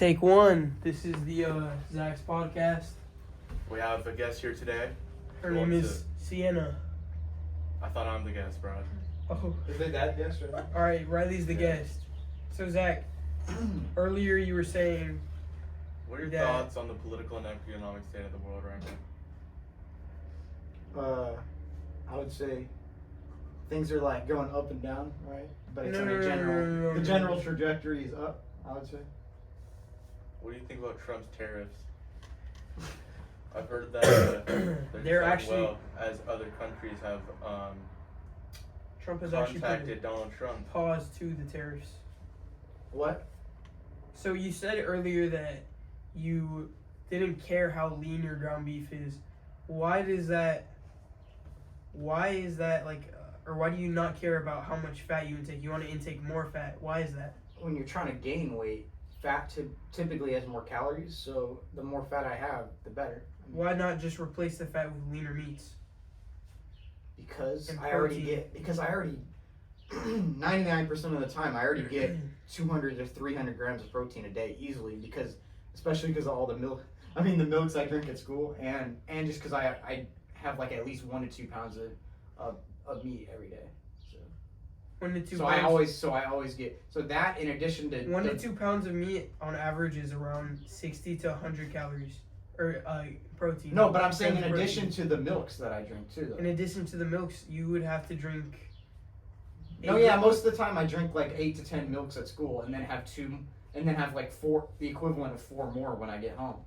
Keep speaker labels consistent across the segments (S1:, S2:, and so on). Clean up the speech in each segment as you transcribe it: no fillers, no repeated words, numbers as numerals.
S1: Take one. This is the Zach's podcast.
S2: We have a guest here today.
S1: Her name is Sienna.
S2: I thought I'm the guest, bro.
S1: Oh.
S3: Is it that guest right now?
S1: All right, Riley's the guest. So Zach, earlier you were saying.
S2: What are your thoughts on the political and economic state of the world right now?
S3: I would say things are like going up and down, right? But it's
S1: No.
S3: the general trajectory is up, I would say.
S2: What do you think about Trump's tariffs? I've heard that
S1: They're actually
S2: well as other countries have
S1: Trump has actually
S2: contacted Donald Trump.
S1: Pause to the tariffs.
S3: What?
S1: So you said earlier that you didn't care how lean your ground beef is. Why is that like, or why do you not care about how much fat you intake? You want to intake more fat. Why is that?
S4: When you're trying to gain weight, fat typically has more calories, so the more fat I have, the better.
S1: Why not just replace the fat with leaner meats?
S4: Because
S1: And
S4: I already
S1: protein.
S4: 99% of the time, I already get 200 to 300 grams of protein a day easily, especially because of all the milk. I mean, the milks I drink at school, and just because I have like at least 1 to 2 pounds of meat every day.
S1: 1 to 2
S4: So
S1: pounds.
S4: I always get that in addition to
S1: 1 to 2 pounds of meat on average is around 60 to 100 calories, or protein.
S4: No, but I'm saying in
S1: Protein.
S4: addition to the milks that I drink too, though.
S1: In addition to the milks, you would have to drink.
S4: No, yeah, most of the time I drink like 8 to 10 milks at school, and then have like 4, the equivalent of 4 more when I get home.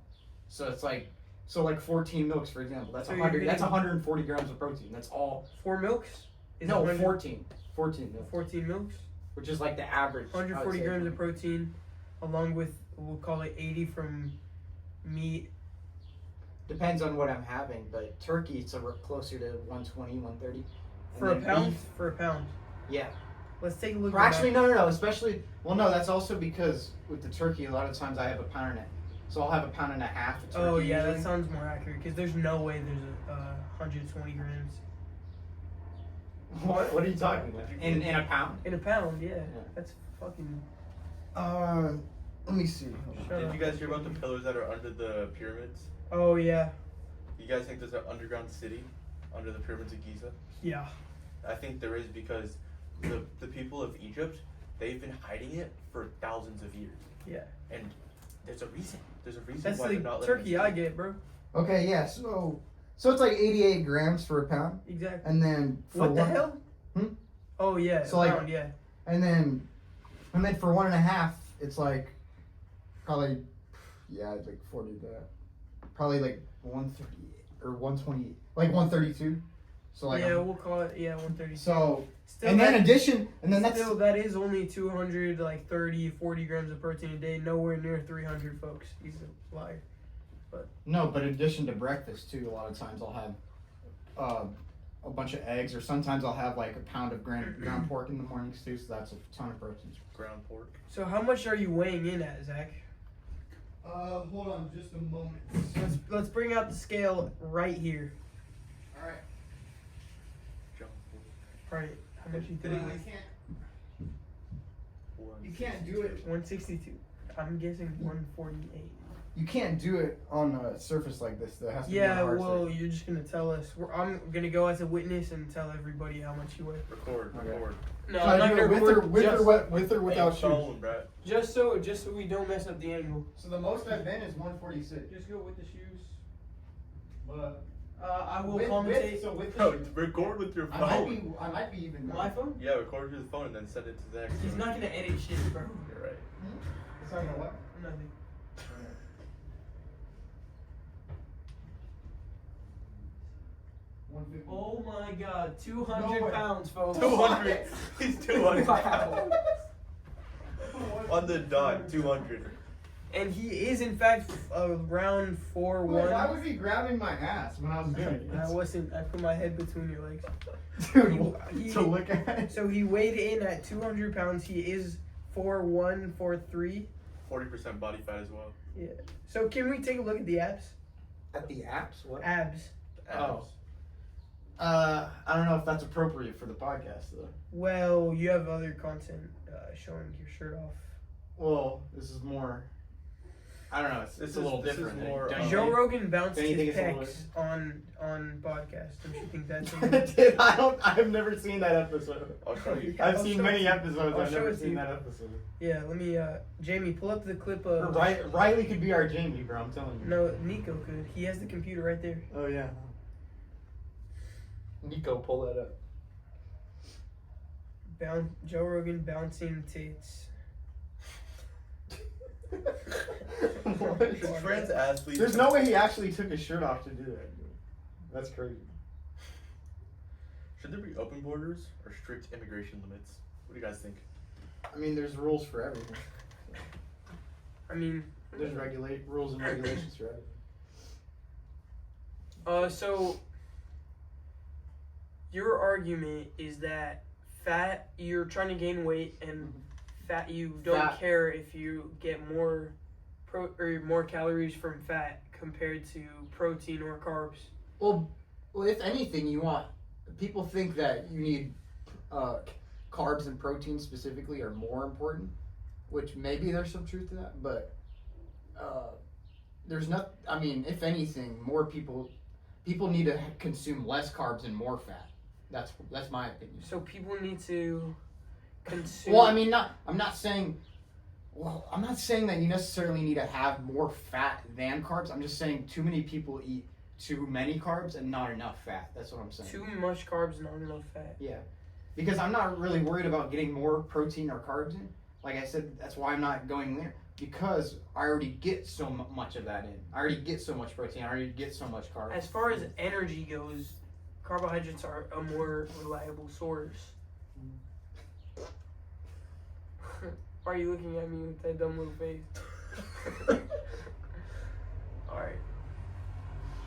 S4: So it's like 14 milks, for example. That's
S1: So
S4: 100. That's 140 grams of protein. That's all.
S1: 4 milks?
S4: No,
S1: 100
S4: 14 milks,
S1: 14 milks?
S4: which is like the average.
S1: 140 grams of protein, along with, we'll call it 80 from meat.
S4: Depends on what I'm having, but turkey it's closer to 120, 130.
S1: For a pound? For a pound.
S4: Yeah.
S1: Let's take a look
S4: Or
S1: at
S4: actually, no. Especially, no, that's also because with the turkey, a lot of times I have a pound and so I'll have a pound and a half of turkey.
S1: Oh, yeah,
S4: usually.
S1: that sounds more accurate, because there's no way there's 120 grams.
S4: What are you talking about? In a pound?
S1: In a pound, yeah. That's fucking...
S3: Let me see.
S1: Shut
S2: Did
S1: up.
S2: you guys hear about the pillars that are under the pyramids?
S1: Oh, yeah.
S2: You guys think there's an underground city under the pyramids of Giza?
S1: Yeah.
S2: I think there is because the people of Egypt, they've been hiding it for thousands of years.
S1: Yeah.
S2: And there's a reason. There's a reason
S1: That's
S2: why
S1: the
S2: they're not letting
S1: turkey
S2: us
S1: I
S2: eat.
S1: get, bro.
S3: Okay, yeah, so it's like 88 grams for a pound,
S1: Exactly.
S3: and then for
S1: What the hell?
S3: Hmm?
S1: Oh, yeah.
S3: So, like-
S1: pound, yeah.
S3: and then for 1.5, it's like probably like 40 to probably like 130 or 120, like 132. So like
S1: Yeah, we'll call it, 130.
S3: so
S1: Still,
S3: and then
S1: that-
S3: addition and then that's
S1: Still, that is only 200, like 30, 40 grams of protein a day. Nowhere near 300, folks. He's a liar.
S3: no, but in addition to breakfast too, a lot of times I'll have a bunch of eggs, or sometimes I'll have like a pound of ground pork in the mornings too. So that's a ton of protein.
S2: Ground pork.
S1: So how much are you weighing in at, Zach?
S3: Hold on, just a moment.
S1: Let's bring out the scale right here.
S3: All right.
S2: Junk food.
S1: All right. How much you think?
S3: You can't do it.
S1: 162. I'm guessing 148.
S3: You can't do it on a surface like this. There has to be a
S1: Yeah,
S3: hard
S1: well,
S3: surface.
S1: you're just gonna tell us. I'm gonna go as a witness and tell everybody how much you weigh.
S2: Record.
S1: No,
S3: Should
S1: I'm
S3: I
S1: not
S3: do it
S1: gonna
S3: with
S1: record
S3: with or without
S2: Hey,
S3: shoes?
S2: phone, bro.
S1: just so we don't mess up the angle.
S3: So the most I've been is 146.
S1: Just go with the shoes.
S3: But
S1: I will commentate.
S3: with
S2: Bro, record with your phone.
S3: I might be even.
S1: My phone?
S2: Yeah, record with your phone and then send it to Zach.
S1: He's not gonna edit shit, bro.
S2: You're right.
S3: It's not gonna what?
S1: Nothing. Oh my god, 200
S3: No way.
S1: pounds, folks.
S2: 200. He's 200.
S1: Wow.
S2: On the dot, 200.
S1: And he is in fact around 4'1".
S3: Why was he grabbing my ass when I was doing it?
S1: I wasn't. I put my head between your legs.
S3: Dude,
S1: He-
S3: to look at.
S1: So he weighed in at 200 pounds. He is 4'1", 4'3".
S2: 40% body fat as well.
S1: Yeah. So can we take a look at the abs?
S4: At the apps? What?
S1: Abs.
S4: Oh.
S2: Abs.
S4: I don't know if that's appropriate for the podcast though.
S1: Well, you have other content showing your shirt off.
S4: Well, this is more I don't know. It's a little
S2: this is
S4: different.
S2: more,
S4: Don't you
S1: Joe
S4: think?
S1: Rogan bounced
S4: Don't you
S1: his
S4: think it's a
S1: pecs on podcast. Don't you think that's
S4: Dude, I've never seen that episode.
S2: I'll show you.
S4: I've
S1: I'll
S4: seen
S1: show
S4: many
S1: it to you.
S4: episodes.
S1: I'll
S4: I've
S1: show
S4: never
S1: it to
S4: seen
S1: you.
S4: that episode.
S1: Yeah, let me Jamie, pull up the clip of
S4: Riley could be our Jamie, bro. I'm telling you.
S1: No, Nico could. He has the computer right there.
S4: Oh yeah. Nico, pull that up.
S1: Joe Rogan bouncing tits.
S2: His friend's athletes.
S4: There's no way he actually took his shirt off to do that. Dude. That's crazy.
S2: Should there be open borders or strict immigration limits? What do you guys think?
S3: I mean, there's rules for everything.
S1: I mean,
S4: There's rules and regulations for everything.
S1: so your argument is that fat, you're trying to gain weight, and fat, you don't
S4: Fat.
S1: care if you get more more calories from fat compared to protein or carbs.
S3: Well, if anything, people think that you need carbs and protein specifically are more important, which maybe there's some truth to that, but there's not. I mean, if anything, more people need to consume less carbs and more fat. That's my opinion.
S1: So people need to consume.
S3: Well, I mean, I'm not saying that you necessarily need to have more fat than carbs. I'm just saying too many people eat too many carbs and not enough fat. That's what I'm saying.
S1: Too much carbs, not enough fat.
S3: Yeah, because I'm not really worried about getting more protein or carbs in. Like I said, that's why I'm not going there, because I already get so much of that in. I already get so much protein. I already get so much carbs.
S1: As far as energy goes, carbohydrates are a more reliable source. Why are you looking at me with that dumb little face? Alright.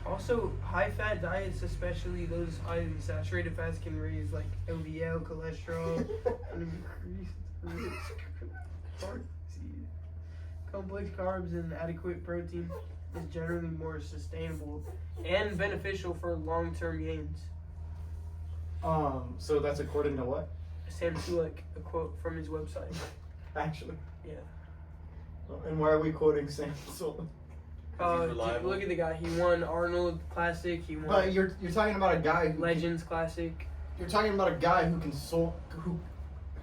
S1: Also, high-fat diets, especially those highly saturated fats, can raise like LDL, cholesterol, and increase risk. Complex carbs and adequate protein is generally more sustainable and beneficial for long-term gains.
S4: So that's according to what?
S1: Sam Sulek, a quote from his website.
S4: Actually.
S1: Yeah.
S4: And why are we quoting Sam Sulek?
S2: reliable.
S1: Look at the guy. He won Arnold Classic. He won
S3: But you're talking about a guy who
S1: Legends Classic.
S3: You're talking about a guy who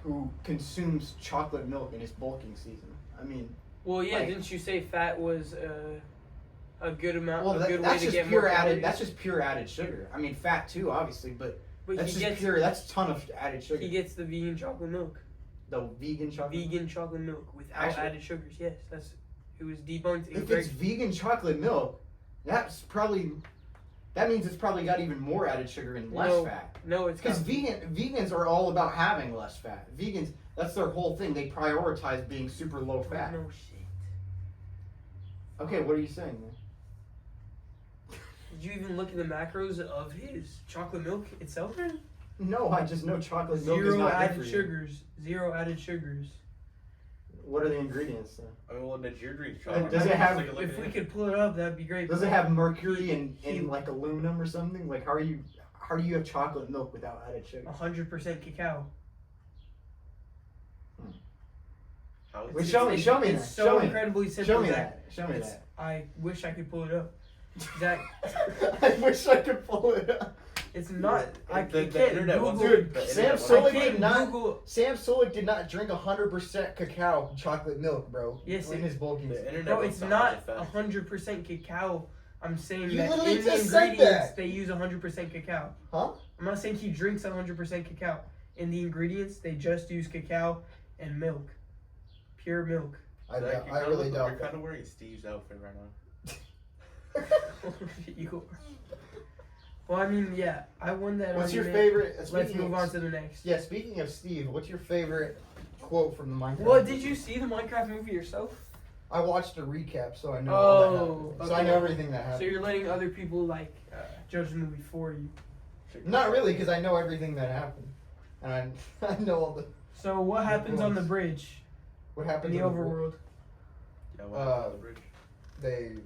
S3: who consumes chocolate milk in his bulking season. I mean,
S1: Well, yeah.
S3: Like-
S1: Didn't you say fat was a good amount?
S3: well,
S1: a good way
S3: that's
S1: to
S3: just
S1: get
S3: pure
S1: more
S3: added.
S1: calories?
S3: That's just pure added sugar. I mean, fat too, obviously, but
S1: But
S3: that's
S1: he
S3: just
S1: gets
S3: pure. That's a ton of added sugar.
S1: he gets the vegan chocolate milk.
S3: The vegan chocolate.
S1: Vegan chocolate milk without
S3: Actually-
S1: added sugars. Yes, it was debunked in
S3: If
S1: Greg.
S3: it's vegan chocolate milk, that means it's probably got even more added sugar and less fat.
S1: No, it's
S3: Because
S1: got
S3: vegans are all about having less fat. Vegans, that's their whole thing. They prioritize being super low fat.
S1: no shit.
S3: Okay, what are you saying then?
S1: Did you even look at the macros of his chocolate milk itself? Man?
S3: No, I just know chocolate milk is
S1: Zero
S3: not good
S1: added
S3: for you.
S1: sugars. Zero added sugars.
S3: What are the ingredients then?
S2: I mean, well, did your drink chocolate?
S3: Does it have-
S2: Take a look
S1: If
S2: at
S1: we
S2: it.
S1: could pull it up, that'd be great.
S3: Does it have mercury and
S1: He-
S3: like aluminum or something? Like how do you have chocolate milk without added sugar?
S1: 100% cacao.
S2: How is
S3: Wait,
S2: it?
S3: show me
S1: It's
S3: that.
S1: so
S3: Show me.
S1: incredibly simple.
S3: Show me
S1: Zach.
S3: that. Show me
S1: It's-
S3: that.
S1: I wish I could pull it up. Zach,
S3: I wish I could pull it up.
S1: it's not. I
S2: The
S1: can't
S2: internet
S1: Google.
S2: wants
S3: Dude,
S2: the
S3: Sam
S2: internet
S3: Sulek
S2: wants-
S1: I
S3: did
S1: can't
S3: not.
S1: Google.
S3: Sam Sulek did not drink 100% cacao chocolate milk, bro.
S1: Yes,
S3: in his bulking.
S2: The internet
S1: Bro,
S2: wants
S1: it's
S2: to
S1: not
S2: hide the fact.
S1: 100% cacao. I'm saying
S3: You
S1: that
S3: literally
S1: in the
S3: just said
S1: ingredients
S3: that.
S1: they use 100% cacao.
S3: Huh?
S1: I'm not saying he drinks 100% cacao. In the ingredients, they just use cacao and milk. Pure milk.
S3: I
S2: Zach, you
S3: really
S2: You're
S3: doubt
S2: kind of wearing Steve's outfit right now.
S1: You- Well, I mean, yeah, I won that
S3: What's your
S1: argument.
S3: favorite?
S1: Let's
S3: speaking
S1: move
S3: of-
S1: on to the next.
S3: Yeah, speaking of Steve, what's your favorite quote from the Minecraft?
S1: Well,
S3: movie?
S1: did you see the Minecraft movie yourself?
S3: I watched a recap, so I know all that
S1: Oh,
S3: happened. So I
S1: okay.
S3: know everything that
S1: So
S3: happened.
S1: you're letting other people like judge the movie for you.
S3: Not really, because I know everything that happened, and I know all the
S1: So what happens on the bridge
S3: what
S1: in
S3: happened
S1: the
S3: to
S1: overworld?
S2: Yeah, what happened on the bridge?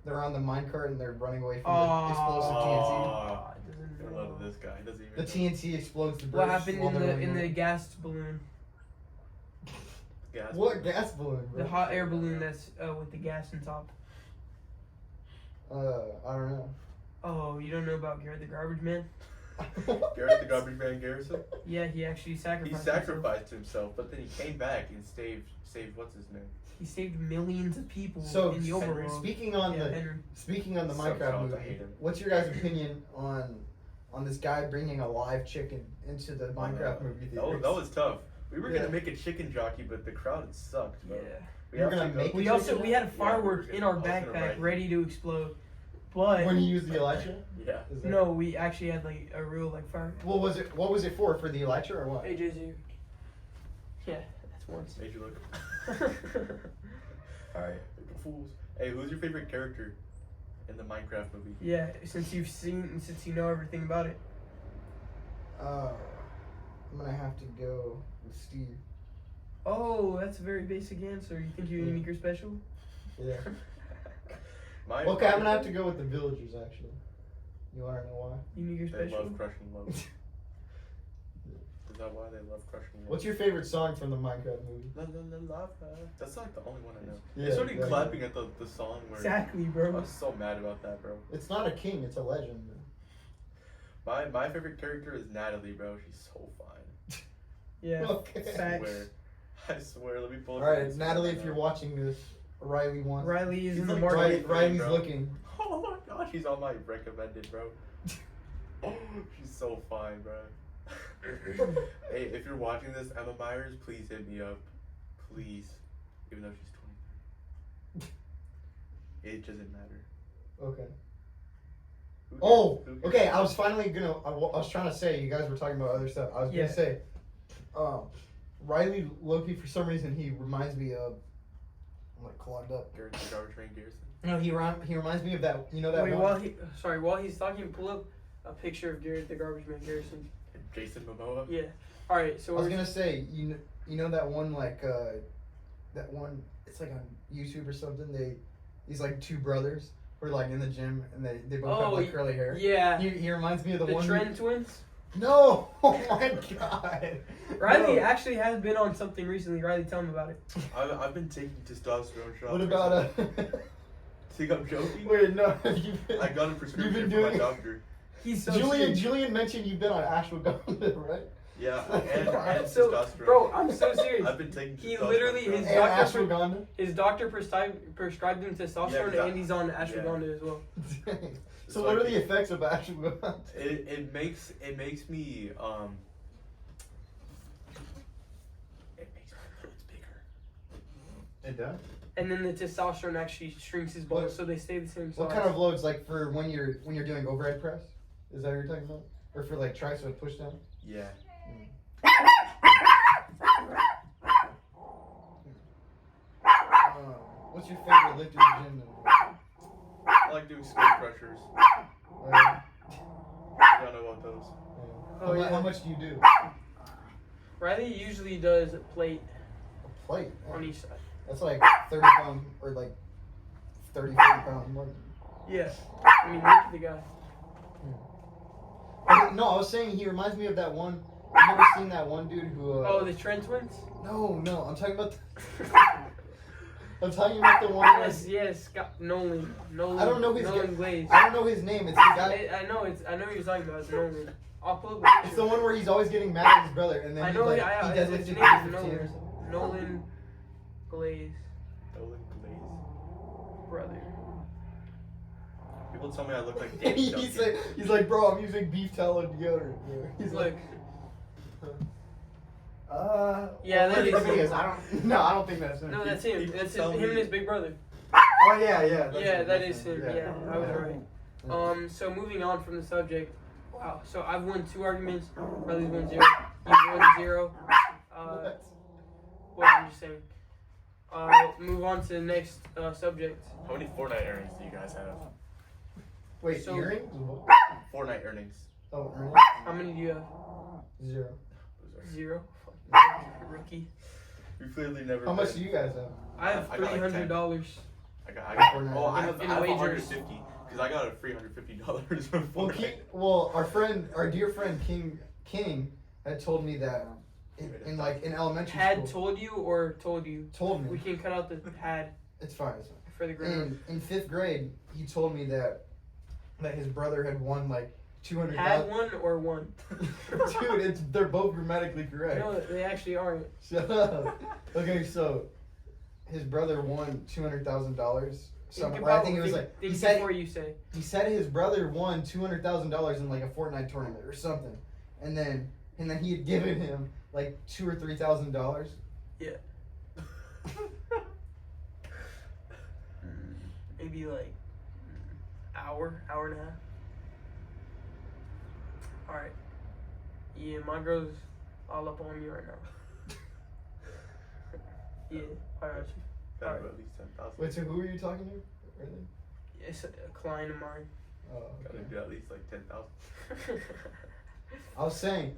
S3: They're on the minecart and they're running away from
S1: Oh,
S3: the explosive TNT.
S1: it doesn't
S2: I love
S1: know.
S2: this guy. He doesn't even
S3: The
S2: know.
S3: TNT explodes the bridge.
S1: What happened
S3: while
S1: in
S3: they're
S1: the
S3: running
S1: in the
S3: away.
S1: gas balloon?
S2: gas.
S3: What gas balloon, bro?
S1: The hot air balloon that's with the gas on top.
S3: I don't know.
S1: Oh, you don't know about Garrett the Garbage Man?
S2: Garrett the Garbage Man Garrison?
S1: Yeah, he actually
S2: He
S1: sacrificed
S2: sacrificed himself, but then he came back and saved what's his name?
S1: He saved millions of people
S3: So
S1: in the
S2: Henry,
S1: overworld.
S3: speaking on
S1: Yeah,
S3: the
S1: Henry.
S2: So
S3: Minecraft
S2: sounds I
S3: movie,
S2: hate him.
S3: what's your guys' opinion on this guy bringing a live chicken into the Minecraft movie theater?
S2: That was tough. We were
S3: Yeah.
S2: gonna make a chicken jockey, but the crowd sucked, bro.
S1: Yeah.
S3: You were gonna make
S1: We
S3: it
S1: also
S3: chicken?
S1: we had a
S2: Yeah,
S1: firework
S2: we were
S1: in our
S2: gonna- I was gonna
S1: backpack
S2: write-
S1: ready to explode, but
S3: When you used the elytra?
S2: Yeah.
S3: Is that-
S1: no, we actually had like a real like fire.
S3: What was it? What was it for? For the elytra or what?
S1: AJ's here. Yeah, that's once.
S2: Made you look.
S1: Alright.
S2: Fools. Hey, who's your favorite character in the Minecraft movie?
S1: Yeah, since you know everything about it.
S3: I'm gonna have to go with Steve.
S1: Oh, that's a very basic answer. You think you're
S3: Yeah.
S1: unique or special?
S3: Yeah.
S2: My
S3: Okay, I'm gonna have to
S2: favorite-
S3: go with the villagers actually. You wanna know why?
S1: Unique or
S2: They
S1: special?
S2: love crushing love. Is that why they love crushing love?
S3: What's your favorite song from the Minecraft movie?
S2: La, la, la, lava. That's like the only one I know.
S3: Yeah,
S2: They started
S3: exactly.
S2: clapping at the song where
S1: Exactly,
S2: I
S1: bro.
S2: was so mad about that, bro.
S3: It's not a king, it's a legend.
S2: My favorite character is Natalie, bro. She's so fine.
S1: Yeah.
S3: Okay.
S2: I
S1: Facts.
S2: swear. I swear. Let me pull it.
S3: Alright, Natalie, if you're watching this, Riley wants.
S1: Riley is
S2: He's
S1: in the
S2: like
S1: market.
S3: Riley's
S2: bro.
S3: looking.
S2: Oh my gosh, she's on my recommended, bro. She's so fine, bro. Hey, if you're watching this, Emma Myers, please hit me up. Please. Even though she's 23. It doesn't matter.
S3: Okay.
S2: Who
S3: Oh,
S2: cares? Who cares?
S3: okay. I was finally gonna. I was trying to say. You guys were talking about other stuff. I was
S1: Yeah.
S3: gonna say, Riley Loki. For some reason, he reminds me of. I'm like clogged up.
S2: Garrett the Garbage Man Garrison.
S3: No, he reminds me of that. You know that
S1: Wait,
S3: one.
S1: while he's talking, pull up a picture of Garrett the Garbage Man Garrison.
S2: Jason Momoa.
S1: Yeah. All right. So
S3: I was
S1: we're
S3: gonna say, you know that one that one. It's like on YouTube or something. These like two brothers who are like in the gym and they both have
S1: Oh,
S3: like curly hair.
S1: yeah.
S3: He reminds me of the
S1: The
S3: one.
S1: Trend Twins.
S3: No! Oh my god!
S1: Riley
S3: No.
S1: actually has been on something recently. Riley, tell him about it.
S2: I've been taking testosterone shots.
S3: What about
S2: Think I'm joking?
S3: Wait, no.
S2: I got a prescription
S3: been
S2: from my
S3: doing-
S2: doctor.
S1: He's so
S3: Julian
S1: serious.
S3: mentioned you've been on ashwagandha, right?
S2: Yeah, and
S1: So,
S2: testosterone.
S1: bro, I'm so serious.
S2: I've been taking
S1: He
S2: testosterone
S1: literally-
S2: shots.
S1: his
S3: And
S1: doctor-
S3: ashwagandha.
S1: His doctor prescribed him testosterone,
S2: Yeah,
S1: and he's on ashwagandha as well.
S2: It's
S3: So what
S2: like-
S3: are the effects of ashwagandha?
S2: It makes me it makes my clothes bigger.
S3: It does.
S1: And then the testosterone actually shrinks his balls, so they stay the same size.
S3: What kind of loads, like for when you're doing overhead press? Is that what you're talking about? Or for like tricep push down?
S2: Yeah.
S3: What's your favorite lift in the gym?
S2: I like doing skull crushers. I don't know about those.
S1: Oh, yeah.
S3: How much do you do?
S1: Riley usually does a plate
S3: A plate.
S1: on each side.
S3: That's like 30 pounds or like 30, 40 pounds more.
S1: Yeah. I mean, look at the guy.
S3: No, I was saying he reminds me of that one. I've never seen that one dude who.
S1: Oh, the Trent Twins?
S3: No, I'm talking about. I'm talking about the one.
S1: Yes, Nolan.
S3: I don't know his
S1: Nolan Glaze.
S3: I don't know his name. It's the guy.
S1: I know who you're talking about. It's Nolan. I'll pull up a
S3: It's the
S1: picture.
S3: one where he's always getting mad at his brother, and then
S1: I
S3: he,
S1: know.
S3: like,
S1: I
S3: he does
S1: his
S3: it
S1: name
S3: to
S1: is Nolan. Nolan Glaze,
S2: Nolan Glaze.
S1: brother.
S2: People tell me I look like Danny Duncan.
S3: he's like, bro, I'm using beef tallow deodorant. He's
S1: Look.
S3: Yeah,
S1: that is him.
S3: I don't think that's him.
S1: No, that's him.
S2: People
S1: That's
S2: tell
S1: him
S2: me-
S1: and his big brother.
S3: Oh yeah.
S1: Yeah, that is him. Yeah, I was right. So moving on from the subject. Wow. So I've won 2 arguments. Riley's won 0. You've won 0. Well, I'm just saying. Move on to the next subject.
S2: How many Fortnite earnings do you guys have?
S3: Wait,
S1: So-
S3: earrings?
S2: Fortnite earnings.
S3: Oh, earnings?
S1: How many do you have?
S3: 0.
S2: Loser.
S1: 0. Fucking rookie.
S2: We clearly never.
S3: How much
S2: played.
S3: do you guys have?
S1: I have
S2: I got like
S1: $300.
S2: I got
S3: Fortnite.
S2: oh, I have
S1: In
S2: 150
S1: wagers.
S2: because I got a $350 from
S3: Well,
S2: Fortnite.
S3: our dear friend King had told me that in elementary
S1: Had
S3: school.
S1: told you or told you?
S3: Told
S1: We
S3: me.
S1: can cut out the had
S3: It's fine. It's fine.
S1: for the grammar.
S3: In 5th grade, he told me that his brother had won like 200,000.
S1: Had one or one?
S3: Dude, they're both grammatically correct.
S1: No, they actually aren't.
S3: Shut up. Okay, so his brother won $200,000. I think it was like
S1: Think before you say.
S3: he said his brother won $200,000 in like a Fortnite tournament or something, and then he had given him like $2,000 or $3,000.
S1: Yeah. Maybe like hour and a half. All right. Yeah, my girl's all up on me right now. Yeah, I got you.
S2: Gotta
S1: Alright.
S2: do at least 10,000.
S3: Wait, so who are you talking to? Really?
S1: It's a client of mine.
S3: Oh,
S2: Gotta
S3: okay.
S2: do at least like 10,000.
S3: I was saying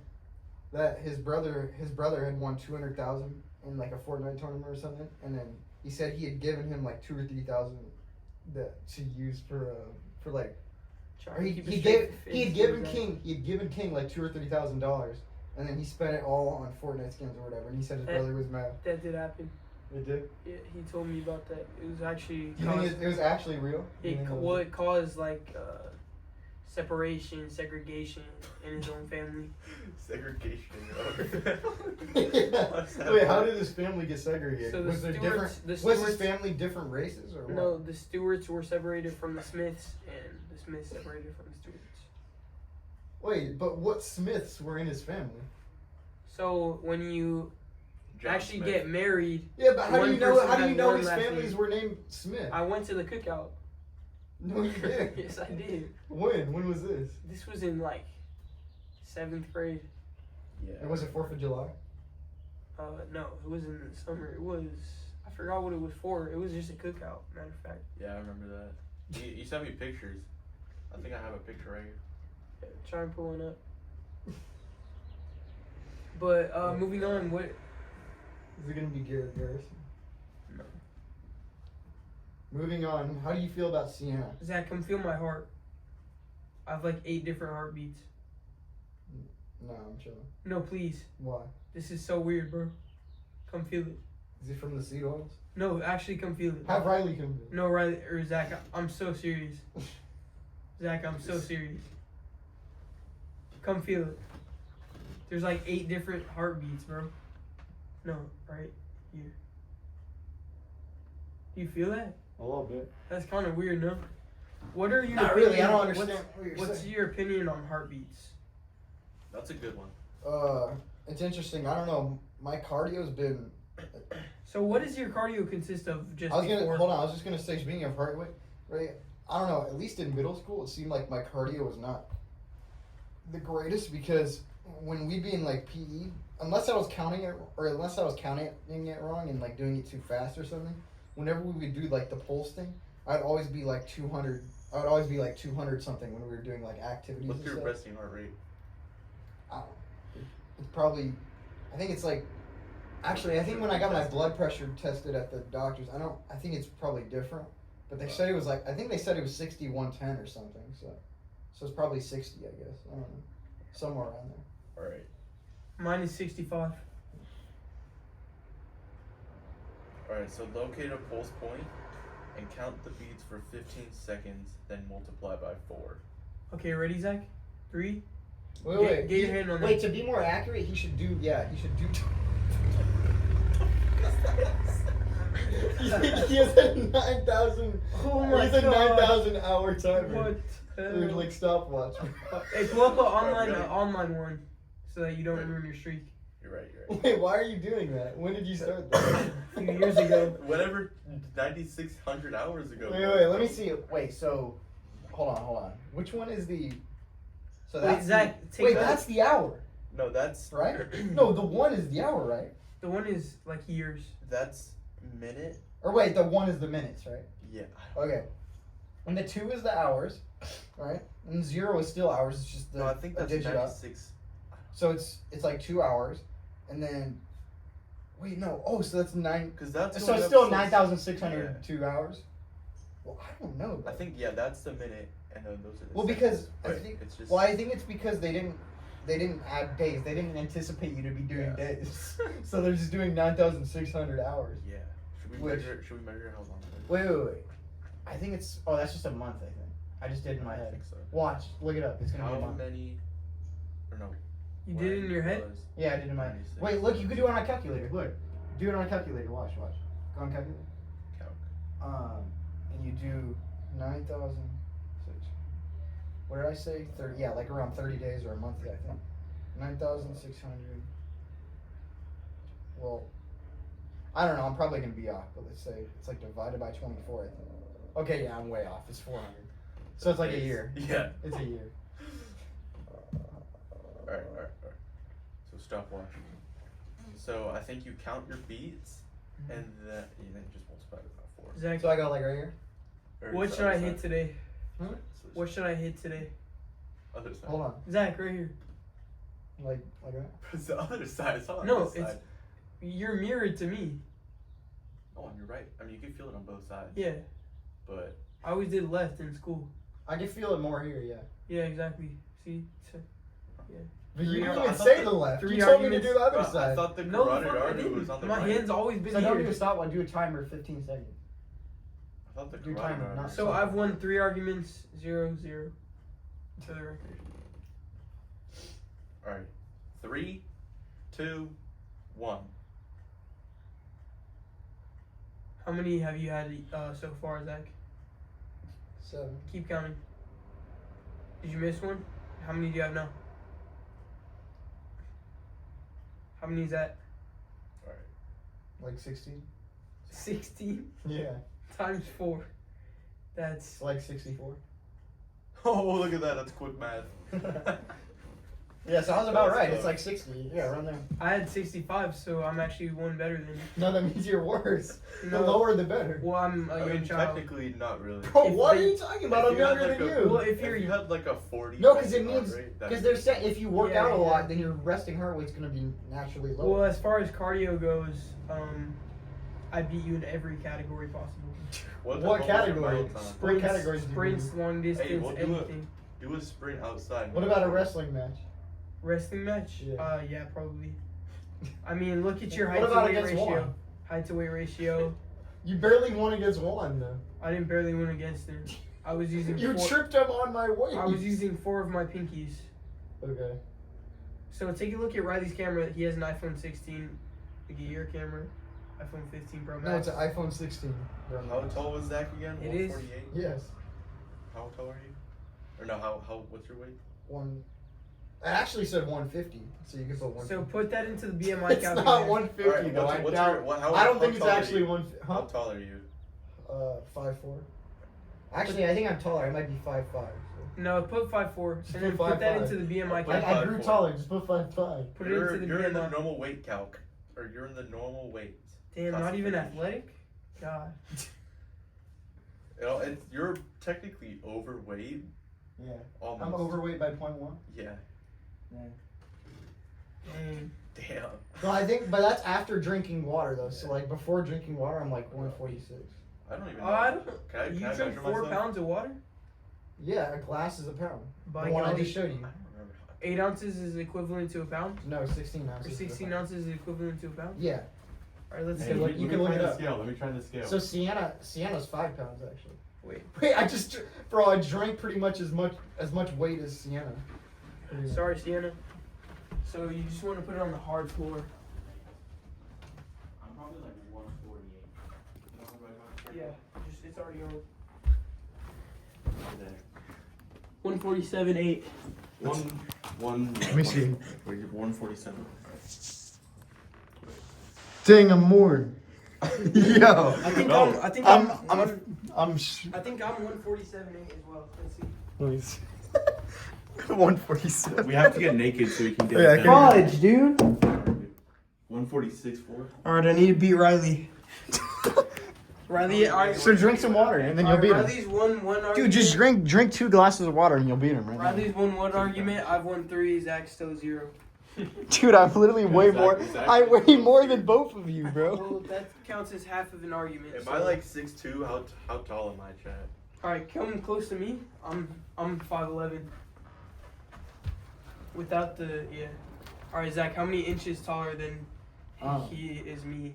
S3: that his brother had won 200,000 in like a Fortnite tournament or something, and then he said he had given him like 2,000 or 3,000 that to use for like. Or he had given King like $2,000 or $3,000, and then he spent it all on Fortnite skins or whatever. And he said his brother was mad.
S1: That did happen.
S3: It did.
S1: Yeah, he told me about that. It was actually.
S3: You think it was actually real?
S1: It caused like separation, segregation in his own family.
S2: Segregation.
S3: Wait, how did his family get segregated?
S1: So
S3: was his family different races or what?
S1: No, the Stewarts were separated from the Smiths, and the Smiths separated from the Stewarts.
S3: Wait, but what Smiths were in his family?
S1: So when you
S2: John
S1: actually
S2: Smith.
S1: get married,
S3: Yeah, but how do
S1: One
S3: you know?
S1: person
S3: How do you
S1: had
S3: know
S1: one
S3: his
S1: last
S3: families
S1: name.
S3: were named Smith?
S1: I went to the cookout.
S3: No, you didn't.
S1: Yes, I did.
S3: When? When was this?
S1: This was in like 7th grade.
S2: Yeah.
S3: And was it 4th of July?
S1: No, it was in the summer. It was. I forgot what it was for. It was just a cookout. Matter of fact.
S2: Yeah, I remember that. You sent me pictures. I think I have a picture right here.
S1: Yeah, try and pull one up. But moving on, what?
S3: Is it gonna be Garrett Garrison?
S1: No.
S3: Moving on. How do you feel about Sienna?
S1: Zach, come feel my heart. I have like 8 different heartbeats.
S3: No, I'm chilling.
S1: No, please.
S3: Why?
S1: This is so weird, bro. Come feel it.
S3: Is it from the sea oils?
S1: No, actually, come feel it.
S3: Have Riley come.
S1: No, Riley or Zach, I'm so serious. Zach, I'm so serious. Come feel it. There's like 8 different heartbeats, bro. No, right here. Do you feel that?
S3: A little bit.
S1: That's kind of weird, no? What are your
S3: Not really. I don't
S1: opinions-
S3: understand what you're
S1: What's
S3: saying.
S1: your opinion on heartbeats?
S2: That's a good one.
S3: It's interesting. I don't know. My cardio's been.
S1: So, what does your cardio consist of? Just
S3: I was gonna
S1: before?
S3: hold on. I was just gonna say, speaking of heart rate, right? I don't know. At least in middle school, it seemed like my cardio was not the greatest because when we'd be in like PE, unless I was counting it or unless I was counting it wrong and like doing it too fast or something, whenever we would do like the pulse thing, I'd always be like 200. I would always be like 200 something when we were doing like activities.
S2: What's
S3: and
S2: your
S3: stuff.
S2: resting heart rate?
S3: I don't know. It's probably. I think it's like. Actually, I think when I got my blood pressure tested at the doctor's, I think it's probably different. But they said it was like, I think they said it was 60, 110 or something. So it's probably 60, I guess. I don't know. Somewhere around there.
S2: Alright.
S1: Mine is 65.
S2: Alright, so locate a pulse point and count the beats for 15 seconds, then multiply by 4.
S1: Okay, ready, Zach? 3.
S3: Wait.
S1: Get your hand on
S3: Wait,
S1: that.
S3: to be more accurate, he should do. He has a 9,000.
S1: Oh my
S3: He's a
S1: God.
S3: 9,000 hour timer.
S1: What?
S3: Or like stopwatch.
S1: Hey, pull up an online,
S2: Really?
S1: Online one, so that you don't ruin your streak.
S2: You're right, you're right.
S3: Wait, why are you doing that? When did you start that?
S1: A few years ago.
S2: Whatever, 9,600 hours ago.
S3: Wait, let me see. Wait, so hold on. Which one is the? So
S1: Wait,
S3: that's
S1: Zach, take
S3: wait,
S1: that.
S3: that's the hour,
S2: No, that's
S3: right? No, the one is the hour, right?
S1: The one is like years.
S2: That's minute.
S3: Or wait, the one is the minutes, right?
S2: Yeah.
S3: Okay. And the 2 is the hours, right? And 0 is still hours. It's just the
S2: No, I think
S3: a
S2: that's
S3: digit up.
S2: 96.
S3: So it's like 2 hours, and then wait, no. Oh, so that's 9.
S2: Because that's
S3: So
S2: going
S3: it's
S2: up
S3: still
S2: so-
S3: 9,602 hours. Well, I don't know.
S2: I
S3: Though.
S2: think, yeah, that's the minute, and then those are the
S3: Well,
S2: seconds.
S3: because
S2: But
S3: I think.
S2: it's just.
S3: Well, I think it's because they didn't. they didn't add days. They didn't anticipate you to be doing
S2: Yeah.
S3: days. So they're just doing 9,600 hours.
S2: Yeah. Should we
S3: Which-
S2: measure? Should we measure how long?
S3: Wait. I think it's. Oh, that's just a month. I think. I just did it in my
S2: I
S3: head.
S2: think so.
S3: Watch. Look it up. It's gonna be a
S2: How
S3: month.
S2: many? Or no.
S1: You did it in your head?
S2: was
S3: Yeah, I did it in my head.
S2: 96.
S3: Wait, look. You could do it on a calculator. Look. Do it on a calculator. Watch. Go on calculator.
S2: Calc.
S3: And you do 9,000. What did I say? 30. Yeah, like around 30 days or a month. I think. 9,600. Well, I don't know. I'm probably gonna be off, but let's say it's like divided by 24. I think. Okay, yeah, I'm way off. It's 400. So it's like a year.
S2: Yeah.
S3: It's a year.
S2: Alright. So stopwatch. So I think you count your beats, and then you just multiply it by 4.
S1: Zach,
S3: So I go like right here.
S2: Or
S1: what
S2: it's
S1: should I
S2: other
S1: hit
S2: side.
S1: today?
S2: Switch.
S1: What should I hit today?
S2: Other side.
S3: Hold on.
S1: Zach, right here.
S3: Like that.
S2: It's the other side. It's not on
S1: No,
S2: this
S1: it's-
S2: side.
S1: You're mirrored to me.
S2: Oh, on your right. I mean, you can feel it on both sides.
S1: Yeah.
S2: But
S1: I always did left in school.
S3: I can feel it more here. Yeah.
S1: Yeah, exactly. See? So-
S3: But you
S1: Three
S3: didn't
S1: ar-
S3: even
S2: I thought
S3: say
S2: the-
S3: the left.
S1: three
S3: You told me to
S1: arguments-
S3: do the other
S2: I
S3: side.
S2: thought the
S1: No,
S2: carotid
S1: fuck, I
S2: artery
S1: didn't.
S2: was on the
S1: My
S2: right.
S1: hand's always been
S3: So don't do
S1: here.
S3: a stopwatch. Do a timer 15 seconds.
S2: I thought the
S3: do
S2: carotid
S3: timer,
S2: artery.
S3: not
S1: So I've won 3 arguments, 0-0. For the record.
S2: Alright. 3, 2, 1.
S1: How many have you had so far, Zach?
S3: 7.
S1: Keep counting. Did you miss one? How many do you have now? How many is that?
S2: Alright.
S3: Like 16.
S1: 16
S3: Yeah.
S1: times 4. That's
S3: Like 64.
S2: Oh, look at that. That's quick math.
S3: Yeah, sounds about
S2: That's
S3: right.
S2: close.
S3: It's like 60. Yeah, around there.
S1: I had 65, so I'm actually one better than you.
S3: No, that means you're worse. The
S1: No.
S3: lower the better.
S1: Well, I'm a
S2: I
S1: young
S2: mean,
S1: child.
S2: technically, not really.
S3: Bro,
S1: If
S3: what
S1: they-
S3: are you talking about? I'm
S2: If you had
S3: younger
S2: like
S3: than
S2: a-
S3: you.
S1: Well, if
S2: If
S1: you're
S2: you had like a 40.
S3: No, because it
S2: heart
S3: means
S2: rate, that'd
S3: because
S2: be
S3: they're saying if you work
S1: Yeah,
S3: out a
S1: yeah.
S3: lot, then your resting heart rate's gonna be naturally lower.
S1: Well, as far as cardio goes, I beat you in every category possible.
S3: What
S2: was your
S3: category?
S2: mile time?
S3: What categories do you
S1: Sprints,
S3: do?
S1: long distance,
S2: we'll do it.
S1: anything.
S2: Do a sprint outside.
S3: What about a wrestling match?
S1: Wrestling match?
S3: Yeah.
S1: Yeah, probably. I mean, look at your
S3: What
S1: height to
S3: about
S1: weight
S3: against
S1: ratio.
S3: one?
S1: Height to weight ratio.
S3: You barely won against one though.
S1: I didn't barely win against him. I was using
S3: You
S1: 4.
S3: tripped him on my weight.
S1: I was using 4 of my pinkies.
S3: Okay.
S1: So take a look at Riley's camera. He has an iPhone 16, like a year camera. iPhone 15 Pro Max.
S3: No, it's an iPhone 16.
S2: How tall was Zach again?
S1: It is.
S2: 148?
S3: Yes.
S2: How tall are you? Or no, how what's your weight?
S3: One. I actually said 150, so you can put 150.
S1: So put that into the BMI
S3: It's
S1: calculator.
S3: not 150
S2: Alright,
S3: though.
S2: what's
S3: I
S2: your-
S3: doubt.
S2: what- how-
S3: I don't
S2: how
S3: think it's
S2: tall are
S3: actually
S2: you?
S3: 1.
S2: How
S3: Huh?
S2: tall are you?
S3: 5'4". Actually, I think I'm taller. I might be 5'5". So.
S1: No, put 5'4".
S3: Just
S1: And then
S3: put
S1: put that
S3: 5'5".
S1: into the BMI
S2: Put
S1: calculator.
S3: I grew
S2: 5'4".
S3: taller. Just put 5'5".
S1: Put it
S2: You're,
S1: into the
S2: you're in the
S1: BMI.
S2: normal weight calc. Or you're in the normal weight.
S1: Damn, not even
S2: classification.
S1: athletic? God.
S2: You know, you're technically overweight.
S3: Yeah.
S2: Almost.
S3: I'm overweight by 0.1.
S2: Yeah.
S1: Dang.
S2: Damn.
S3: Well, I think, but that's after drinking water though. So like before drinking water, I'm like 146.
S2: I don't even know.
S1: I don't.
S2: Can I
S1: You
S2: measure
S1: drink 4
S2: myself?
S1: pounds of water?
S3: Yeah, a glass is a pound.
S1: By
S3: The one I
S1: golly.
S3: just showed
S2: I
S3: you.
S2: don't remember.
S1: 8 ounces is equivalent to a pound?
S3: No, 16 ounces.
S1: Or
S3: is a
S1: 16
S3: pound.
S1: ounces is equivalent to a pound?
S3: Yeah.
S1: Alright, let's
S3: Hey,
S1: see.
S3: look, you can look it up.
S2: Scale. Let me try the scale.
S3: So Sienna's 5 pounds actually.
S1: Wait.
S3: Wait, bro, I drank pretty much as much weight as Sienna. Pretty much.
S1: Sorry, Sienna. So you just want to put it on the hard floor.
S2: I'm probably like 148.
S1: Yeah, just it's already on.
S2: There.
S1: 147.8.
S3: Let me see.
S2: Wait, you're 147.
S3: Dang, I'm more. Yo.
S1: I think
S2: No.
S1: I think
S3: I'm
S1: 147.8 as well. Let's see.
S3: 147.
S2: We have to get naked so we can get
S3: Yeah, I
S2: it
S3: can-
S2: down.
S1: College, dude.
S2: 146.4.
S1: Alright, I need to beat Riley. Riley, alright.
S3: So drink some water and then you'll beat him.
S1: Riley's won one argument.
S3: Dude, just drink 2 glasses of water and you'll beat him right
S1: Riley's won 1 argument. I've won 3. Zach's still 0.
S3: now. Dude, I'm literally way
S2: Zach-
S3: more.
S2: Zach-
S3: I weigh more than both of you, bro.
S1: Well, that counts as half of an argument.
S2: Am
S1: so-
S2: I like 6'2"? How tall am I, Chad?
S1: Alright, come close to me. I'm 5'11". Without the yeah. All right, Zach. How many inches taller than he is me?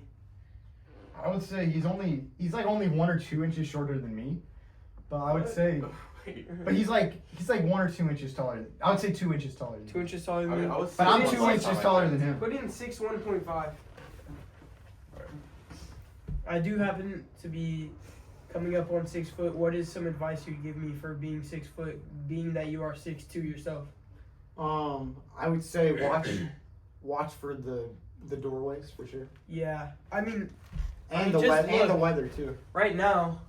S3: I would say he's like only 1 or 2 inches shorter than me. But I would say, but he's like 1 or 2 inches taller. I would say 2 inches taller. Than
S1: 2 inches taller than me.
S3: But I'm 2 inches taller than him.
S1: Put in 6'1.5". I do happen to be coming up on 6 foot. What is some advice you'd give me for being 6 foot, being that you are 6'2" yourself?
S4: I would say watch for the doorways for sure.
S1: Yeah, I mean,
S4: And
S1: just
S4: the
S1: look.
S4: weather too.
S1: right now.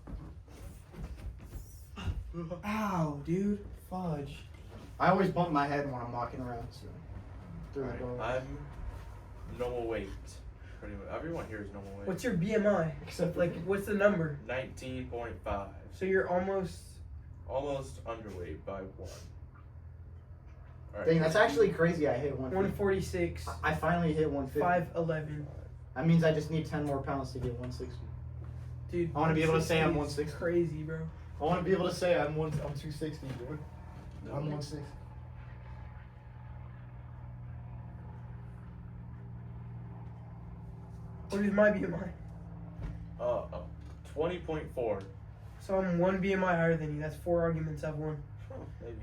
S1: Ow, dude, fudge.
S4: I always bump my head when I'm walking around. So through the
S2: Alright,
S4: doorway.
S2: I'm normal weight. Pretty much. Everyone here is normal weight.
S1: What's your BMI?
S4: Except for
S1: Like, what's the number?
S2: 19.5.
S1: So you're almost.
S2: Almost underweight by 1. Alright.
S4: Dang, that's actually crazy. I hit 150.
S1: 146,
S4: I finally hit 150.
S1: 5'11".
S4: That means I just need 10 more pounds to get 160.
S1: Dude,
S4: I wanna be able to say I'm
S1: 160 is
S4: 160.
S1: Crazy, bro.
S4: I want to be able to say I'm 260, dude. I'm 160.
S1: What is my BMI?
S2: 20.4.
S1: So I'm 1 BMI higher than you. That's 4 arguments I've won.
S2: Maybe.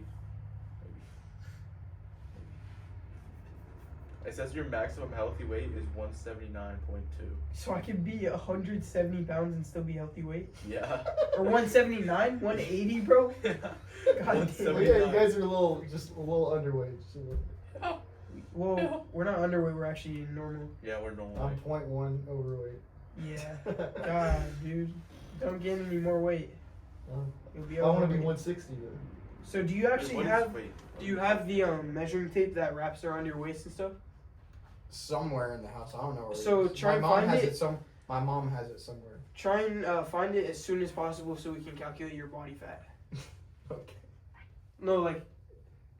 S2: It says your maximum healthy weight is 179.2.
S1: So I could be 170 pounds and still be healthy weight?
S2: Yeah.
S1: Or 179? 180, bro? God damn.
S3: Well, yeah, you guys are just a little underweight. So.
S1: Well, we're not underweight. We're actually normal.
S2: Yeah, we're normal.
S3: I'm 0.1 overweight.
S1: Yeah. God, dude. Don't gain any more weight. You'll be
S3: I want to be
S1: overweight.
S3: 160 though.
S1: So do you actually
S2: What is
S1: have...
S2: weight?
S1: Do you have the measuring tape that wraps around your waist and stuff?
S3: Somewhere in the house, I don't know where.
S1: So
S3: it is.
S1: try
S3: my
S1: and
S3: mom
S1: find
S3: has
S1: it.
S3: My mom has it somewhere.
S1: Try and find it as soon as possible so we can calculate your body fat.
S3: Okay.
S1: No, like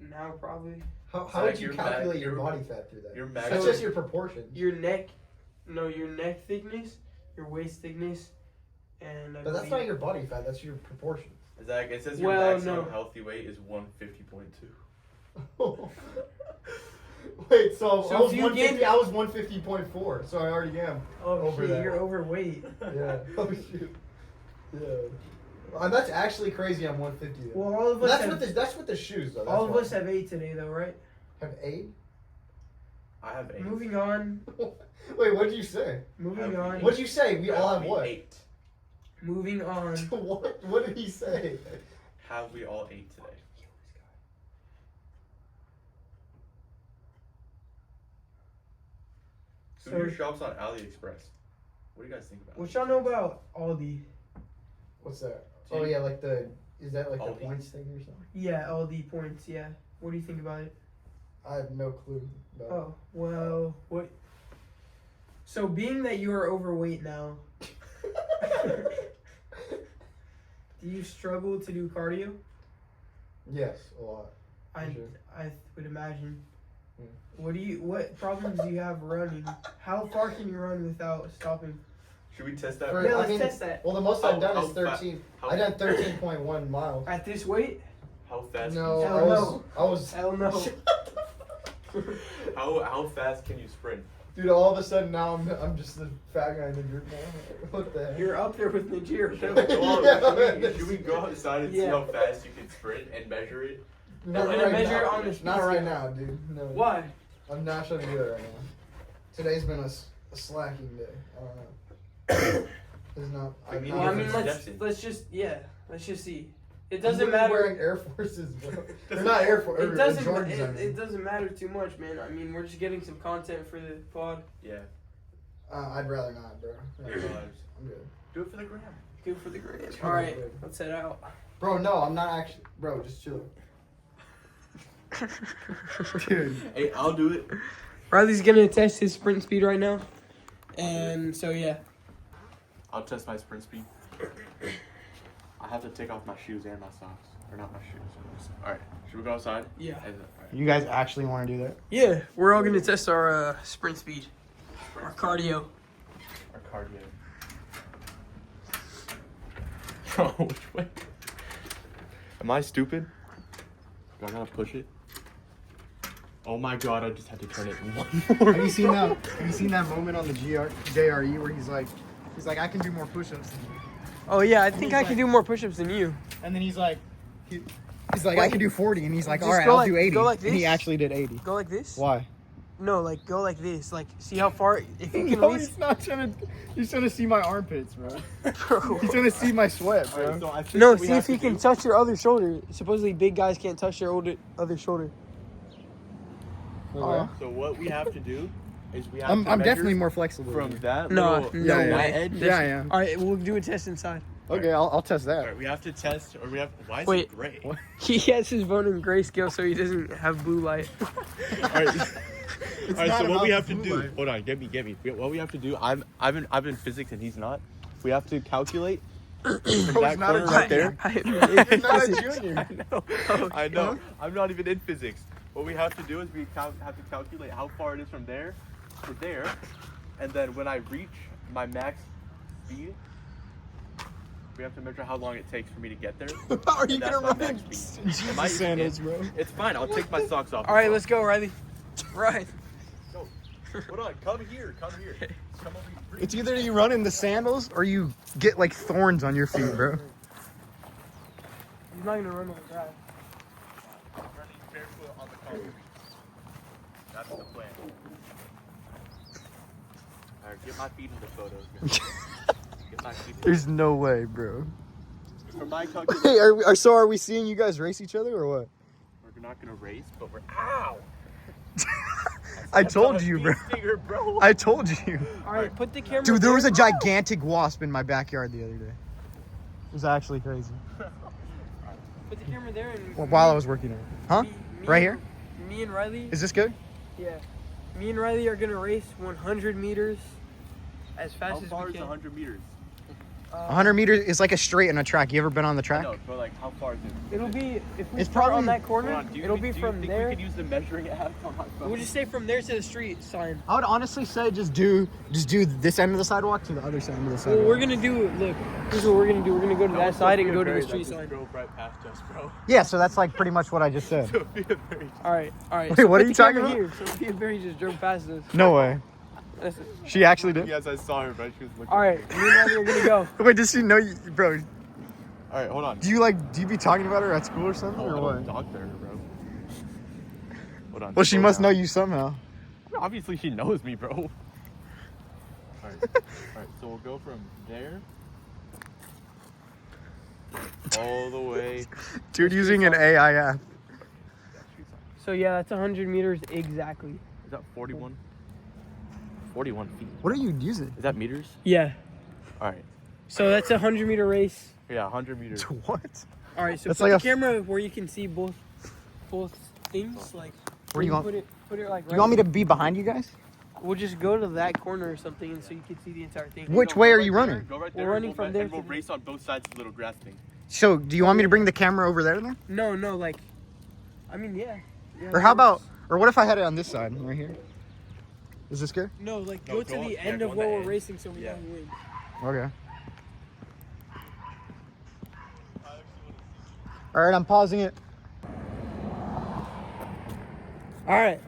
S1: now probably.
S3: How
S2: So,
S3: would
S2: like,
S3: you
S2: your
S3: calculate
S2: ma-
S3: your
S2: your-
S3: body fat through that?
S2: your
S3: That's
S2: maximum-
S3: just your proportions.
S1: Your neck thickness, your waist thickness, and I
S3: But that's
S1: believe-
S3: not your body fat. That's your proportions.
S2: Zach, it says your
S1: Well,
S2: maximum
S1: no.
S2: healthy weight is 150.2.
S3: Wait, so,
S1: So
S3: I was
S1: if you
S3: 150.
S1: gain-
S3: I was 150.4, so I already am.
S1: Oh
S3: over
S1: shit,
S3: that.
S1: you're overweight.
S3: Yeah. Oh shoot. Yeah. That's actually crazy. I'm 150. Though.
S1: Well, all of
S3: But
S1: us
S3: that's with the shoes though. That's
S1: all of
S3: why.
S1: us have 8 today though, right?
S3: have 8.
S2: I have 8.
S1: Moving on.
S3: Wait, what did you say?
S1: Moving
S2: Have
S1: on.
S2: we-
S3: What did you say? We all have
S2: we
S3: what?
S2: 8.
S1: Moving on.
S3: What? What did he say?
S2: Have we all 8 today?
S1: So-
S2: Souvenir shops on AliExpress. What do you guys think about
S1: What
S2: it?
S1: y'all know about Aldi?
S3: What's that? Oh yeah, like is that like
S2: Aldi.
S3: the points thing or something?
S1: Yeah, Aldi points. Yeah. What do you think about it?
S3: I have no clue. About
S1: Oh well, what? So being that you are overweight now, do you struggle to do cardio?
S3: Yes, a lot.
S1: I
S3: Sure.
S1: I would imagine.
S3: Yeah.
S1: What problems do you have running? How far can you run without stopping?
S2: Should we test that?
S3: For-
S1: Yeah,
S3: I
S1: let's
S3: mean-
S1: test that.
S3: Well, the most
S2: How-
S3: I've done
S2: how
S3: is 13.
S2: how-
S3: I done 13.1 miles.
S1: At this weight?
S2: How fast?
S3: No,
S1: Hell
S3: I was.
S1: Hell no.
S2: How fast can you sprint?
S3: Dude, all of a sudden now I'm just the fat guy in the group now. What the heck?
S1: You're up there with Nigeria.
S2: Should we go,
S3: Yeah.
S2: should we go outside and see
S1: Yeah.
S2: how fast you can sprint and measure it?
S3: Not
S1: We're gonna
S3: right
S1: measure
S3: now.
S1: it on the speed
S3: Not right
S1: scale.
S3: now, dude. No.
S1: Why?
S3: I'm not trying to do that right now. Today's been a slacking day. I don't know. It's not.
S2: We need
S1: Well, I
S2: to
S1: mean,
S2: get suggestions.
S1: let's just see. It
S3: I'm
S1: doesn't
S3: literally
S1: matter.
S3: Wearing Air Forces, bro. They're not Air Force.
S1: It doesn't.
S3: Jordans, I mean.
S1: It doesn't matter too much, man. I mean, we're just getting some content for the pod.
S2: Yeah.
S3: I'd rather not, bro.
S2: Our lives.
S3: I'm good.
S2: Do it for the gram.
S1: Good for the grade.
S3: It's
S1: All right,
S3: good.
S1: let's head out.
S3: Bro, no, I'm not actually. Bro, just chill. Dude.
S2: Hey, I'll do it.
S1: Riley's gonna test his sprint speed right now, and so yeah.
S2: I'll test my sprint speed. I have to take off my shoes and my socks. Or not my shoes. Alright, should we go outside?
S1: Yeah.
S2: Alright.
S4: You guys actually want to do that?
S1: Yeah, we're all gonna test our sprint speed, our cardio.
S2: Our cardio. Oh, which way? Am I stupid? Do I gotta push it? Oh my god, I just had to turn it one more.
S3: Have you seen that? Have you seen that moment on the JRE where he's like, I can do more push-ups than you.
S1: Oh yeah, I think I can do more push-ups than you.
S3: And then he's like, I can do 40, and he's like,
S1: Just
S3: all right,
S1: go
S3: I'll
S1: like-
S3: do 80.
S1: go like
S3: And he
S1: this.
S3: actually did 80.
S1: Go like this.
S3: Why?
S1: No, like go like this. Like see how far. If you can
S3: No,
S1: reach.
S3: he's not trying to. He's trying to see my armpits, bro.
S1: Bro.
S3: He's trying to see my sweat, bro.
S2: Alright, so I think
S1: No,
S2: what we
S1: see
S2: have
S1: if you
S2: to
S1: can
S2: do-
S1: touch your other shoulder. Supposedly big guys can't touch their other shoulder.
S3: Okay.
S2: So what we have to do is we have
S3: I'm
S2: to measure
S3: definitely more flexible.
S2: from that
S1: No,
S2: little
S1: no
S3: yeah,
S1: way.
S2: edge.
S3: Yeah, yeah.
S1: All right, we'll do a test inside.
S3: Okay, I'll test that.
S2: Alright, we have to test, or we have. Why is
S1: Wait.
S2: it gray?
S3: What?
S1: He has his phone in grayscale, so he doesn't have blue light.
S2: Alright.
S3: It's
S2: Alright,
S3: not
S2: so what we
S3: about
S2: have to
S3: blue
S2: do?
S3: light.
S2: Hold on, get me. What we have to do? I've been physics and he's not. We have to calculate from that
S3: not a
S2: corner right there.
S3: You're not a junior.
S2: I know. I'm not even in physics. What we have to do is we have to calculate how far it is from there to there, and then when I reach my max speed, we have to measure how long it takes for me to get there.
S3: How are you
S2: And that's
S3: gonna
S2: my
S3: run
S2: max
S3: in
S2: speed.
S3: Jesus
S2: Am I-
S3: sandals, bro?
S2: It's fine. I'll take my socks off.
S1: All right, let's go, Riley. Right.
S2: go. Hold on. Come here. Come over here.
S3: It's either you run in the sandals or you get like thorns on your feet, bro.
S1: He's not gonna run like that.
S2: Running barefoot on the concrete. That's the plan. Alright, get my feet in the photos. Get my feet in the
S3: There's no way, bro.
S2: For my calculation,
S3: Hey, are we seeing you guys race each other or what?
S2: we're not gonna race, but we're. Ow!
S3: I
S2: That's
S3: told
S2: not a
S3: you,
S2: bee
S3: bro.
S2: stinger, bro.
S3: I told you.
S1: All right, put the camera.
S3: Dude, there was a
S1: there.
S3: gigantic wasp in my backyard the other day. It was actually crazy.
S1: Put the camera there and.
S3: Well, while I was working on it. Huh?
S1: me
S3: Right
S1: and-
S3: here?
S1: Me and Riley.
S3: Is this good?
S1: Yeah. Me and Riley are gonna race 100 meters as fast
S2: How
S1: as
S2: far
S1: we
S2: is
S1: can.
S2: 100 meters?
S3: 100 meters is like a straight on a track. You ever been on the track?
S2: No, but like, how far is it?
S1: It'll be if we
S3: It's
S1: start
S3: probably-
S1: on that
S2: Hold
S1: corner.
S2: on, do you
S1: It'll
S2: think-
S1: be
S2: do you
S1: from
S2: think
S1: there.
S2: we could use the measuring app on my phone?
S1: We'll just say from there to the street sign.
S3: I would honestly say just do this end of the sidewalk to the other side of the
S1: Well,
S3: sidewalk.
S1: we're gonna do. Look, here's what we're gonna do. We're gonna go to that side and go to the street sign.
S2: Drove right past us, bro.
S3: Yeah, so that's like pretty much what I just said.
S2: Sophia Berry.
S1: All right, all right.
S3: Wait, what
S1: put
S3: are you
S1: the
S3: talking
S1: camera
S3: about?
S1: Here. Sophia Berry just drove past us.
S3: No way.
S1: That's
S3: She actually did?
S2: Yes, I saw her, but she was looking.
S1: all right, me and Riley are gonna go.
S3: Wait, does she know you, bro?
S2: All right, hold on.
S3: Do you be talking about her at school or something,
S2: Oh,
S3: or
S2: I
S3: what?
S2: don't talk to her, bro. Hold on.
S3: Well, she
S2: slow
S3: must know
S2: down.
S3: you somehow.
S2: Obviously, she knows me, bro. All right, so we'll go from there all the way.
S3: Dude, using an AI app.
S1: So yeah, that's 100 meters exactly.
S2: Is that 41? 41 feet.
S3: What are you using?
S2: Is that meters?
S1: Yeah.
S2: All right.
S1: So that's a 100-meter race.
S2: Yeah, 100 meters.
S3: What?
S1: All right, so
S3: That's
S1: put
S3: like
S1: the camera where you can see both things. Like
S3: Where you want?
S1: put it like.
S3: You want me to be behind you guys?
S1: We'll just go to that corner or something, and so you can see the entire thing.
S3: Which way are you running?
S2: Go right
S1: We're
S2: there.
S1: running
S2: and
S1: from
S2: we'll,
S1: there
S2: and we'll
S1: to-
S2: race on both sides of the little grass thing.
S3: So, do you want me to bring the camera over there then?
S1: No, like. I mean, yeah.
S3: Or how about? Or what if I had it on this side, right here? Is this good?
S1: No, like
S2: No,
S1: go to
S2: go on-
S1: the
S2: yeah,
S1: end
S2: go
S1: of
S2: on
S1: where
S2: the
S1: we're
S2: end.
S1: racing, so we
S2: Yeah.
S1: don't win.
S3: Okay. All right, I'm pausing it.
S1: All right.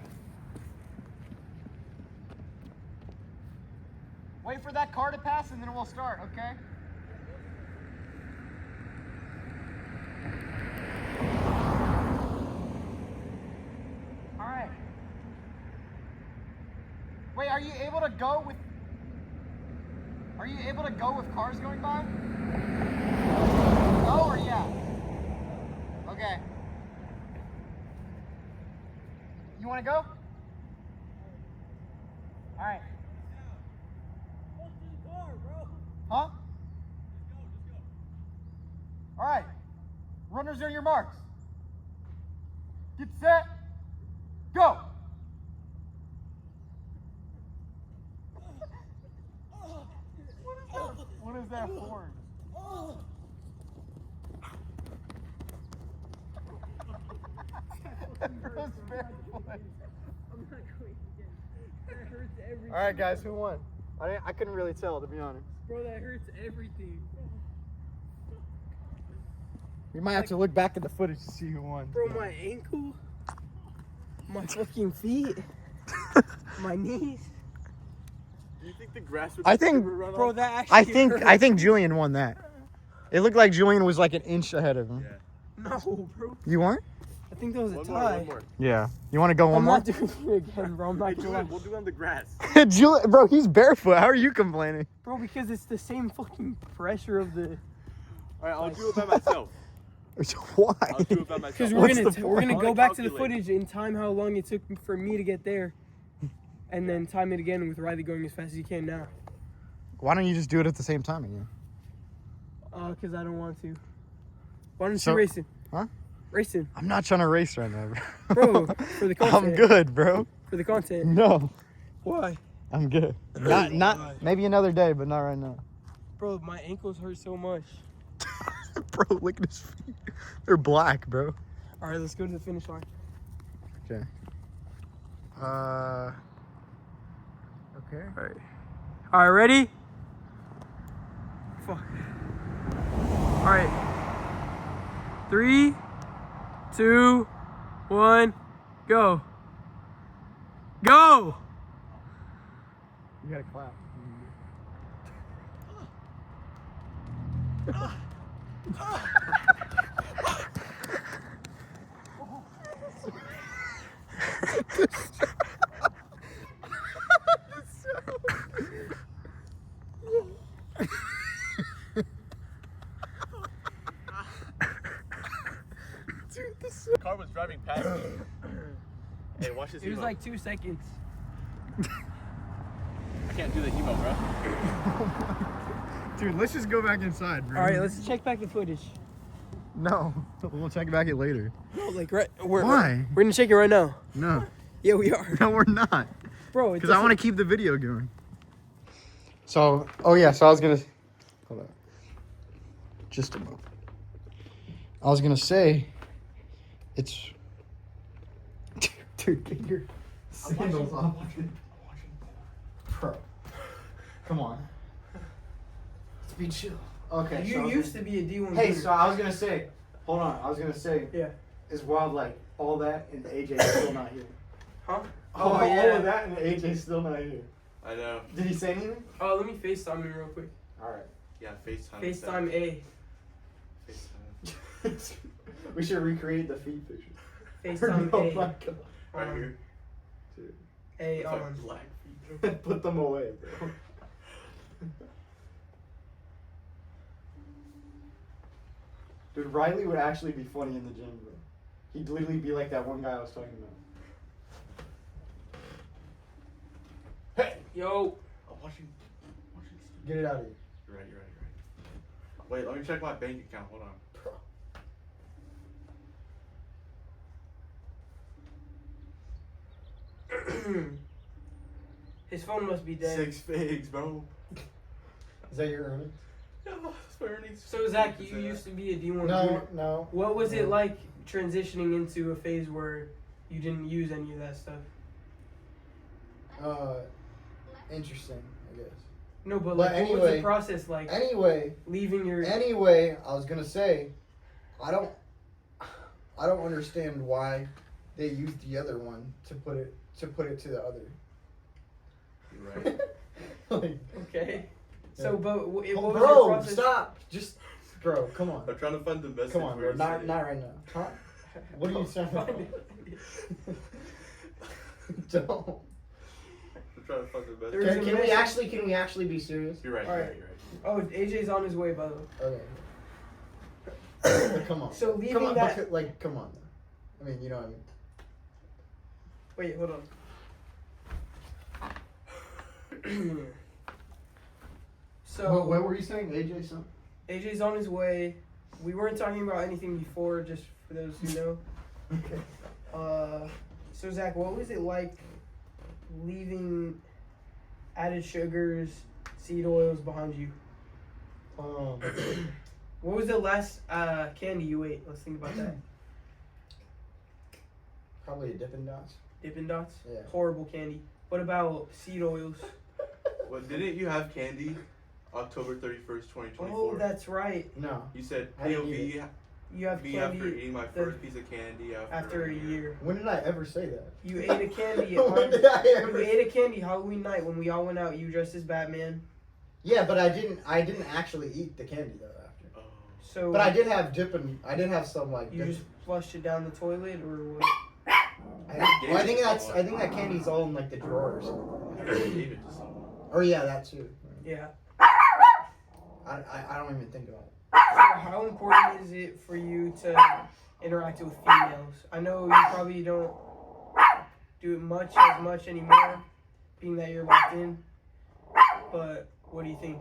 S3: Wait for that car to pass and then we'll start, okay? All right. Wait, are you able to go with cars going by? No or yeah? Okay. You want to go? All right. Huh? All right. Runners are your marks. Get set. Go. What is that for? Everyone's barefoot. All right, guys, who won? I couldn't really tell, to be honest.
S1: Bro, that hurts everything.
S3: We might have to look back at the footage to see who won.
S1: Bro, my ankle. My fucking feet. My knees.
S2: Do you think the grass would
S3: I think-
S2: ever run
S1: Bro,
S2: off?
S1: that actually hurt.
S3: I think Julian won that. It looked like Julian was like an inch ahead of him.
S2: Yeah.
S1: No, bro.
S3: You won?
S1: I think that was a
S2: One
S1: tie.
S2: more.
S3: Yeah. You want to go one
S1: I'm
S3: more?
S1: not doing it again, bro. I'm not
S2: Hey,
S1: gonna
S2: Julian,
S1: lie.
S2: we'll do it on the grass.
S3: Julian, bro, he's barefoot. How are you complaining?
S1: Bro, because it's the same fucking pressure of the.
S2: Alright, I'll do it by myself.
S3: Why?
S2: I'll do it by myself.
S1: Because
S3: What's the
S1: we're gonna
S2: point?
S1: go back to the
S2: Calculate.
S1: footage and time how long it took for me to get there, and then time it again with Riley going as fast as he can now.
S3: Why don't you just do it at the same time again?
S1: Because I don't want to. Why don't
S3: So-
S1: you racing?
S3: Huh?
S1: Racing,
S3: I'm not trying to race right now, bro.
S1: bro. For the content.
S3: I'm good, bro.
S1: For the content.
S3: No,
S1: Why?
S3: I'm good. Not maybe another day, but not right now.
S1: Bro, my ankles hurt so much.
S3: Bro, look at his feet. They're black, bro.
S1: All right, let's go to the finish line.
S3: Okay. Okay.
S1: All right. All right, ready? Fuck. All right. 3, 2, 1, go. Go!
S3: You gotta clap.
S2: The car was driving past me. Hey, watch this
S1: It was
S2: emo.
S1: like 2 seconds.
S2: I can't do the emo, bro.
S3: Dude, let's just go back inside, bro.
S1: All right, let's check back the footage.
S3: No, we'll check back it later.
S1: No, like right. We're
S3: Why?
S1: gonna check it right now.
S3: No,
S1: Yeah, we are.
S3: no, we're not.
S1: Bro,
S3: Because I want to keep the video going. So, oh yeah, so I was gonna. Hold on. Just a moment. I was gonna say, it's. Dude, get your sandals off. Bro, come on. Let's be chill. Okay.
S1: You used to be a D1.
S4: Hey,
S1: shooter.
S4: so I was gonna say, hold on. I was gonna say,
S1: Yeah.
S4: is wild like all that and AJ is still not here.
S1: Huh?
S4: All,
S1: Oh, yeah.
S4: all of that and AJ's still not here.
S2: I know.
S4: Did he say anything?
S1: Oh, let me FaceTime him real quick.
S4: All right.
S2: Yeah, FaceTime.
S1: FaceTime A.
S2: FaceTime.
S4: We should recreate the feet picture.
S1: FaceTime
S4: Oh
S1: A.
S4: my god.
S2: Right here.
S1: A
S2: It's
S1: on.
S2: like black feet, bro.
S4: Put them away, bro. Dude, Riley would actually be funny in the gym, bro. He'd literally be like that one guy I was talking about.
S2: Hey!
S1: Yo.
S2: I'm watching.
S4: Get it out of here.
S2: You're right. Wait, let me check my bank account. Hold on.
S1: His phone must be dead.
S2: 6 figs, bro.
S4: Is that your earnings?
S2: Yeah, that's my earnings.
S1: So Zach, you used to be a D1
S4: No,
S1: shooter.
S4: no.
S1: What was
S4: No.
S1: it like transitioning into a phase where you didn't use any of that stuff?
S3: Interesting, I guess.
S1: No, but
S3: But
S1: like, what was
S3: anyway-
S1: the process like?
S3: Anyway,
S1: Leaving your.
S3: I was gonna say, I don't understand why they used the other one to put it to the other.
S2: You're right.
S3: Like,
S1: Okay.
S3: Yeah.
S1: So, but what was your
S3: bro,
S1: process?
S3: stop! Just, bro, come on,
S2: I'm trying to find the message.
S3: come on,
S2: where
S3: bro,
S2: you said
S3: not
S2: it.
S3: right now. Huh? What are you saying?
S1: Find it.
S3: Don't.
S2: I'm trying to find the message.
S1: There's a message.
S3: Can we actually be serious?
S2: You're right.
S1: Alright. Oh, AJ's on his way, by the way.
S3: Okay. But come on.
S1: So leaving
S3: come on,
S1: that.
S3: come on. I mean, you know what I mean.
S1: Wait, hold on. So
S3: what were you saying, AJ? Son?
S1: AJ's on his way. We weren't talking about anything before, just for those who know.
S3: Okay.
S1: So Zach, what was it like leaving added sugars, seed oils behind you? What was the last candy you ate? Let's think about that.
S3: Probably a Dippin' Dots.
S1: Dippin' Dots?
S3: Yeah.
S1: Horrible candy. What about seed oils?
S2: Well, didn't you have candy October 31st, 2024?
S1: Oh, that's right.
S3: No.
S2: You said
S3: I didn't eat
S2: POV
S1: You have
S2: Me after
S1: candy
S2: eating my first piece of candy
S1: after a year.
S3: When did I ever say that?
S1: You ate a candy.
S3: When did I
S1: You
S3: ever?
S1: ate a candy Halloween night when we all went out. You dressed as Batman.
S3: Yeah, but I didn't actually eat the candy though after.
S2: Oh.
S1: So.
S3: But I did have I did have some like.
S1: You just flushed it down the toilet, or what?
S3: I think that candy's all in like the drawer or something.
S2: I gave it to someone.
S3: Oh yeah, that too.
S1: Yeah.
S3: I don't even think about it.
S1: So how important is it for you to interact with females? I know you probably don't do it as much anymore, being that you're locked in. But what do you think?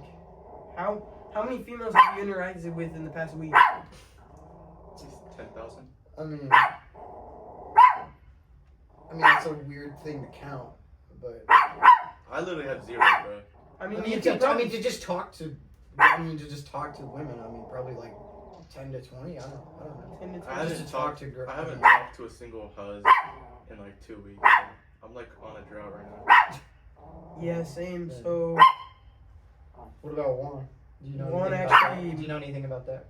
S1: How many females have you interacted with in the past week?
S2: 10,000.
S3: I mean, it's a weird thing to count, but
S2: I literally have 0, bro.
S1: I mean,
S3: to just talk to women. I mean, probably like 10 to 20. I don't know.
S1: 10 to 20.
S2: I haven't
S3: talked to girls.
S2: I haven't talked to a single huzz in like 2 weeks. I'm like on a drought right now.
S1: Yeah, same. So
S3: What about Juan? Do you know
S1: Juan
S3: anything about
S1: actually-
S3: that? Do you know anything about that?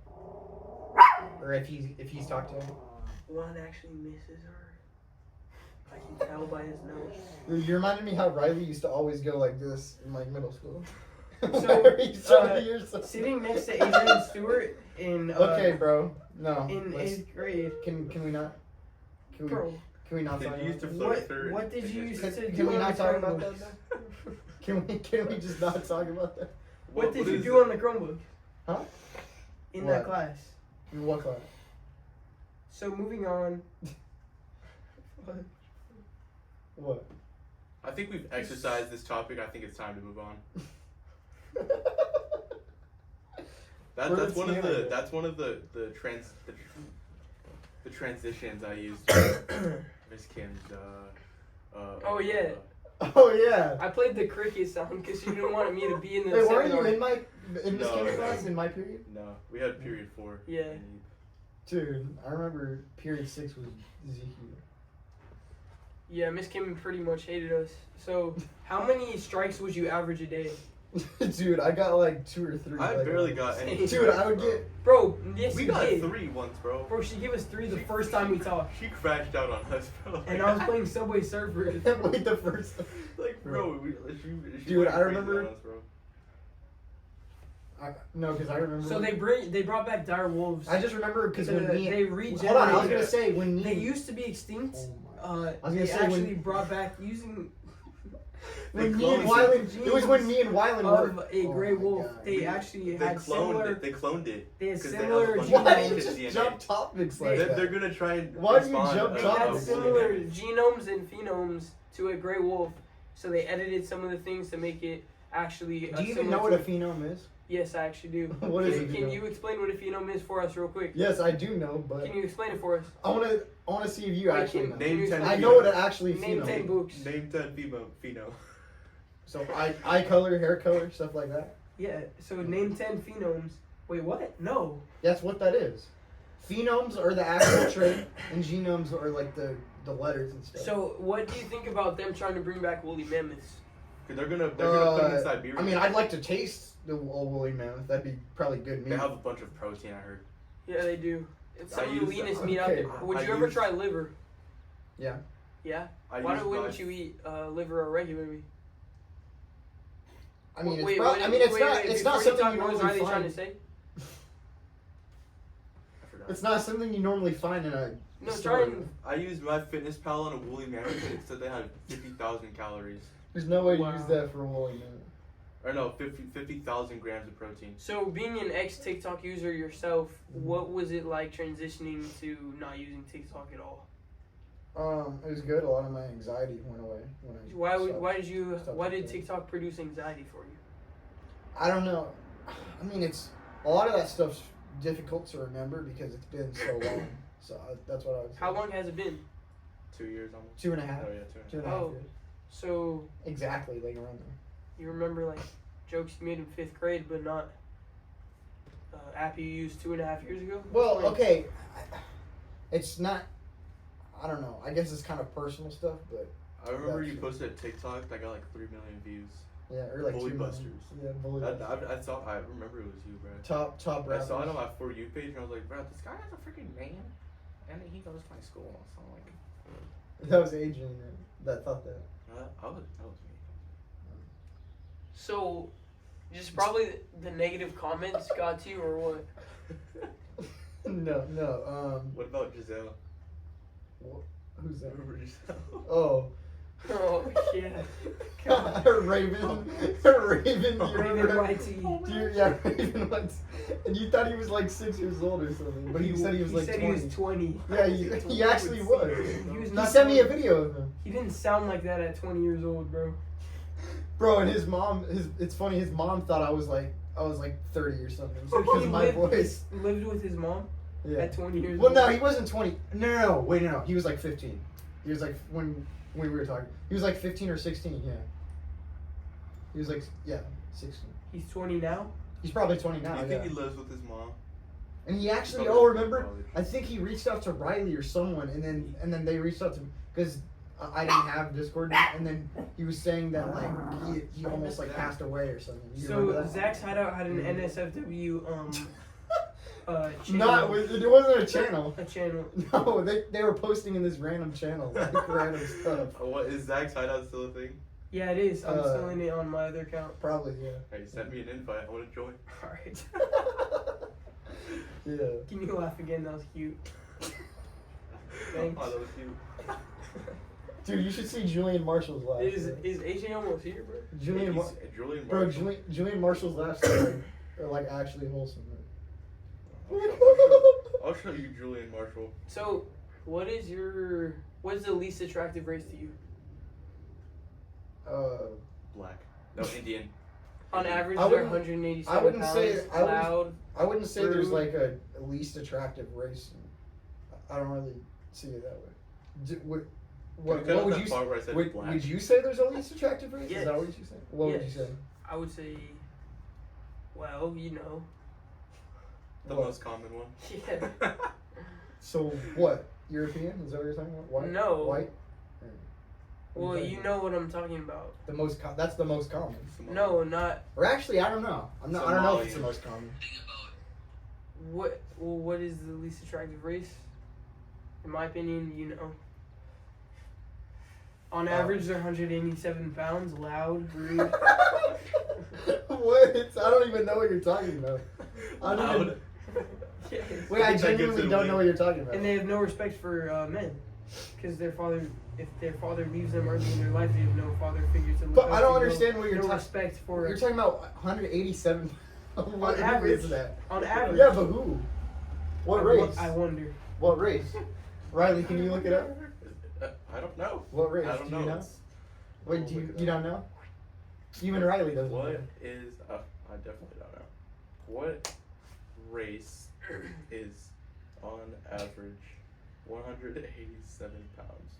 S3: Or if he's talked to her?
S1: Juan actually misses her. I can tell by his nose.
S3: You reminded me how Riley used to always go like this in like middle school.
S1: So, sitting next to Adrian Stewart in
S3: okay, bro. No.
S1: in
S3: let's-
S1: 8th grade.
S3: Can we not? Can we?
S1: Bro,
S3: Can we not
S2: Did
S3: talk
S2: you used to
S3: about
S2: flirt
S1: what,
S2: with her?
S1: what did you used to
S3: Can
S1: do
S3: we
S1: on
S3: not
S1: the
S3: talk about
S1: Chromebooks?
S3: that? Can we just not talk about that?
S1: What did you
S2: is
S1: do
S2: it?
S1: on the Chromebook?
S3: Huh?
S1: In
S3: What?
S1: that class.
S3: In what class?
S1: So moving on.
S3: What?
S2: I think we've exercised this topic. I think it's time to move on. That's one of the transitions I used. Miss Kim's.
S1: Oh, yeah.
S3: Oh yeah.
S1: I played the cricket sound because you didn't want me to be in the
S3: Wait, weren't you
S1: seminar.
S3: in Miss
S2: No,
S3: Kim's
S2: no.
S3: class in my period?
S2: No, we had period 4.
S1: Yeah.
S3: Dude, I remember period 6 was Ezekiel.
S1: Yeah, Miss Kim pretty much hated us. So how many strikes would you average a day?
S3: Dude, I got like 2 or 3.
S2: I
S3: like,
S2: barely got any.
S3: Dude, I would
S2: bro.
S3: get.
S1: Bro, yes
S2: We
S1: you
S2: got
S1: did.
S2: 3 once, bro.
S1: Bro, she gave us 3 the first time we talked.
S2: She crashed out on us, bro.
S1: And I was playing Subway Surfers.
S3: Wait, the first.
S2: like, bro, she
S3: Dude,
S2: went
S3: I
S2: crazy
S3: remember-
S2: on us, bro.
S3: No, because I remember.
S1: So they brought back dire wolves.
S3: I just remember because when me.
S1: they
S3: Hold
S1: regenerated.
S3: on, I was gonna say when me.
S1: They used to be extinct.
S3: Oh my. I was
S1: They
S3: gonna say
S1: actually
S3: when.
S1: brought back using
S3: When
S2: They
S3: me and
S2: cloned
S3: Wyland. It was when me and Wyland
S1: of
S3: were.
S1: a
S3: Oh
S1: gray
S3: my
S1: wolf.
S3: God.
S1: They actually
S2: They
S1: had
S2: cloned
S1: similar.
S2: it. They cloned it.
S1: They had
S2: 'Cause they have a
S1: similar
S2: bunch of
S3: Why do you
S2: DNA.
S3: just jump topics like
S2: They're
S3: that?
S2: gonna try and.
S3: Why do you
S2: respond,
S3: jump
S1: They
S3: topics?
S1: had
S3: Oh,
S1: similar genomes and phenomes to a gray wolf, so they edited some of the things to make it actually.
S3: Do you even know what a
S1: similar
S3: phenome is?
S1: Yes, I actually do.
S3: What is a
S1: Can
S3: phenome?
S1: you explain what a phenome is for us, real quick?
S3: Yes, I do know, but
S1: Can you explain it for us?
S3: I wanna see if you
S1: Wait,
S3: actually
S1: can-
S3: know.
S1: can you
S2: Name 10
S1: explain-
S3: I know what it actually
S1: Name 10
S3: phenome.
S1: books.
S2: Name 10 pheno.
S3: So eye color, hair color, stuff like that.
S1: Yeah. So name 10 phenomes. Wait, what? No.
S3: That's what that is. Phenomes are the actual trait, and genomes are like the letters and stuff.
S1: So what do you think about them trying to bring back woolly mammoths?
S2: They're gonna put them in Siberia.
S3: I mean, I'd like to taste the old woolly mammoth. That'd be probably good meat.
S2: They have a bunch of protein. I heard.
S1: Yeah, they do. It's
S2: I
S1: some of the
S2: use-
S1: leanest meat out
S3: okay.
S1: there. Would
S2: I
S1: you ever
S2: use-
S1: try liver?
S3: Yeah.
S1: Yeah.
S2: I
S1: Why
S2: use
S1: wouldn't
S2: my-
S1: you eat liver regularly?
S3: I mean, it's
S1: Wait,
S3: prob-
S1: wait,
S3: I mean, it's
S1: wait,
S3: not.
S1: wait,
S3: It's
S1: before
S3: not something
S1: talk,
S3: you
S1: what was
S3: normally
S1: Riley trying to
S3: find.
S1: say?
S2: I forgot.
S3: It's not something you normally find in a.
S1: No,
S3: store.
S1: try and.
S2: I used my fitness pal on a woolly mammoth and it said they had 50,000 calories.
S3: There's no way
S1: Wow.
S3: to use that for a woolly mammoth.
S2: Or no, 50,000 grams of protein.
S1: So, being an ex-TikTok user yourself, what was it like transitioning to not using TikTok at all?
S3: It was good. A lot of my anxiety went away when I. stopped
S1: Why did
S3: TikTok.
S1: TikTok produce anxiety for you?
S3: I don't know. I mean, it's a lot of that stuff's difficult to remember because it's been so long. So that's what I was.
S1: How long has it been?
S2: 2 years almost.
S3: 2.5.
S2: Oh yeah, 2 and a half.
S3: 2.5
S1: Oh.
S3: years.
S1: So,
S3: Exactly, like around there.
S1: you remember like jokes you made in 5th grade, but not app you used 2.5 years ago?
S3: Well,
S1: Explain.
S3: okay. It's not. I don't know. I guess it's kind of personal stuff, but
S2: I remember
S3: That's
S2: you
S3: it.
S2: posted a TikTok that got like 3 million views.
S3: Yeah, or like
S2: Bully
S3: 2
S2: Busters.
S3: million. Yeah, Bully Busters.
S2: I remember it was you, bro.
S3: Top
S2: I
S3: rappers.
S2: saw it on my For You page and I was like, bro, this guy has a freaking name. And he goes to my school. So I'm like,
S3: That was Adrian that thought that.
S2: that was me.
S1: So, just probably the negative comments got to you, or what?
S3: No.
S2: What about Giselle?
S3: Who's that?
S2: Remember Giselle?
S3: Oh.
S1: Oh, yeah.
S3: Her Raven. Her Raven. Do you
S1: Raven
S3: remember?
S1: YT.
S3: Yeah, Raven YT. And you thought he was like 6 years old or something, but he said he was like 20.
S1: He was 20.
S3: Yeah, he actually was.
S1: He was
S3: He
S1: not
S3: sent me a
S1: 20.
S3: video of him.
S1: He didn't sound like that at 20 years old, bro.
S3: Bro, and his mom, it's funny, his mom thought I was like 30 or something.
S1: So
S3: because
S1: he
S3: of my voice.
S1: lived with his mom
S3: Yeah.
S1: at 20 years
S3: Well,
S1: old?
S3: no, he wasn't 20. No. Wait, no. He was like 15. He was like, when we were talking, he was like 15 or 16, yeah. He was like, 16.
S1: He's 20 now?
S3: He's probably 20 now,
S2: Do you
S3: yeah.
S2: think he lives with his mom?
S3: And he actually,
S2: Probably
S3: remember?
S2: college.
S3: I think he reached out to Riley or someone, and then they reached out to me, because I didn't have Discord, and then he was saying that, like, he almost, like, passed away or something. You remember
S1: So
S3: that?
S1: Zach's Hideout had an NSFW channel.
S3: Not, it wasn't a channel.
S1: A channel.
S3: No, they were posting in this random channel, like, random stuff.
S2: What is Zach's Hideout still a thing?
S1: Yeah, it is. I'm still in it on my other account.
S3: Probably, yeah.
S2: Hey, send me an invite. I want to join.
S1: Alright.
S3: Yeah.
S1: Can you laugh again? That was cute. Thanks.
S2: Oh, that was cute.
S3: Dude, you should see Julian Marshall's laugh.
S1: Is AJ almost here, bro?
S3: Julian,
S2: He's- Julian
S3: bro,
S2: Marshall.
S3: Julian Marshall's laughs are like actually wholesome.
S2: I'll show you Julian Marshall.
S1: So, what is the least attractive race to you?
S2: Black. No, Indian.
S1: On average,
S3: I
S1: they're
S3: wouldn't-
S1: 187
S3: I wouldn't
S1: pounds,
S3: say-
S1: loud.
S3: I wouldn't say there's
S1: Rude.
S3: like a least attractive race. I don't really see it that way. What
S2: Cut out
S3: would
S2: that
S3: you
S2: part where I said
S3: would,
S2: black.
S3: would you say there's a least attractive race?
S1: Yes.
S3: Is that what you say? What would you
S1: Yes.
S3: say?
S1: I would say, well, you know.
S2: The
S3: What?
S2: most common one.
S1: Yeah.
S3: So what? European? Is that what you're talking about? White?
S1: No.
S3: White?
S1: Well, you know what I'm talking about.
S3: The most that's the most common.
S1: No, not
S3: Or actually, I don't know. I don't know if it's the most common.
S1: what. Well, what is the least attractive race? In my opinion, you know. On average, they're 187 pounds, loud, rude.
S3: What? I don't even know what you're talking about. I don't even,
S1: Yes.
S3: wait, I
S2: That gives
S3: genuinely
S2: it
S3: don't
S2: away.
S3: know what you're talking about.
S1: And they have no respect for men, because if their father leaves them early in their life, they have no father figure to look
S3: But
S1: up
S3: I don't
S1: to,
S3: understand
S1: no,
S3: what you're
S1: no
S3: talking.
S1: respect for.
S3: You're talking about 187. What
S1: On average.
S3: is that?
S1: On average.
S3: Yeah, but who? What race?
S1: I wonder.
S3: What race? Riley, can you look it up?
S2: I don't know.
S3: What race?
S2: I don't
S3: Do you
S2: know.
S3: know?
S2: It's-
S3: Wait,
S2: I'll look it
S3: you
S2: up.
S3: don't know? Even Riley doesn't.
S2: What
S3: know.
S2: is? I definitely don't know. What race is on average 187 pounds?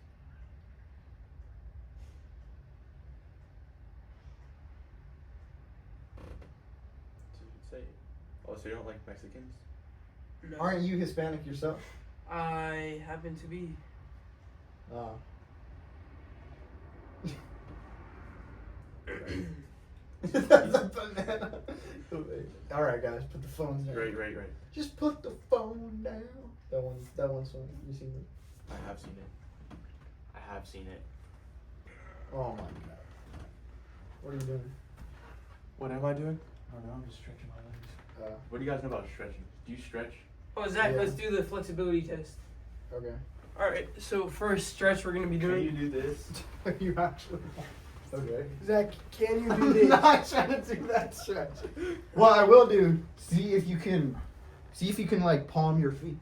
S2: What did it say? Oh, so you don't like Mexicans?
S1: No.
S3: Aren't you Hispanic yourself?
S1: I happen to be.
S3: Oh. That's a banana. All right, guys, put the phones down.
S2: Right.
S3: Just put the phone down. That one's funny. You seen it?
S2: I have seen it. I have seen it.
S3: Oh my god. What are you doing?
S2: What am I doing? I don't know. I'm just stretching my legs. What do you guys know about stretching? Do you stretch?
S1: Oh, Zach,
S3: Yeah.
S1: let's do the flexibility test.
S3: Okay.
S1: Alright, so first stretch we're going to be
S2: Can you
S1: doing.
S2: do this?
S3: You actually. Okay.
S1: Zach, can you do
S3: I'm
S1: this?
S3: not trying to do that stretch. What I will do, see if you can like palm your feet.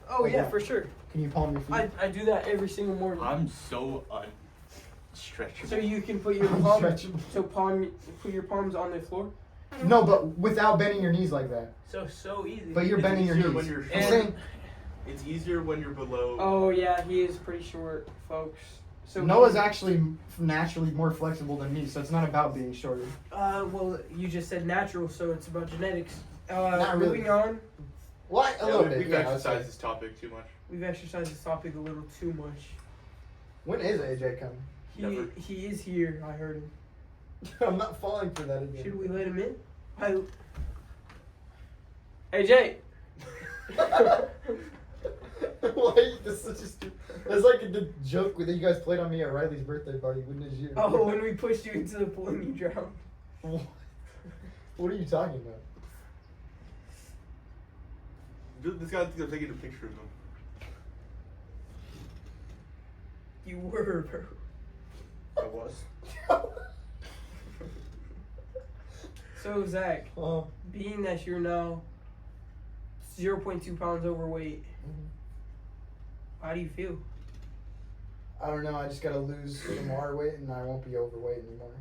S1: Oh,
S3: Like
S1: yeah,
S3: that.
S1: for sure.
S3: Can you palm your feet?
S1: I do that every single morning.
S2: I'm so unstretchable.
S1: So you can put your
S3: Unstretchable.
S1: put your palms on the floor.
S3: No, but without bending your knees like that.
S1: So easy.
S3: But you're
S2: It's
S3: bending your
S2: easier
S3: knees.
S2: when you're
S3: I'm
S1: short.
S3: saying,
S2: It's easier when you're below.
S1: Oh yeah, he is pretty short, folks. So
S3: Noah's actually naturally more flexible than me, so it's not about being shorter.
S1: well, you just said natural, so it's about genetics.
S3: Not really.
S1: Moving on,
S3: What? A
S2: Yeah,
S3: little
S2: we've
S3: bit. Yeah,
S2: exercised this topic too much.
S1: we've exercised this topic a little too much.
S3: When is AJ coming?
S2: Never.
S1: He is here. I heard him.
S3: I'm not falling for that again.
S1: Should we let him in? Hey, Jay.
S3: Why? That's such a stupid. That's like the joke that you guys played on me at Riley's birthday party. When did you?
S1: Oh, when we pushed you into the pool and you drowned.
S3: What are you talking about?
S2: This guy's gonna take a picture of him.
S1: You were, bro.
S2: I was.
S1: So, Zach, being that you're now 0.2 pounds overweight, how do you feel?
S3: I don't know. I just gotta lose some more weight, and I won't be overweight anymore.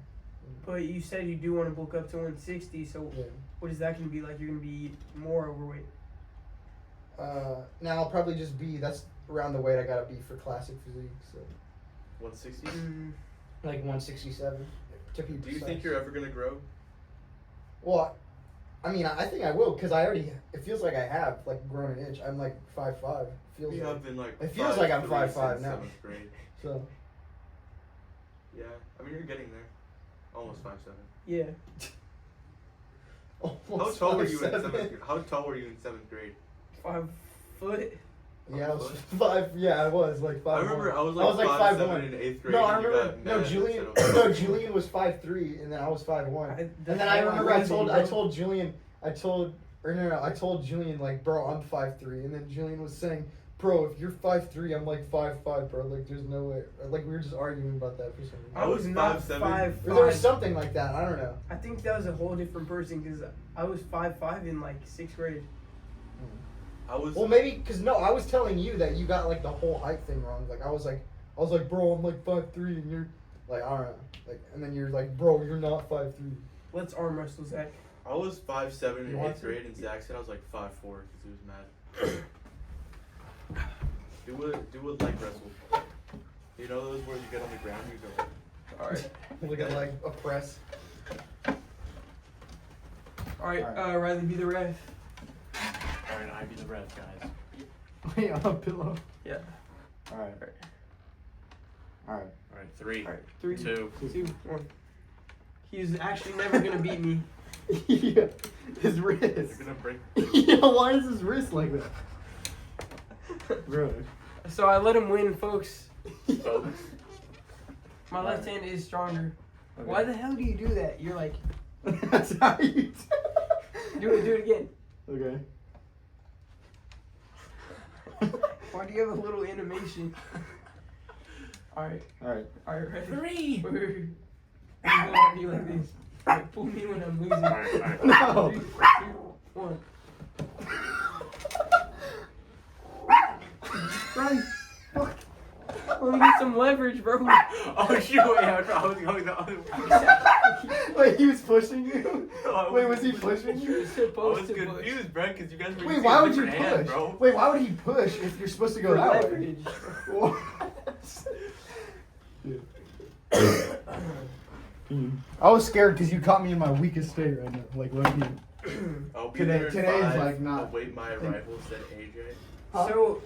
S1: But you said you do want to bulk up to 160, so
S3: Yeah.
S1: what is that going to be like? You're going to be more overweight.
S3: Now I'll probably just be. That's around the weight I gotta be for classic physique. So
S2: 160.
S3: like 167 to be
S2: Do you
S3: precise.
S2: think you're ever gonna grow?
S3: Well, I mean, I think I will because I already. It feels like I have like grown an inch. I'm like 5'5". Feels
S2: We
S3: like.
S2: have been like.
S3: It feels like I'm
S2: 5'3"
S3: 5'5"
S2: since
S3: now.
S2: 7th grade.
S3: So.
S2: Yeah, I mean you're getting there. Almost 5'7".
S1: Yeah.
S2: How
S3: Almost
S2: tall were you in
S3: 5'7".
S2: 7th grade? How tall were you in 7th grade?
S1: 5 foot.
S3: Yeah, I was 5. Yeah, I was like 5'1".
S2: I remember I was like 5'7" in 8th grade.
S3: No, I
S2: and you
S3: remember.
S2: got
S3: No,
S2: mad
S3: Julian.
S2: instead of-
S3: No, Julian was 5'3", and then I was 5'1". And then I remember I told Julian. I told Julian like, bro, I'm 5'3", and then Julian was saying, bro, if you're 5'3", I'm like 5'5", bro. Like, there's no way. Like, we were just arguing about that for some reason.
S1: I was not
S2: 5'7".
S1: 5'5".
S3: Or there was something like that. I don't know.
S1: I think that was a whole different person because I was 5'5" in like 6th grade.
S2: I was.
S3: Well, maybe because no, I was telling you that you got like the whole height thing wrong. Like, I was like, bro, I'm like 5'3", and you're like, I don't know. Like, and then you're like, bro, you're not 5'3".
S1: Let's arm wrestle, Zach.
S2: I was 5'7" in
S3: You want
S2: 8th
S3: to?
S2: grade, and Zach said I was like 5'4" because he was mad. do a leg wrestle. You know those where you get on the ground, you go.
S1: All right.
S3: Look at like a press.
S1: All right.
S3: All
S1: Riley, be the ref.
S5: Alright, I be the ref, guys.
S3: Wait, on a pillow.
S1: Yeah.
S3: All right. All right.
S5: Alright, 3,
S1: All right. 3,
S5: 2.
S1: 2, 1. He's actually never gonna beat me.
S3: Yeah, his
S2: You're
S3: wrist.
S2: gonna break.
S3: Yeah, why is his wrist like that? Bro.
S1: So I let him win, folks.
S2: Folks.
S1: My left hand is stronger. Why the hell do you do that? You're like,
S3: That's how you
S1: do it again.
S3: Okay.
S1: Why do you have a little animation? Alright,
S3: Alright.
S1: ready?
S5: 3!
S1: Wait. I'm gonna be like this. Like, pull me when I'm losing.
S5: Alright.
S3: No.
S1: 3, 2, 1. Run! Fuck! Let me get some leverage, bro.
S2: Oh shoot! Wait, I was going the other way.
S3: Wait, he was pushing you?
S2: I
S3: Wait, was he pushing
S1: You're
S3: you?
S2: I was
S1: supposed to push.
S2: confused, bro, because you guys were
S3: Wait,
S2: using
S3: why
S2: a
S3: would you
S2: different hand,
S3: push?
S2: bro.
S3: Wait, why would he push if you're supposed to go
S1: For
S3: that way?
S1: leverage.
S3: What? I was scared because you caught me in my weakest state right now. Like, look at
S2: I'll be
S3: Today-
S2: there in
S3: today's
S2: 5.
S3: like not-
S2: Await my arrival, said AJ.
S1: So,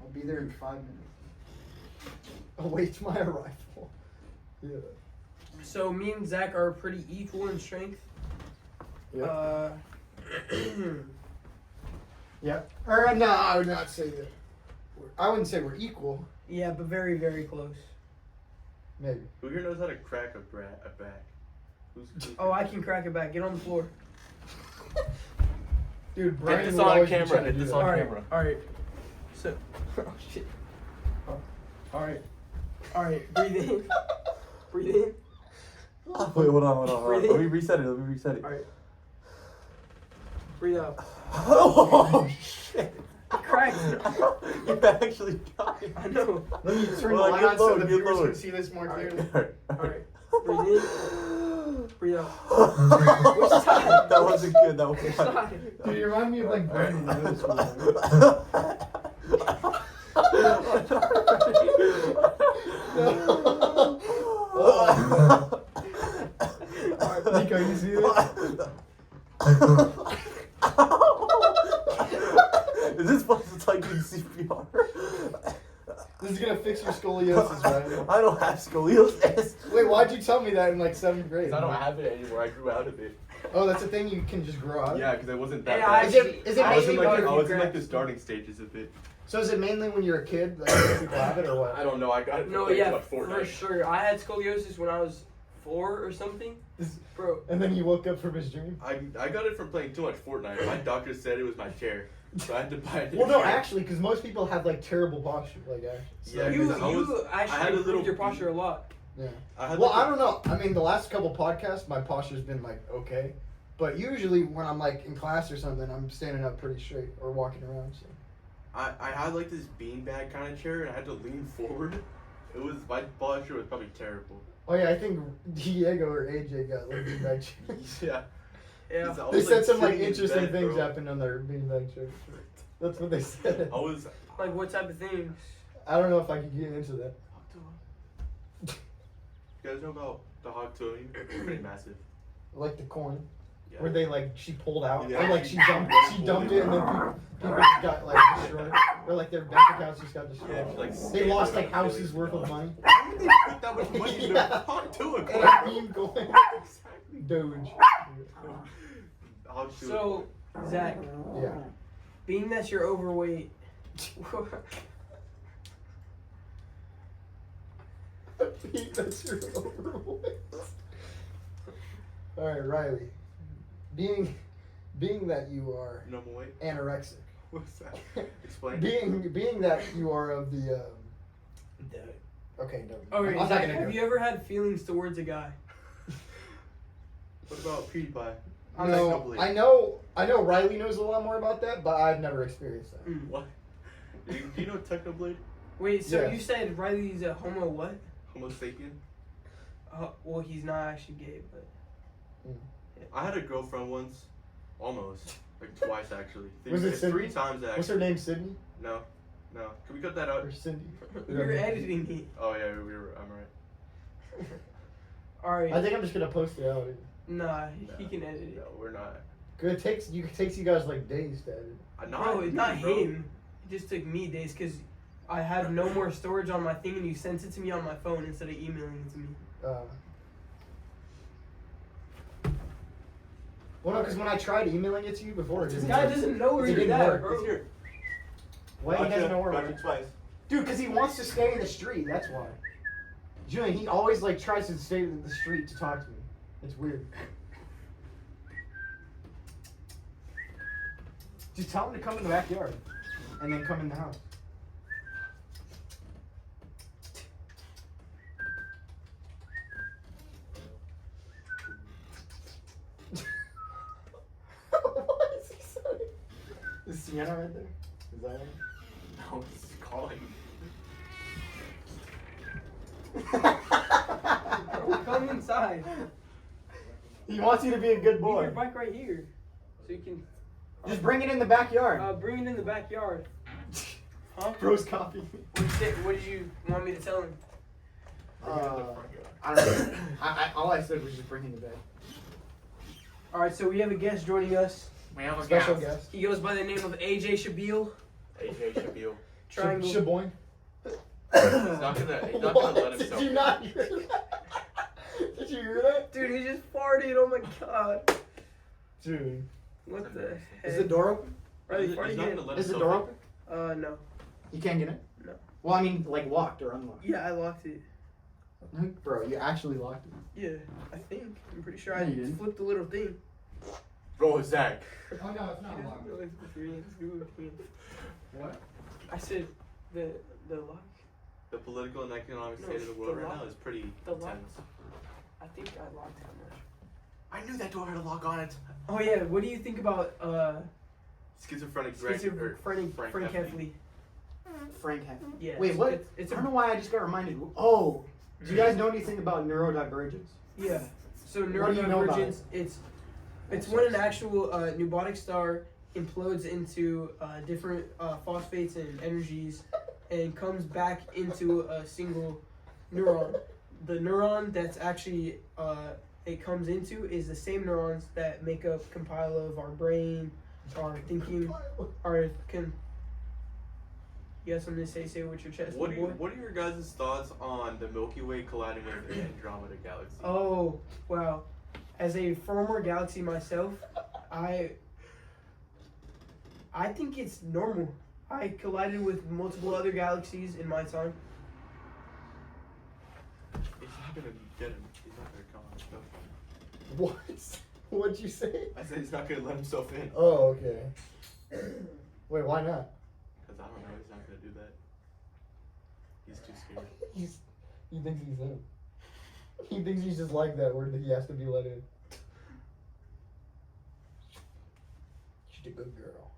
S3: I'll be there in 5 minutes. Await my arrival. Yeah.
S1: so me and Zach are pretty equal in strength.
S3: Yep. Yep. Or no, I would not say that. I wouldn't say we're equal.
S1: Yeah, but very, very close.
S3: Maybe.
S2: Who here knows how to crack a back? Who's
S1: Oh, I can crack it back. Get on the floor.
S3: Dude, Brian
S5: this
S3: would
S5: on
S3: always be
S5: camera,
S3: trying to
S5: hit
S3: do
S5: this
S3: that.
S5: on
S1: Alright,
S5: camera.
S1: alright. So, oh shit. Alright. Alright, breathe in. Breathe in.
S5: Wait, hold on.
S1: Breathe in.
S5: Let me reset it.
S1: Alright. Breathe out.
S5: Oh, shit.
S1: Crack.
S5: You actually got it.
S1: I know.
S3: Let me turn
S5: Well,
S3: the light
S5: get
S3: on so
S5: low,
S3: the
S5: get
S3: viewers
S5: lower.
S3: can see this more clearly.
S1: Alright. Breathe in. Breathe out.
S5: Which
S1: side?
S5: That wasn't good. That was
S1: Which
S5: fine.
S1: side?
S3: Dude, you remind me of like Brian in middle school. Nico, you see this?
S5: Is this supposed to like in CPR?
S3: This is gonna fix your scoliosis, right?
S5: I don't have scoliosis.
S3: Wait, why'd you tell me that in like 7th grade?
S2: Because I don't have it anymore. I grew out of it.
S3: Oh, that's a thing you can just grow out of?
S2: Yeah, because it wasn't that
S1: Yeah,
S2: bad.
S3: Is it
S2: I was in
S3: mainly
S2: like
S3: when
S2: I was in like the
S1: grass.
S2: starting stages of it.
S3: So is it mainly when you're a kid that people have it, or what?
S2: I don't know. I got it from
S1: No,
S2: playing
S1: yeah,
S2: too much
S1: for
S2: Fortnite.
S1: sure. I had scoliosis when I was 4 or something. Bro,
S3: And then he woke up from his dream?
S2: I got it from playing too much Fortnite. My doctor said it was my chair, so I had to buy it.
S3: Well, no, actually, because most people have like terrible posture, like actually.
S2: Yeah,
S1: you
S2: 'cause I had
S1: actually
S2: a
S1: improved
S2: little
S1: your posture a lot.
S3: Yeah.
S2: I had
S3: Well,
S2: like
S3: I don't know. I mean, the last couple podcasts, my posture's been like okay, but usually when I'm like in class or something, I'm standing up pretty straight or walking around. So.
S2: I had like this beanbag kind of chair, and I had to lean forward. It was my posture was probably terrible.
S3: Oh yeah, I think Diego or AJ got like beanbag chairs.
S2: Yeah.
S1: Yeah.
S2: 'Cause I
S3: They
S2: was,
S3: said some like
S2: sitting in
S3: interesting
S2: bed,
S3: things
S2: bro.
S3: happened on their beanbag chairs. That's what they said.
S2: I was.
S1: Like, what type of things?
S3: I don't know if I could get into that.
S2: You guys know about the hog tuning? Pretty massive.
S3: Like the corn,
S2: Yeah.
S3: where they like she pulled out,
S2: Yeah.
S3: or like she dumped it, and then people just got like destroyed, or like their bank accounts just got destroyed.
S2: Yeah, like,
S3: They lost like
S2: $800
S3: houses worth of money.
S2: How would they put that much money in
S3: Yeah.
S2: the hog tuning?
S3: And a meme going.
S2: Exactly.
S3: Doge.
S2: Hog tuning.
S1: So, Zach,
S3: Yeah.
S1: being that you're overweight,
S3: That's your overweight. All right, Riley. Being that you are
S2: Normal weight.
S3: anorexic.
S2: What's that? Explain.
S3: Being that you are of the okay, no.
S1: oh, wait,
S3: I'm not
S1: Zach,
S3: gonna
S1: have
S3: go.
S1: you ever had feelings towards a guy?
S2: What about PewDiePie?
S3: No, I know Riley knows a lot more about that, but I've never experienced that.
S1: Mm.
S2: What? Do you know Technoblade?
S1: Wait, so
S3: Yes.
S1: you said Riley's a homo what?
S2: Homo sapien?
S1: Well, he's not actually gay, but...
S2: I had a girlfriend once. Almost. Like twice, actually.
S3: Was it Sydney?
S2: 3 times, actually.
S3: What's her name, Sydney
S2: No. No. Can we cut that out?
S3: or Cindy?
S1: You're editing it.
S2: Oh, yeah, I'm right.
S1: Alright.
S3: I think I'm just gonna post it out.
S1: Nah, he
S2: No.
S1: can edit it.
S2: No, we're not.
S3: Cause it takes you guys like days to edit.
S1: Bro, it's not
S2: bro.
S1: him. It just took me days because I have no more storage on my thing and you sent it to me on my phone instead of emailing it to me.
S3: Well, no, because when I tried emailing it to you before, it
S1: This
S3: didn't
S1: guy
S3: work.
S1: doesn't know where
S3: It
S1: you're
S3: didn't
S1: at,
S3: work.
S1: bro.
S2: It's here.
S3: Why he doesn't know where?
S2: Gotcha twice.
S3: Dude, because he wants to stay in the street. That's why. Julian, he always like tries to stay in the street to talk to me. It's weird. Just tell him to come in the backyard, and then come in the house. What is he saying? Is Sienna right there? Is that one?
S2: No, he's calling.
S1: Come inside.
S3: He wants you to be a good
S1: Leave
S3: boy.
S1: your bike right here. So you can
S3: Just bring it in the backyard.
S1: bring it in the backyard. Huh?
S3: Bro's copy.
S1: What did you want me to tell him?
S3: I don't know. All I said was just bring him to bed.
S1: Alright, so we have a guest joining us.
S4: We have a
S3: Special
S4: guest.
S3: guest.
S1: He goes by the name of AJ Shabil.
S2: AJ Shabil.
S1: Triangle.
S3: Shaboing.
S2: He's not gonna let
S3: What?
S2: himself.
S3: Did you not hear that? Did you hear that?
S1: Dude, he just farted. Oh my god.
S3: Dude.
S1: What the heck?
S3: Is the door open?
S1: Riley,
S2: He's
S1: farted
S2: not
S1: again.
S2: gonna let
S3: Is the
S2: himself
S3: door open?
S1: No.
S3: You can't get in?
S1: No.
S3: Well, I mean, like locked or unlocked.
S1: Yeah, I locked it.
S3: Bro, you actually locked it.
S1: Yeah, I think. I'm pretty sure
S3: No,
S1: I
S3: you didn't.
S1: flipped the little thing.
S2: Bro, Zach.
S3: Oh, no, it's not locked. What?
S1: I said the lock.
S2: The political and economic
S1: No,
S2: state of the world
S1: the
S2: right
S1: lock.
S2: now is pretty
S1: The lock.
S2: intense.
S1: I think I locked how much.
S2: I knew that door had a lock on it.
S1: Oh yeah, what do you think about
S2: Schizophrenic
S1: schizophrenic
S2: Frank
S1: Frank
S2: Heffley.
S1: Heffley?
S3: Frank Heffley.
S1: Yeah.
S3: Wait, what?
S1: It's
S3: I don't
S1: a
S3: know why I just got reminded. Oh, do you guys know anything about neurodivergence?
S1: yeah. So
S3: What do you know about
S1: neurodivergence, it's when an actual pneumatic star implodes into different phosphates and energies and comes back into a single neuron. The neuron that's actually it comes into is the same neurons that make up compile of our brain, our thinking, our You got something to say? Say it with your chest,
S2: What
S1: little boy.
S2: are your guys' thoughts on the Milky Way colliding with the Andromeda Galaxy?
S1: Oh, wow. As a former galaxy myself, I think it's normal. I collided with multiple other galaxies in my time.
S2: He's not gonna get him. He's not gonna come on.
S3: What? What'd you say?
S2: I said he's not gonna let himself in.
S3: Oh, okay. Wait, why not?
S2: Because I don't know, he's not gonna do that. He's too scared.
S3: He thinks he's him. He thinks he's just like that, where he has to be let in. She's a good girl.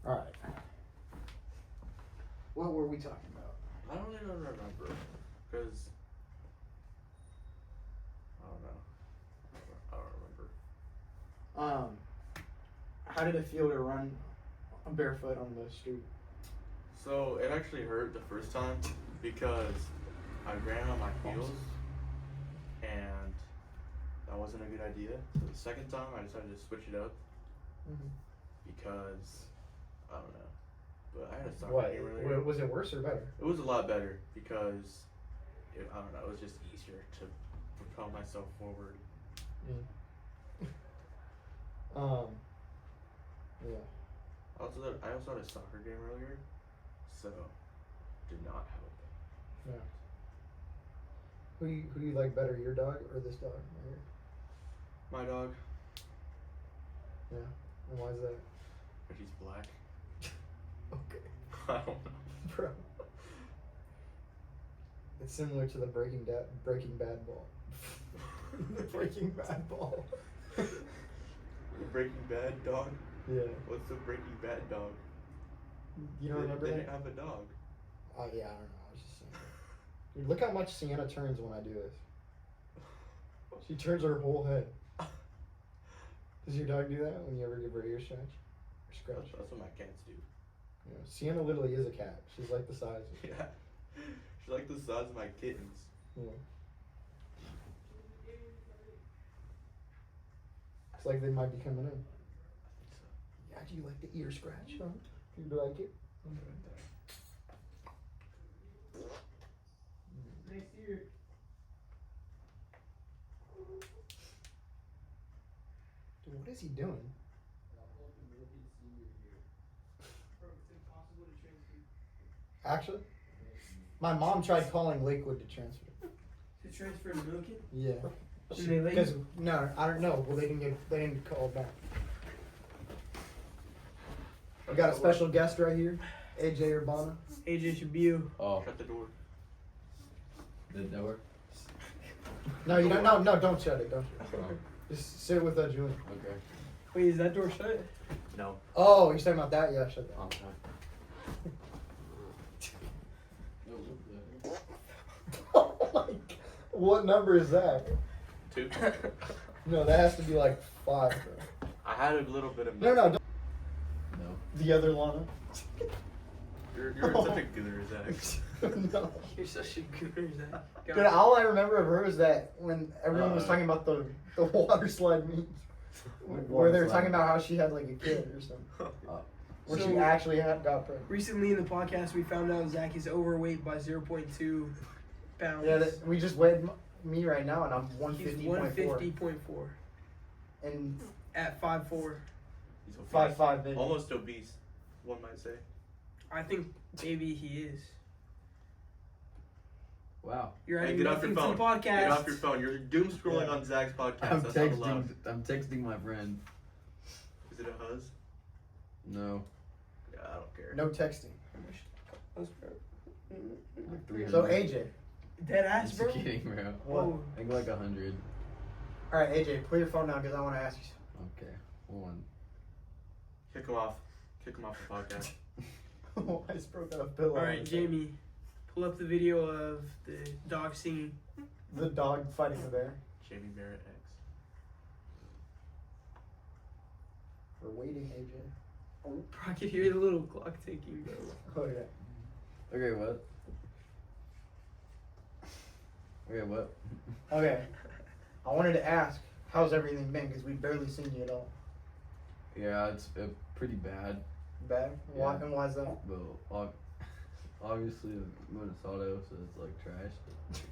S3: All right. What were we talking about?
S2: I don't even remember. Because. I don't know. I don't remember.
S3: How did it feel to run barefoot on the street?
S2: So it actually hurt the first time because I ran on my heels and that wasn't a good idea. So the second time I decided to switch it up because I don't know. But I had a soccer game earlier.
S3: Was it worse or better?
S2: It was a lot better because I don't know, it was just easier to propel myself forward.
S3: Yeah.
S2: I also had a soccer game earlier, so did not help.
S3: Yeah. Who do you like better, your dog or this dog?
S2: My dog,
S3: Yeah. And why is that?
S2: but he's black.
S3: Okay.
S2: I don't know.
S3: Bro. It's similar to the Breaking Bad ball. The Breaking Bad ball.
S2: The Breaking Bad dog?
S3: Yeah.
S2: What's the Breaking Bad dog?
S3: You don't remember
S2: They
S3: that?
S2: didn't have a dog.
S3: Oh yeah, I don't know. I was just saying. Dude, look how much Sienna turns when I do this. She turns her whole head. Does your dog do that when you ever give her ear stretch? Or scratch?
S2: That's what my cats do.
S3: Yeah. Sienna literally is a cat. She's like the size.
S2: Yeah. She's like the size of my kittens.
S3: Yeah. It's like they might be coming in. Yeah, do you like the ear scratch, huh? Do you like it?
S1: Next year.
S3: Dude, what is he doing? Actually? My mom tried calling Lakewood to transfer.
S1: To transfer to Milken?
S3: Yeah.
S1: Did they leave?
S3: Because no, I don't know. Well, they didn't call back. We got a special guest right here, AJ Urbana.
S1: AJ Shabiu.
S5: Oh,
S2: Shut the door.
S5: did that work?
S3: No, you don't. No, don't shut it. Don't shut it.
S5: Oh,
S3: Just sit with Julian.
S5: okay.
S1: Wait, is that door shut?
S2: No.
S3: Oh, you're talking about that? Yeah, shut that.
S5: Okay.
S3: Oh my God. What number is that?
S2: 2.
S3: No, that has to be like 5. Bro.
S2: I had a little bit of.
S3: No, don't.
S5: No.
S3: The other Lana.
S2: You're such a gooner, Zach.
S3: No.
S1: You're such a gooner, Zach.
S3: Dude, all I remember of her is that when everyone was talking about the water slide memes, where they were talking about how she had like a kid or something, where she
S1: So-
S3: actually got pregnant.
S1: Recently in the podcast, we found out Zach is overweight by 0.2 pounds.
S3: Yeah, we just weighed me right now, and I'm
S1: He's
S3: 150.4.
S1: 150.4
S3: And
S1: at 5'4".
S2: He's obese.
S3: 5'5", baby.
S2: Almost obese, one might say.
S1: I think maybe he is.
S5: Wow.
S1: You're
S2: Hey,
S1: adding
S2: get off your
S1: nothing to the
S2: phone.
S1: podcast.
S2: Get off your phone. You're doom scrolling
S3: Yeah.
S2: on Zach's podcast.
S5: I'm
S2: That's not allowed.
S5: I'm texting my friend.
S2: Is it a huzz?
S5: No.
S2: Yeah, I don't care.
S3: no texting.
S5: Like 300.
S3: So AJ,
S1: Dead ass,
S5: Just
S1: bro.
S5: kidding, bro.
S3: what?
S1: Oh,
S5: I think like 100.
S3: All right, AJ, put your phone down because I want to ask you
S5: Okay. One.
S2: Kick him off. Kick him off the podcast.
S3: something. I just broke out a pillow.
S1: all right, Jamie. Pull up the video of the dog singing.
S3: The dog fighting the bear.
S2: Jamie Barrett X.
S3: We're waiting, AJ.
S1: Bro, I could hear the little clock ticking, bro.
S3: Oh yeah.
S5: Okay, what? Okay, what?
S3: Okay.
S4: I wanted to ask, how's everything been? Because we've barely seen you at all.
S5: Yeah, it's pretty bad.
S4: Bad? Why?
S5: Yeah.
S4: And why is that?
S5: Well, obviously Minnesota, so it's like trash.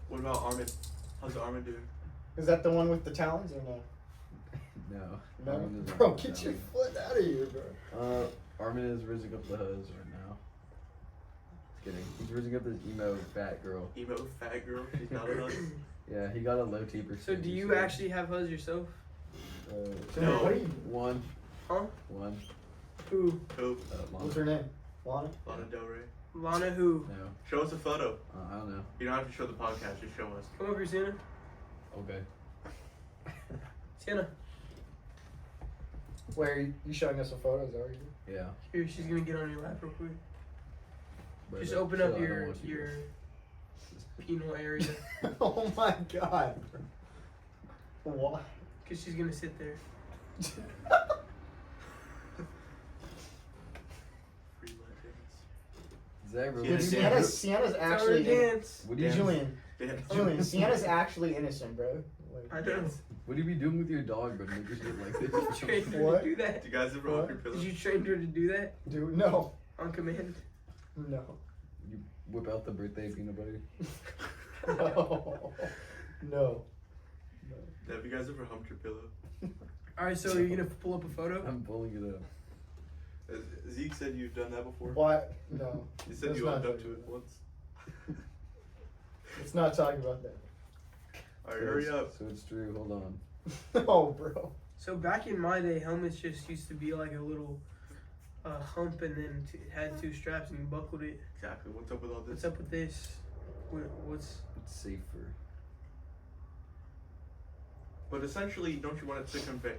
S2: What about Armin? How's Armin doing?
S4: Is that the one with the talons or no?
S5: No.
S4: No?
S5: Armin is
S4: Bro,
S5: not
S4: get your
S5: down.
S4: foot out of here, bro.
S5: Armin is rizzing up the hose right now. Just kidding. He's rizzing up this emo fat girl.
S2: Emo fat girl. She's not a hus.
S5: Yeah, he got a low T percentage.
S1: So do you actually have huzz yourself?
S2: No.
S4: What are you?
S5: One.
S1: Huh?
S5: One.
S1: Who?
S2: Who?
S5: Lana.
S4: What's her name? Lana?
S2: Lana Del Rey.
S1: Lana who?
S5: No.
S2: Show us a photo.
S5: I don't know.
S2: You don't have to show the podcast. Just show us.
S1: Come over here, Sienna.
S5: Okay.
S1: Sienna.
S4: Wait, are you showing us a photo? Is that what you
S5: Yeah.
S1: Here, she's gonna get on your lap real quick.
S5: But
S1: Just
S5: chill,
S1: open
S5: I
S1: up
S5: don't
S1: your
S5: want you to.
S1: penal area.
S4: do? Oh my god. What?
S1: Cause she's gonna sit there.
S2: Free legends.
S5: Zach,
S2: Yeah,
S5: really?
S4: Sienna's actually
S1: dance.
S5: What do you
S4: Julian.
S2: Dance.
S4: Julian, Sienna's actually innocent, bro.
S1: I
S4: Like,
S1: know.
S2: Dance.
S5: What do you be doing with your dog, bro? Make her shit like
S1: Did you
S5: this.
S1: train her
S4: What?
S1: to do that?
S2: Do you guys ever
S4: What?
S2: off your pillow?
S1: Did you train her to do that
S4: dude, no.
S1: on command?
S4: No.
S5: You whip out the birthday peanut butter.
S4: No. No.
S2: Have you guys ever humped your pillow?
S1: All right, so you're gonna pull up a photo.
S5: I'm pulling it up.
S2: Zeke said you've done that before.
S4: What? No.
S2: He said
S4: Let's
S2: you
S4: not
S2: owned up
S4: talk
S2: to it
S4: about
S2: once.
S4: Let's not talk about that.
S2: Alright, hurry up.
S5: So it's true. Hold on.
S4: No, bro.
S1: So back in my day, helmets just used to be like a little hump, and then it had two straps, and you buckled it.
S2: Exactly. What's up with all this?
S1: What's up with this? What's
S5: It's safer.
S2: But essentially, don't you want it to convey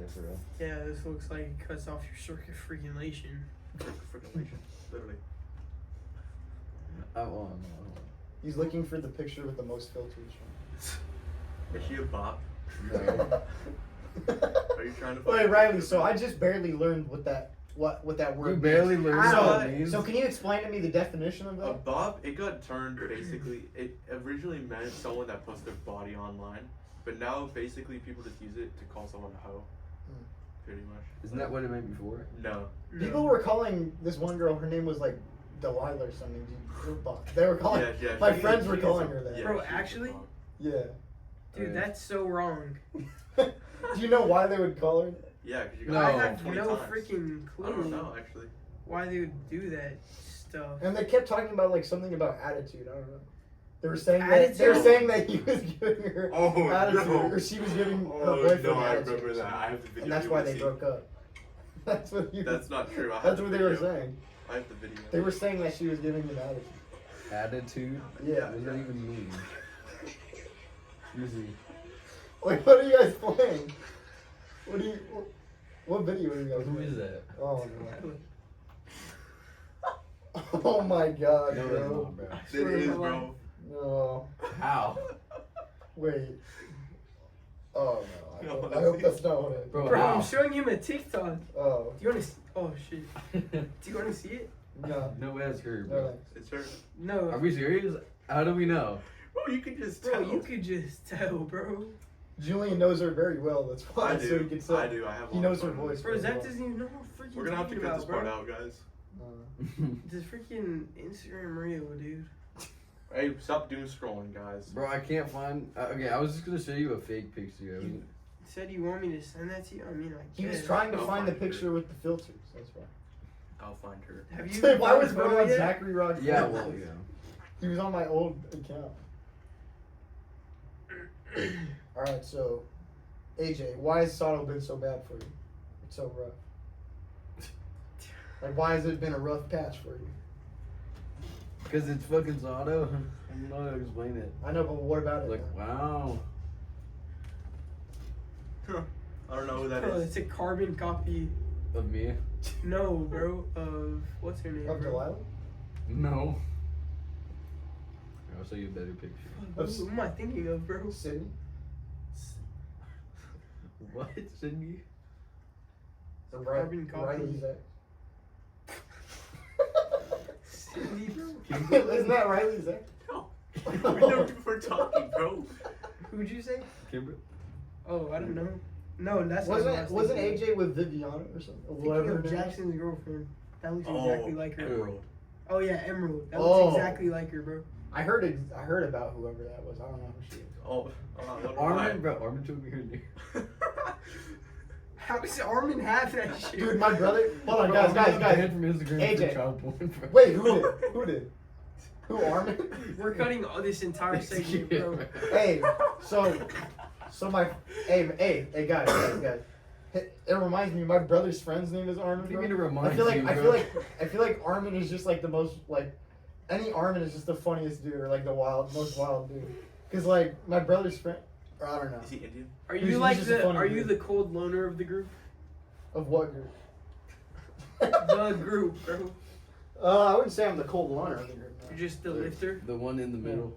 S5: Yeah, for real.
S1: yeah? This looks like it cuts off your circumfriculation.
S2: freaking literally.
S5: Oh, hold on.
S4: He's looking for the picture with the most filters.
S2: Is she a bop?
S5: No.
S2: Are you trying to?
S4: Wait, Riley. So I just barely learned what that word.
S5: You
S4: means.
S5: barely learned
S1: So-
S5: what it means.
S4: So can you explain to me the definition of
S2: A
S4: that?
S2: bop, it got turned basically. It originally meant someone that puts their body online, but now basically people just use it to call someone a hoe. Pretty much.
S5: Isn't that what it meant before?
S2: No.
S4: People were calling this one girl. Her name was like Delilah or something. They were calling.
S2: Yeah.
S4: My
S2: she-
S4: friends were
S2: she's
S4: calling
S2: a-
S4: her that.
S2: yeah,
S1: Bro,
S2: she's a
S1: actually?
S2: bop.
S4: Yeah.
S1: Dude,
S5: Okay.
S1: that's so wrong.
S4: Do you know why they would call her that?
S2: Yeah, because you
S5: No.
S2: got
S1: I
S2: it
S1: have
S2: 20
S1: no
S2: times.
S1: freaking clue
S2: I don't know actually.
S1: why they would do that stuff.
S4: And they kept talking about like something about attitude. I don't know. They were saying
S1: Attitude?
S4: they were saying that he was giving her
S2: Oh,
S4: attitude,
S2: no.
S4: or she was giving her
S2: Oh
S4: boyfriend
S2: no, I
S4: attitude.
S2: remember that. I have the video.
S4: And that's
S2: You
S4: why
S2: wanna
S4: they
S2: see?
S4: broke up. That's what you.
S2: That's not true. I have
S4: That's
S2: the
S4: what they were
S2: video.
S4: saying.
S2: I have the video.
S4: They were saying that she was giving him attitude.
S5: Attitude?
S4: Yeah.
S5: What does that even mean? Easy.
S4: Like, what are you guys playing? What video are you guys
S5: Who
S4: playing?
S5: is that?
S4: Oh no. Oh my god,
S5: No, it's
S4: bro.
S5: not, bro.
S2: It is, bro.
S4: No.
S5: How?
S4: Wait. Oh no.
S2: No,
S4: I hope that's not what it.
S5: Bro,
S1: Bro,
S5: how?
S1: I'm showing him a TikTok.
S4: Oh.
S1: Do you want to? Oh shit. Do you want to see it?
S4: No.
S5: No, that's her,
S4: No
S5: bro.
S4: thanks.
S2: It's her.
S1: No.
S5: Are we serious? How do we know?
S2: Bro, you can just
S1: Bro,
S2: tell.
S1: you could just tell, bro.
S4: Julian knows her very well. That's why.
S2: I
S4: So
S2: do.
S4: he can say.
S2: I do. I have. a
S4: He
S2: lot
S4: knows
S2: of
S4: her
S2: fun with
S4: voice.
S2: it.
S1: Bro,
S4: very
S1: Zach
S4: well.
S1: doesn't even know what freaking
S2: We're gonna have to
S1: talking
S2: cut
S1: about,
S2: this part
S1: bro.
S2: out, guys.
S1: This freaking Instagram reel, dude.
S2: Hey, stop doom scrolling, guys.
S5: Bro, I can't find. Okay, I was just gonna show you a fake picture. I mean,
S1: Said you want me to send that to you? I mean, I
S4: He was
S1: guess.
S4: trying to
S2: I'll
S4: find the
S2: find it.
S4: picture with the filters. That's why.
S2: I'll find her.
S1: Have you?
S4: Dude, why
S1: found
S4: was
S1: the
S4: Bro
S1: photo
S4: on
S1: yet?
S4: Zachary Rock?
S5: yeah, well, yeah.
S4: He was on my old account. Alright, so AJ, why has Sato been so bad for you? It's so rough. Like, why has it been a rough patch for you?
S5: Because it's fucking Zato. I don't know how to explain it.
S4: I know, but what about it?
S5: Like, wow.
S2: I don't know who that
S1: Bro,
S2: is.
S1: it's a carbon copy.
S5: Of me?
S1: No, bro. Of what's her name?
S4: Of
S1: bro?
S4: Delilah?
S5: No. I'll show you a better picture.
S1: Who am I thinking of, bro?
S4: Sydney?
S5: What, Sydney?
S4: Or
S1: Carbon copy.
S4: Riley's ex?
S1: Cindy, bro.
S4: Isn't that Riley's ex?
S2: No. We never were talking, bro.
S1: Who'd you say?
S5: Kimber.
S1: Oh, I don't know. No, that's not what I was
S3: Wasn't
S1: thinking.
S3: AJ with Viviana or something?
S1: Thinking
S3: Whatever her
S1: of
S3: name is.
S1: Jackson's girlfriend. That looks
S2: Oh,
S1: exactly like her.
S2: Emerald.
S1: Oh yeah, Emerald. That
S3: Oh.
S1: looks exactly like her, bro.
S3: I heard about whoever that was. I don't know who she is.
S2: Oh,
S5: Armin, bro. Armin told me her name.
S1: How does Armin have that shit?
S3: Dude, my brother. Hold on,
S5: Bro,
S3: guys.
S5: Armin got banned from Instagram
S3: AJ.
S5: for child porn, bro.
S3: Wait, who did? Who did? Who, Armin?
S1: We're cutting all this entire segment, bro.
S3: Hey, so my, hey, guys. It reminds me, my brother's friend's name is Armin.
S5: What do you
S3: bro.
S5: mean to remind
S3: I feel like
S5: you,
S3: I
S5: bro?
S3: feel like I feel like Armin is just like the most like any Armin is just the funniest dude or like the most wild dude. Cause like my brother's friend, or I don't know.
S2: Is he Indian?
S1: Are
S3: He's
S1: you like
S3: just a
S1: the?
S3: funny
S1: Are you
S3: dude.
S1: the cold loner of the group?
S3: Of what group?
S1: The group, bro.
S3: I wouldn't say I'm the cold loner of the group. no.
S1: You're just the lifter.
S5: The one in the middle.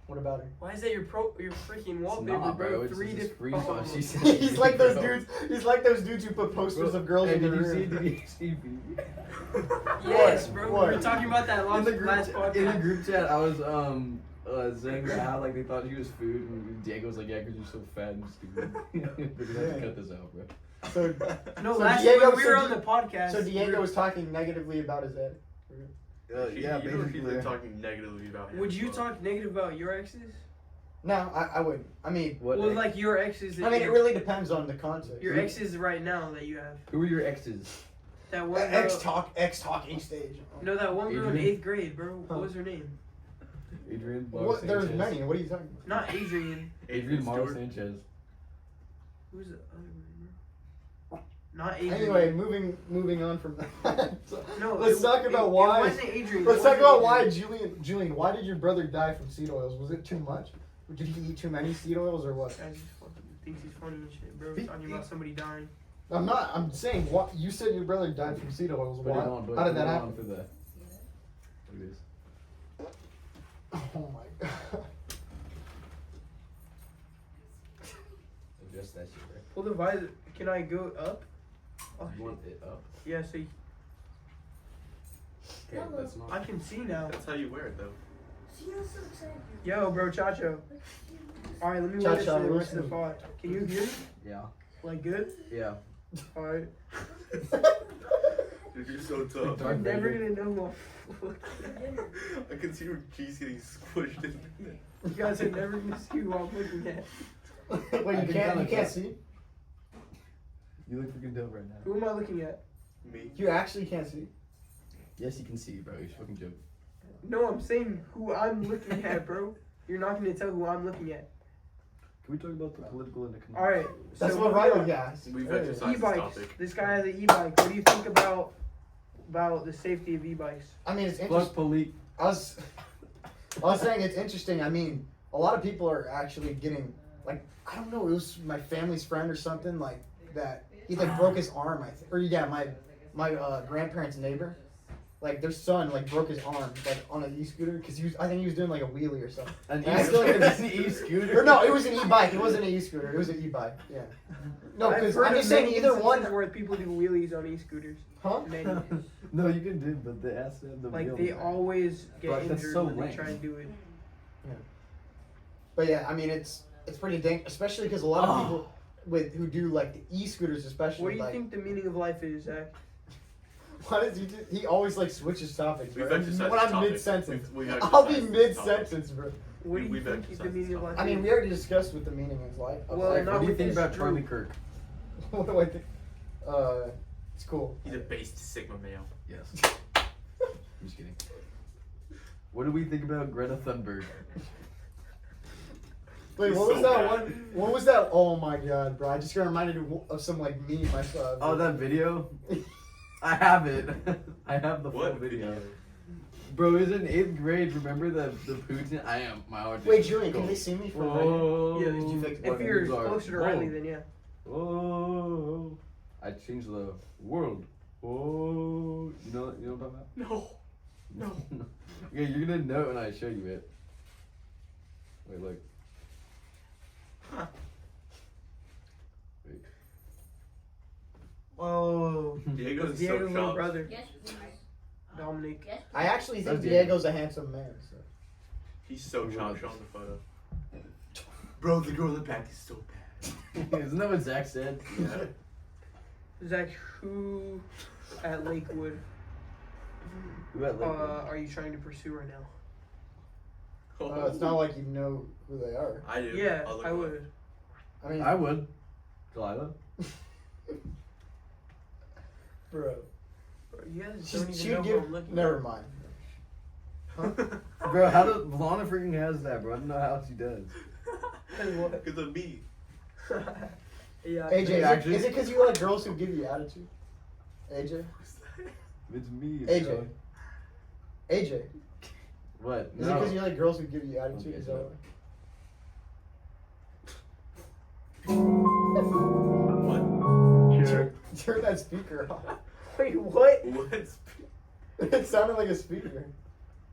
S3: What about her?
S1: Why is that your freaking
S5: It's
S1: wallpaper,
S5: not,
S1: bro?
S5: bro. It's
S1: Three
S5: just
S1: different.
S5: screenshot.
S1: Oh.
S5: She said.
S3: He's like those dudes. He's like those dudes who put posters of girls
S5: Hey,
S3: in their
S5: did you see?
S3: room.
S5: Did you see? Phoebe?
S1: Yes, bro.
S3: What?
S1: We were talking about that
S5: In the
S1: last
S5: group, in the
S1: podcast.
S5: group chat, I was saying that how like they thought he was food, and Diego was like, "Yeah, because you're so fat and stupid." We're gonna have to cut this out, bro.
S3: So,
S1: No,
S3: so
S1: last
S3: Diego,
S1: when we were on the podcast.
S3: So Diego
S1: we were-
S3: was talking negatively about his head.
S5: Yeah,
S2: you know she's
S5: basically.
S2: like talking negatively about him.
S1: Would you
S2: but-
S1: talk negative about your exes?
S3: No, I wouldn't. I mean,
S5: What?
S1: Well, like your exes. That
S3: I mean, it
S1: you-
S3: really depends on the context.
S1: Your exes right now that you have.
S5: Who are your exes?
S1: That one girl.
S3: X talking stage.
S1: No, that one girl in
S5: Adrian?
S1: 8th grade, bro. What was her name?
S5: Adrian.
S3: What? There's many. What are you talking about?
S1: Not Adrian.
S5: Adrian Maro
S2: Stewart?
S5: Sanchez.
S1: Who's the other one, bro? Not Adrian.
S3: Anyway, moving on from that.
S1: No,
S3: let's talk about why.
S1: It wasn't Adrian.
S3: Let's
S1: It
S3: talk
S1: wasn't
S3: about why
S1: Adrian.
S3: Julian. Why did your brother die from seed oils? Was it too much? Did he eat too many seed oils or what?
S1: Guy just fucking thinks he's funny and shit, bro.
S3: He-
S1: Talking about somebody dying.
S3: I'm not. I'm saying what you said. Your brother died from seed oils.
S5: Put
S3: Why?
S5: it on,
S3: How did that
S5: put it
S3: happen?
S5: on for the. Look at this.
S3: Oh my god.
S5: Adjust that shit, right?
S1: Pull the visor. Can I go up? Oh,
S5: You
S1: shit.
S5: want it up?
S1: Yeah, so
S5: Okay, that's not.
S1: I can see now.
S2: That's how you wear it, though.
S6: She was so excited.
S1: Yo, bro, Chacho. Alright, let me
S3: Cha-cha,
S1: watch the rest of the
S3: listen.
S1: pod. Can you hear me?
S5: Yeah.
S1: Like, good?
S5: Yeah.
S1: Alright.
S2: Dude, you're so tough.
S1: You're
S5: Darth
S1: never
S5: Vader.
S1: gonna know what.
S2: I can see your cheese getting squished in there.
S1: You guys are never gonna see who I'm looking at.
S3: Wait,
S5: I
S3: you
S5: can
S3: can't.
S5: kinda
S3: You can't
S5: tell.
S3: see.
S5: You look freaking dope right now.
S1: Who am I looking at?
S2: Me.
S3: You actually can't see.
S5: Yes, you can see, bro. You're fucking joking.
S1: No, I'm saying who I'm looking at, bro. You're not gonna tell who I'm looking at.
S5: Can we talk about the political and economic?
S1: Alright.
S3: That's
S1: so
S3: what Riley asked.
S2: We've
S3: earlier.
S2: exercised this
S1: E-bikes.
S2: topic.
S1: This guy has an e-bike. What do you think about the safety of e-bikes?
S3: I mean, it's
S5: Fuck
S3: interesting.
S5: police.
S3: I was saying it's interesting. I mean, a lot of people are actually getting like I don't know. It was my family's friend or something like that. He like broke his arm. I think, or yeah, my grandparents' neighbor. Like their son like broke his arm like on an e-scooter because I think he was doing like a wheelie or something.
S5: An
S3: And I feel like it's-
S5: e-scooter.
S3: Or no, it was an e-bike. It wasn't an e-scooter. It was an e-bike. Yeah. No,
S1: I've
S3: because
S1: heard
S3: I'm
S1: of
S3: just saying
S1: many
S3: either
S1: instances
S3: one.
S1: where people do wheelies on e-scooters.
S3: Huh?
S1: Many.
S5: No, you can do, but they asked them the
S1: Like
S5: wheel
S1: they
S5: back.
S1: always get
S5: But that's
S1: injured
S5: so
S1: when they
S5: lame.
S1: try and do it.
S3: But yeah, I mean it's pretty dang, especially because a lot of people who do like the e-scooters especially.
S1: What do you
S3: like,
S1: think the meaning of life is, Zach?
S3: Why does he do? He always like switches topics.
S2: We've
S3: Bro.
S2: exercised
S3: When
S2: this
S3: I'm
S2: topic.
S3: mid-sentence,
S2: We've
S3: I'll be
S2: exercised this topic.
S3: mid-sentence, bro.
S1: What do you
S2: We've
S1: think
S2: exercised
S1: the meaning of
S2: this
S1: life
S3: I mean,
S1: is?
S3: we already discussed what the meaning is like.
S1: Well,
S3: Like,
S1: not
S5: What do you
S1: with
S5: think
S1: this
S5: about Charlie
S1: group.
S5: Kirk?
S3: what do I think? It's cool.
S2: He's a based Sigma male.
S5: Yes. I'm just kidding. What do we think about Greta Thunberg?
S3: Wait,
S2: He's
S3: what was
S2: so
S3: that
S2: bad.
S3: one? What was that? Oh my god, bro! I just got reminded of some like meme I saw.
S5: Oh, that video? I have it. I have the full
S2: What
S5: video.
S2: video?
S5: Bro, it was in 8th grade. Remember the Putin? I am. My heart
S3: Wait,
S5: just
S3: Julian, can
S5: goes.
S3: they see me for
S5: Whoa.
S1: Yeah,
S3: did you fix-
S1: If you're closer to Riley, then yeah.
S5: Oh, I changed the world. Oh, you know what I'm talking about?
S2: No. No.
S5: Yeah, you're gonna know it when I show you it. Wait, look.
S2: Huh.
S5: Wait.
S1: Oh,
S2: Diego's
S1: Diego's
S2: so
S1: little
S2: shocked.
S1: brother.
S6: Yes,
S1: Dominic.
S3: I actually think
S5: That's Diego.
S3: Diego's a handsome man. So.
S2: He's so chopped on the photo. Bro, the girl in the back is so bad.
S5: Isn't that what Zach said?
S2: Yeah.
S1: Zach, who at Lakewood
S5: Who at Lakewood?
S1: are you trying to pursue right now?
S3: It's not like you know who they are.
S2: I do.
S1: Yeah,
S2: I'll look
S1: I
S2: them up.
S1: would.
S3: I mean,
S5: I would. Delilah.
S3: bro.
S1: You guys
S3: She'd
S1: don't even know who
S3: give.
S1: I'm looking
S3: Never mind.
S5: Bro, how does Lana freaking has that, bro? I don't know how she does.
S1: at. What?
S2: Because of me.
S1: Yeah.
S3: AJ,
S5: Actually-
S3: is it because you like girls who give you attitude? AJ?
S5: It's me.
S3: AJ.
S5: bro.
S3: AJ.
S5: What?
S3: Is it because you like girls who give you attitude?
S5: Okay,
S3: Is that
S5: so-
S2: What?
S3: Turn that speaker off.
S1: Wait, what?
S2: What?
S3: It sounded like a speaker.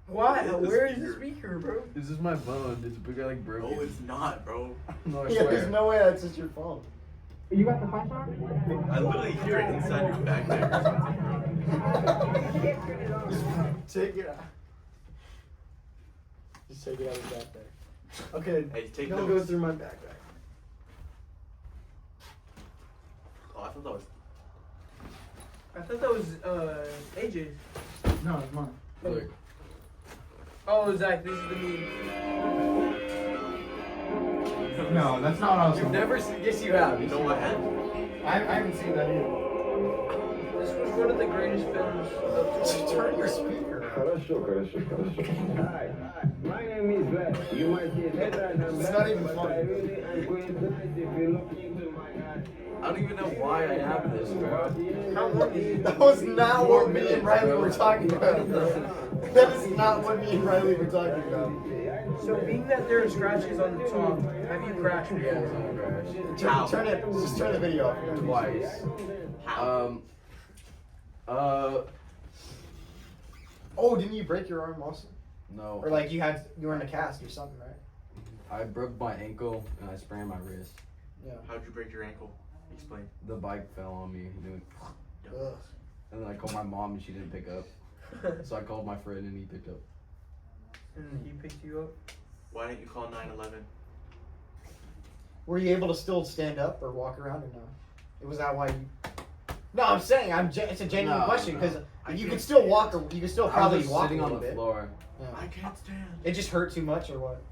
S1: Why?
S2: What is the
S1: Where is the
S2: speaker?
S1: speaker, bro?
S5: This is my phone. It's big, like broken.
S2: No, it's not, bro.
S5: No, I
S3: Yeah,
S5: swear.
S3: there's no way that's just your phone.
S6: You got the phone on?
S2: I literally hear it inside your backpack or something, bro.
S3: Take it out. Just take it out of the backpack. Okay,
S2: Hey, take
S3: don't
S2: notes.
S3: go through my backpack.
S2: Oh, I thought that was.
S1: I thought that was AJ's.
S3: No, it's mine.
S5: Look.
S1: Oh, Zach, this is the meme.
S3: No, that's not what I was
S5: You've never seen. Yes, you have.
S2: You know what?
S3: I haven't seen that either.
S1: This was one of the greatest films of
S3: Turn your speaker off.
S7: Хорошо, хорошо, хорошо. Hi, my name is Vlad. You might see it headline.
S3: It's not even
S7: but
S3: funny.
S7: I really am coincidence if you look into my eyes.
S5: I don't even know why I have this, bro.
S1: How long is it?
S3: That was not what me and Riley were talking about, bro. That is not what me and Riley were talking about.
S1: So being that there are scratches on the top, have you crashed
S5: Yeah,
S1: before?
S5: it's on crash.
S2: How?
S3: Turn it. Just turn the video off.
S5: Twice.
S2: How?
S3: Oh, didn't you break your arm also?
S5: No.
S3: Or like you were in a cast or something, right?
S5: I broke my ankle and I sprained my wrist.
S3: Yeah.
S2: How'd you break your ankle? Explain.
S5: The bike fell on me,
S3: Ugh.
S5: and then I called my mom and she didn't pick up. So I called my friend and he picked up.
S1: And he picked you up?
S2: Why didn't you call 911?
S3: Were you able to still stand up or walk around or no? Was that why you? No, I'm saying it's a genuine
S5: No,
S3: question
S5: no.
S3: because
S2: I
S3: you
S2: can't
S3: could still
S2: stand.
S3: walk or you could still
S5: I was
S3: probably
S5: just
S3: walk
S5: sitting
S3: a
S5: on
S3: little
S5: the
S3: bit.
S5: floor.
S3: Yeah.
S2: I can't stand.
S3: It just hurt too much or what?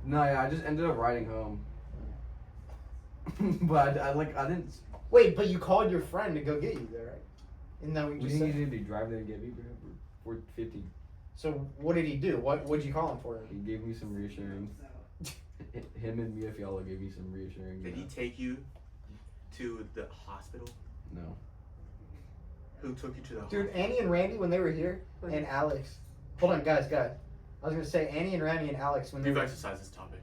S5: No, yeah, I just ended up riding home. But I didn't.
S3: Wait, but you called your friend to go get you there, right? Isn't that what you
S5: We
S3: just
S5: didn't
S3: said?
S5: need to drive there and get me, bro. We're 50.
S3: So what did he do? What'd you call him for?
S5: He gave me some reassuring. Him and Mia Fiala gave me some reassuring.
S2: Did he take you to the hospital?
S5: No.
S2: Who took you to the
S3: Dude,
S2: hospital?
S3: Annie and Randy when they were here, and Alex. Hold on, guys. I was gonna say Annie and Randy and Alex when they
S2: We've
S3: were,
S2: exercised this topic.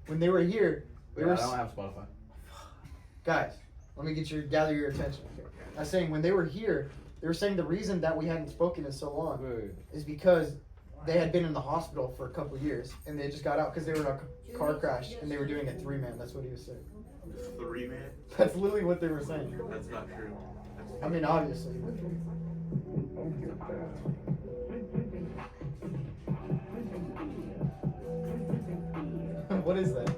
S3: when they were here. They
S5: Yeah,
S3: were
S5: I don't have Spotify.
S3: guys. Let me gather your attention. Okay. I was saying when they were here, they were saying the reason that we hadn't spoken in so long
S5: Wait.
S3: is because they had been in the hospital for a couple years and they just got out because they were in a car crash and they were doing a 3-man. That's what he was saying.
S2: 3 man?
S3: That's literally what they were saying.
S2: That's not true.
S3: I mean, obviously. What is that?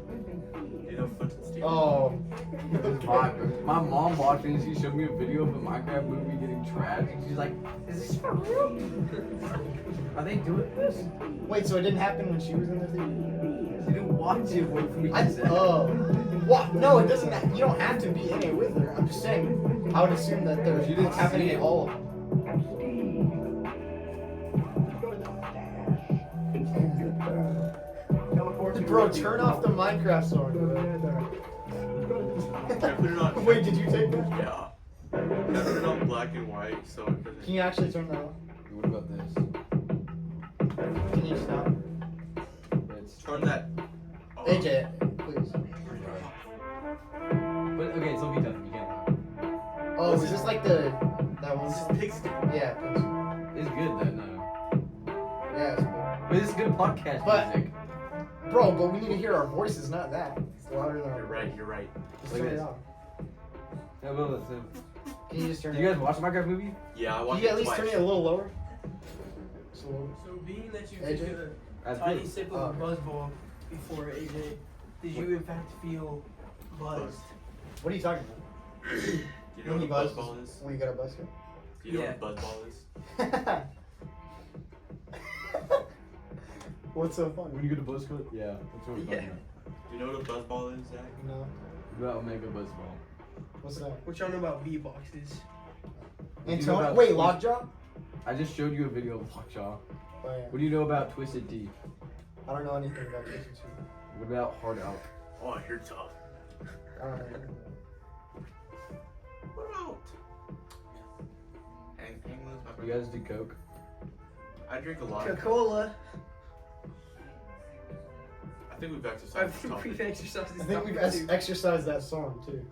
S2: You know, foot and steel.
S3: Oh.
S5: My mom watched me and she showed me a video of a Minecraft movie getting trashed and she's like, is this for real? Are they doing this?
S3: Wait, so it didn't happen when she was in the theater?
S5: She didn't watch it with me. she said.
S3: What? No, it doesn't. You don't have to be in it with her. I'm just saying. I would assume that
S5: She didn't
S3: it's happening
S5: see
S3: in
S5: it.
S3: all of them. Bro, turn off the Minecraft song.
S2: Can I put it on?
S3: Wait, did you take that?
S2: Yeah. Can I put it on black and white so it doesn't.
S3: Can you actually turn that off?
S5: What about this?
S3: Can you stop?
S5: It's,
S2: Turn that. Oh.
S3: AJ, please.
S5: but okay, it's be tough. You can't lie.
S3: Oh, is this like that one?
S2: This is Pixie.
S3: Yeah, please.
S5: It's good then, no.
S3: Yeah, it's good.
S5: But it's good podcast
S3: But-
S5: music.
S3: Bro, but we need to hear our voices, not that. It's louder than our
S2: You're right. You're right.
S3: Just
S5: Look
S3: turn
S5: at
S3: it
S5: this.
S3: off.
S5: Yeah, well, that's it.
S3: Can
S4: Can you just turn
S5: Did you guys watch the Minecraft movie?
S2: Yeah, I
S4: Can
S2: watched
S4: you
S2: it
S4: at least
S2: twice.
S4: turn it a little lower? Just a little.
S1: So being that you
S3: AJ?
S1: took
S5: That's
S1: a tiny
S5: good.
S1: sip of a buzzball before AJ, did you in fact feel buzzed?
S4: What are you talking about?
S2: Do you know what a
S4: buzz
S2: buzzball is?
S4: When you got a buzz cut?
S2: Do you know
S1: Yeah.
S2: what a buzzball is?
S4: What's so
S5: When
S4: fun?
S5: you get a buzz cut? Yeah, that's what we're talking about.
S2: Do you know what a buzzball is, Zach?
S4: No.
S5: About Omega Buzzball.
S4: What's that?
S1: What y'all know about V-boxes?
S5: You know
S4: Antonio?
S5: about-
S4: Wait, Lockjaw?
S5: I just showed you a video of Lockjaw.
S4: Oh, yeah.
S5: What do you know about Twisted Tea?
S4: I don't know anything about this.
S5: What about Hard Out?
S2: Oh, you're tough.
S4: I don't know.
S2: What about? England's my
S5: You guys do Coke?
S2: I drink a lot.
S1: Coca-Cola.
S2: I think we've
S1: I
S2: exercised this
S1: think we've
S2: topic.
S1: exercised this
S4: I think we've
S1: topic too.
S4: exercised that song too.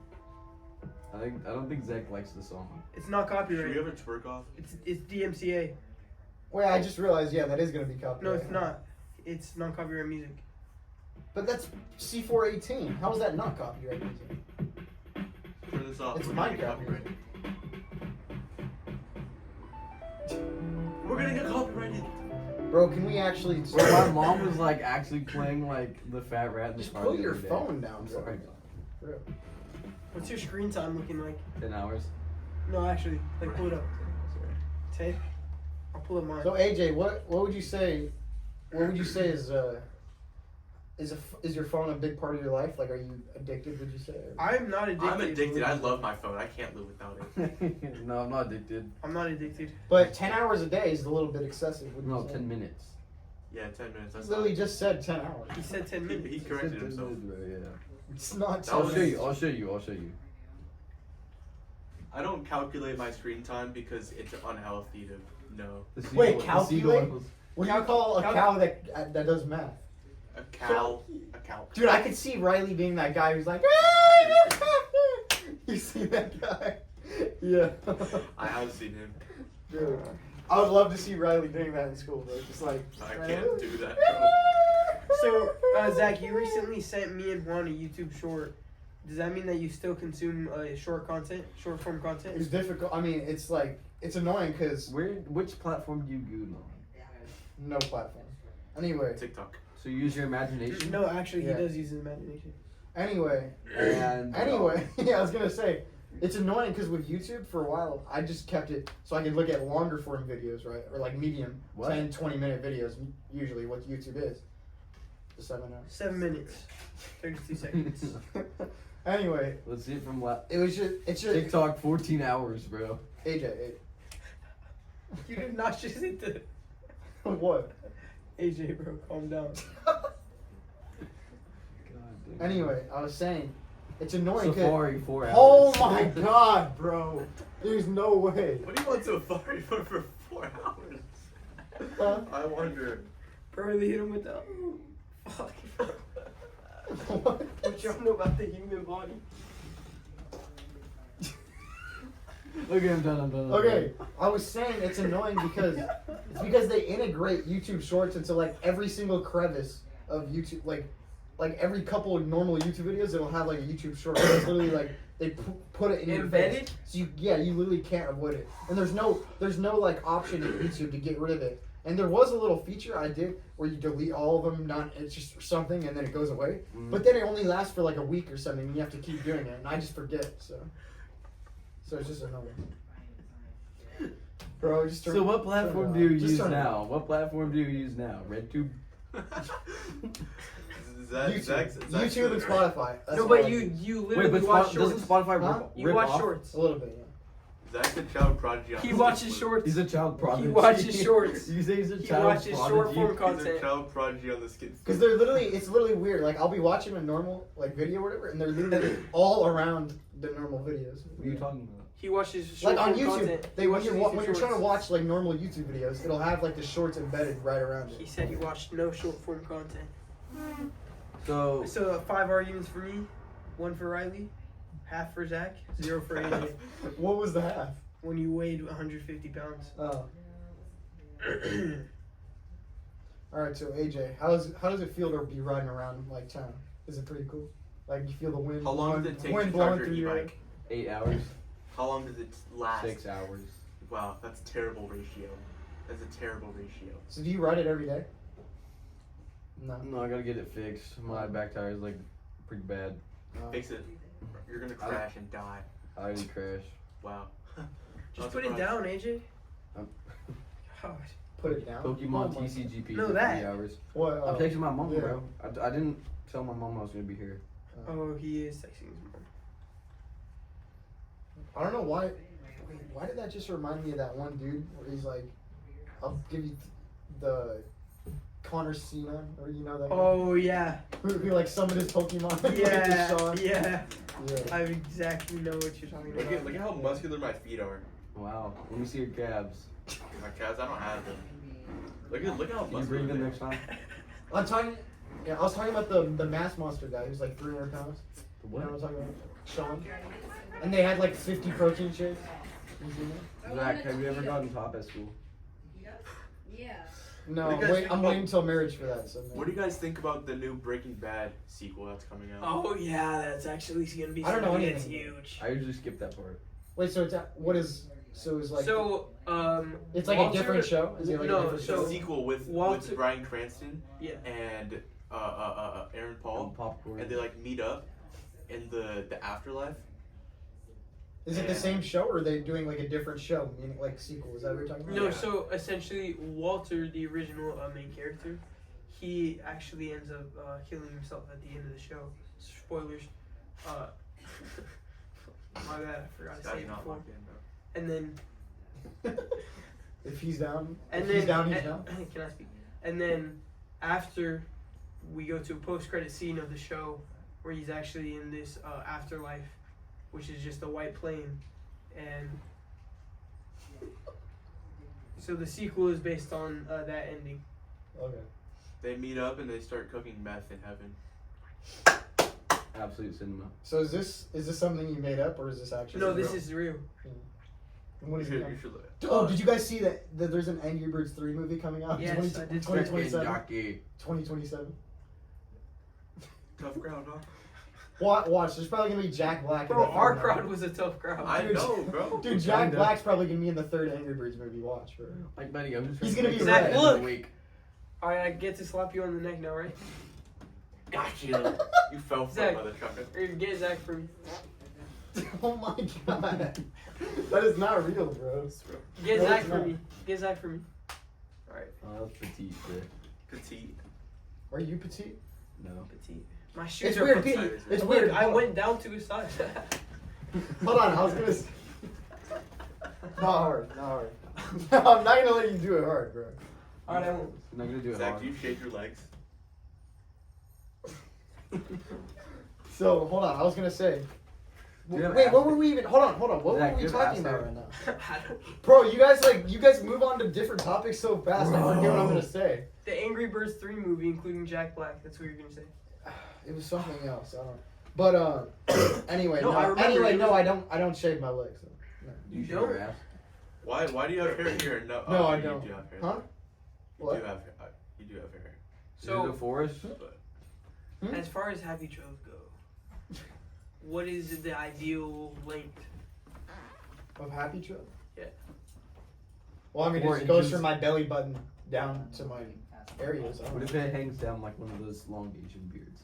S5: I don't think Zach likes the song.
S1: It's not
S2: Should we
S1: copyrighted.
S2: have a twerk off?
S1: It's DMCA.
S4: Wait, I just realized, yeah, that is gonna be copyrighted.
S1: No, it's not. It's non-copyright music.
S4: But that's C418. How is that not copyrighted music?
S2: Turn this off.
S4: It's
S2: We're gonna get
S4: Minecraft
S2: copyrighted. We're gonna get copyrighted.
S4: Bro, can we actually
S5: Well, my mom was like actually playing like the Fat Rat in the
S4: just
S5: car
S4: put
S5: the
S4: your
S5: other day.
S4: phone down, bro.
S5: Sorry.
S4: Bro.
S1: What's your screen time looking like?
S5: 10 hours.
S1: No, actually, like pull it up. 10? I'll pull up mine.
S4: So AJ, what would you say? What would you say is your phone a big part of your life? Like, are you addicted? Would you say?
S1: I'm not addicted.
S2: I'm addicted. I love my phone. I can't live without it.
S5: No, I'm not addicted.
S1: I'm not addicted.
S4: But 10 hours a day is a little bit excessive. Wouldn't
S5: No,
S4: you say?
S5: 10 minutes.
S2: Yeah, 10 minutes. That's
S4: Literally
S2: not,
S4: just said 10 hours.
S1: He said 10 minutes.
S2: he corrected himself.
S5: Yeah.
S4: It's not.
S2: That
S5: I'll
S2: was-
S5: show you. I'll show you. I'll show you.
S2: I don't calculate my screen time because it's unhealthy to know.
S5: The
S4: Wait,
S5: seagull- the seagull
S4: calculate?
S5: was-
S4: What do you call a cow that does math?
S2: A cow. A cow.
S4: Dude, I could see Riley being that guy who's like, you see that guy? Yeah.
S2: I have seen him.
S4: Dude, I would love to see Riley doing that in school, bro. Just like.
S2: I can't do that, bro.
S1: So, Zach, you recently sent me and Juan a YouTube short. Does that mean that you still consume short form content?
S4: It's difficult. I mean, it's like it's annoying because
S5: Which platform do you Google on?
S4: no platform. Anyway,
S2: TikTok.
S5: So you use your imagination.
S1: No, actually,
S4: Yeah.
S1: he does use his imagination.
S4: anyway,
S5: And
S4: yeah, I was gonna say it's annoying because with YouTube for a while I just kept it so I could look at longer form videos, right, or like medium,
S5: What?
S4: 10, 20-minute videos. Usually, what YouTube is. The 7 hours.
S1: 7 minutes, 32 seconds.
S4: Anyway,
S5: Let's see it from
S4: it's just
S5: TikTok. 14 hours, bro.
S4: AJ.
S1: You did not just hit the
S4: What?
S1: AJ, bro. Calm down.
S4: Anyway, I was saying, it's annoying. 'cause-
S5: Safari 4 hours.
S4: Oh my god, bro! There's no way.
S2: What do you want Safari for 4 hours?
S4: Huh?
S2: I wonder.
S1: Probably hit him with the. Fuck.
S4: What?
S1: What y'all know about the human body?
S5: Okay, I'm done.
S4: Okay, I was saying it's annoying because they integrate YouTube Shorts into like every single crevice of YouTube, like every couple of normal YouTube videos, it'll have like a YouTube Short. It's literally like they put it in your face.
S1: Embedded?
S4: So you literally can't avoid it. And there's no like option in YouTube to get rid of it. And there was a little feature I did where you delete all of them, it's just something, and then it goes away. But then it only lasts for like a week or something, and you have to keep doing it, and I just forget. So it's just annoying. Bro, just turn.
S5: So what platform do you
S4: Just
S5: use
S4: turn it
S5: now? What platform do you use now? RedTube?
S4: YouTube and Spotify. That's
S1: No,
S4: all
S1: but
S4: I
S1: you
S4: do.
S1: literally
S5: Wait, but
S1: watch
S5: doesn't
S1: shorts.
S5: Spotify
S4: Huh?
S1: You
S5: rip
S1: watch
S5: off?
S1: shorts.
S4: A little bit, yeah.
S2: Zach's a child prodigy.
S1: He watches shorts.
S5: He's a child prodigy.
S1: He watches shorts.
S5: You say he's a
S1: He
S5: child
S1: watches short
S5: prodigy?
S1: form
S2: He's a
S1: content.
S2: child prodigy on the skin.
S4: Because it's literally weird. Like I'll be watching a normal like video or whatever, and they're literally all around the normal videos.
S5: What are you talking about?
S1: He watches short
S4: Like on
S1: form
S4: YouTube,
S1: content.
S4: when
S1: He watches
S4: you're
S1: YouTube
S4: when you're trying to
S1: shorts.
S4: watch like normal YouTube videos, it'll have like the shorts embedded right around
S1: He
S4: it.
S1: said he watched no short form content.
S5: So,
S1: So 5 arguments for me, 1 for Riley, half for Zach, 0 for AJ.
S4: What was the half?
S1: When you weighed 150 pounds.
S4: Oh. All right, so AJ, how does it feel to be riding around like town? Is it pretty cool? Like you feel the wind?
S2: How long did it take
S4: wind
S2: to
S4: blowing
S2: charge your
S4: through your
S2: e-bike?
S5: 8 hours.
S2: How long does it last?
S5: 6 hours.
S2: Wow, that's a terrible ratio. That's a terrible ratio.
S3: So do you ride it every day? No.
S5: No, I gotta get it fixed. My back tire is like pretty bad.
S2: Fix it. You're gonna crash and die.
S5: I already crashed.
S2: Wow.
S1: Just
S2: Not
S1: put it
S2: surprised.
S1: down, AJ.
S5: Um,
S1: God.
S3: Put it down.
S5: Pokemon
S3: Oh my-
S5: TCGP
S1: No,
S5: for
S1: that.
S5: 3 hours.
S3: What?
S5: I'm texting my mom,
S3: yeah.
S5: bro. I didn't tell my mom I was gonna be here.
S1: Oh, he is texting his mom.
S3: I don't know why. Wait, why did that just remind me of that one dude where he's like, "I'll give you the Connor Cena," or you know that guy?
S1: Oh yeah.
S3: Who like summoned his Pokemon? like
S1: Yeah.
S3: Deshaun?
S1: Yeah.
S3: Yeah.
S1: I exactly know what you're talking about.
S2: Look at how muscular my feet are.
S5: Wow. Let me see your calves.
S2: My calves, I don't have them. Look how
S5: Can you
S2: muscular
S5: bring them
S2: they
S5: next
S2: are.
S5: time?
S3: I'm talking. Yeah, I was talking about the mass monster guy who's like 300 pounds.
S5: The
S3: You know
S5: what?
S3: what I'm talking about? Sean. And they had like 50 protein shakes. You seen that?
S5: Zach, have you ever gotten top at school?
S8: Yeah.
S3: No,
S2: What do you guys think
S3: I'm
S2: about-
S3: waiting until marriage for that. So no.
S2: What do you guys think about the new Breaking Bad sequel that's coming out?
S1: Oh yeah, that's actually gonna be
S3: I don't know
S1: something that's
S3: anything.
S1: huge.
S5: I usually skip that part.
S3: Wait, so it's what is? So it's like
S1: So
S3: it's like
S1: Walter-
S3: a different show. Is it like
S1: no,
S3: a different
S2: It's
S1: so-
S3: show?
S2: a sequel with
S1: Walter-
S2: Bryan Cranston
S1: yeah.
S2: and Aaron Paul,
S5: Popcorn.
S2: and they like meet up in the afterlife.
S3: Is it the same show, or are they doing like a different show, meaning like sequel? Is that what you're talking about?
S1: No,
S2: Yeah.
S1: so essentially Walter, the original main character, he actually ends up killing himself at the end of the show. Spoilers. My bad, I forgot to say
S2: That's
S1: it
S2: not
S1: before.
S2: locked in, bro.
S1: And then
S3: If he's down,
S1: And
S3: if
S1: then
S3: he's down, he's down.
S1: Can I speak? And then after we go to a post-credit scene of the show where he's actually in this afterlife, which is just a white plane, and so the sequel is based on that ending.
S3: Okay.
S2: They meet up and they start cooking meth in heaven.
S5: Absolute cinema.
S3: So is this something you made up, or is this actually?
S1: No, this
S3: real?
S1: is real.
S3: And what
S2: You
S3: is
S2: should,
S3: it?
S2: you should look.
S3: Oh, did you guys see that there's an Angry Birds 3 movie coming out?
S1: Yes, I did.
S3: 2027.
S5: Jockey.
S3: 2027.
S2: Tough crowd, huh?
S3: Watch. There's probably gonna be Jack Black. in
S1: Bro,
S3: that
S1: our
S3: film.
S1: crowd was a tough crowd.
S2: I
S3: Dude.
S2: know, bro.
S3: Dude, Jack
S5: Kinda.
S3: Black's probably gonna be in the third Angry Birds movie. Watch, bro.
S5: Like, buddy, I'm just
S3: He's
S5: trying to
S3: gonna be
S5: make
S3: Zach,
S5: it end of
S1: look.
S5: the week.
S1: Alright, I get to slap you on the neck now, right?
S2: Got you. You fell for
S1: Zach.
S2: it, mother trucker.
S1: Or get Zach for me.
S3: Oh my god. That is not real, bro.
S1: Get
S3: No,
S1: Zach
S3: it's
S1: for
S3: not.
S1: me. Get Zach for me. Alright,
S5: Oh, that's petite, bro.
S2: Petite.
S3: Are you petite?
S5: No.
S1: petite. My shoes
S3: It's
S1: are
S3: weird,
S1: petite.
S3: Pete. It's
S1: Look,
S3: weird.
S1: I went down to his size.
S3: Hold on, I was gonna. Not hard, not hard. No, I'm not gonna let you do it hard, bro.
S1: Alright, I won't.
S5: I'm not gonna do it
S2: Zach,
S5: hard.
S2: do you shave your legs?
S3: So hold on, I was gonna say.
S5: Do you have
S3: Wait,
S5: ass-
S3: what were we even? Hold on. What
S5: Zach,
S3: were we
S5: do you have
S3: talking
S5: ass
S3: about
S5: hair?
S3: right now? Bro, you guys move on to different topics so fast. I forget what I'm gonna say.
S1: The Angry Birds 3 movie, including Jack Black. That's what you're gonna say.
S3: It was something else. I don't. But anyway,
S1: No,
S3: no.
S1: I remember
S3: Anyway,
S1: it
S3: no,
S1: was-
S3: I don't shave my legs. So. No.
S5: Do you
S1: You
S5: shave your
S1: don't?
S5: ass?
S2: Why do you have hair here? No,
S3: No, I
S2: you
S3: don't.
S2: do have hair.
S3: Huh?
S2: You
S3: What?
S2: do have hair. You do have hair.
S5: Is it
S1: So,
S5: a forest?
S2: But
S1: as far as happy trails go, what is the ideal length?
S3: Of Happy Trail?
S1: Yeah.
S3: Well, I mean,
S5: 4
S3: it goes
S5: inches.
S3: from my belly button down to my areas.
S5: What if it hangs down like one of those long Asian beards?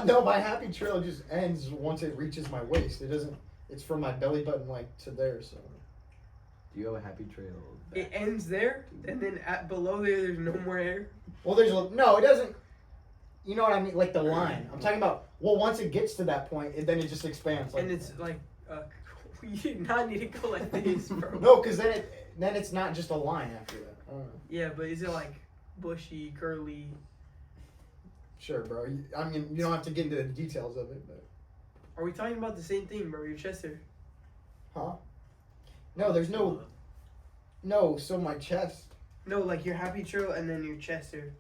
S3: No, my Happy Trail just ends once it reaches my waist. It doesn't. It's from my belly button like to there. So.
S5: Do you have a happy trail?
S1: It ends there, and then below there's no more hair.
S3: Well, no, it doesn't. You know what I mean? Like the line. I'm talking about. Well, once it gets to that point, then it just expands. Like,
S1: And it's like, you did not need to go like this, bro.
S3: no, because then it's not just a line after that. I don't know.
S1: Yeah, but is it like bushy, curly?
S3: Sure, bro. I mean, you don't have to get into the details of it, but.
S1: Are we talking about the same thing, bro? Your chest hair.
S3: Huh? No, there's no. No, so my chest.
S1: No, like your happy trail and then your chest hair.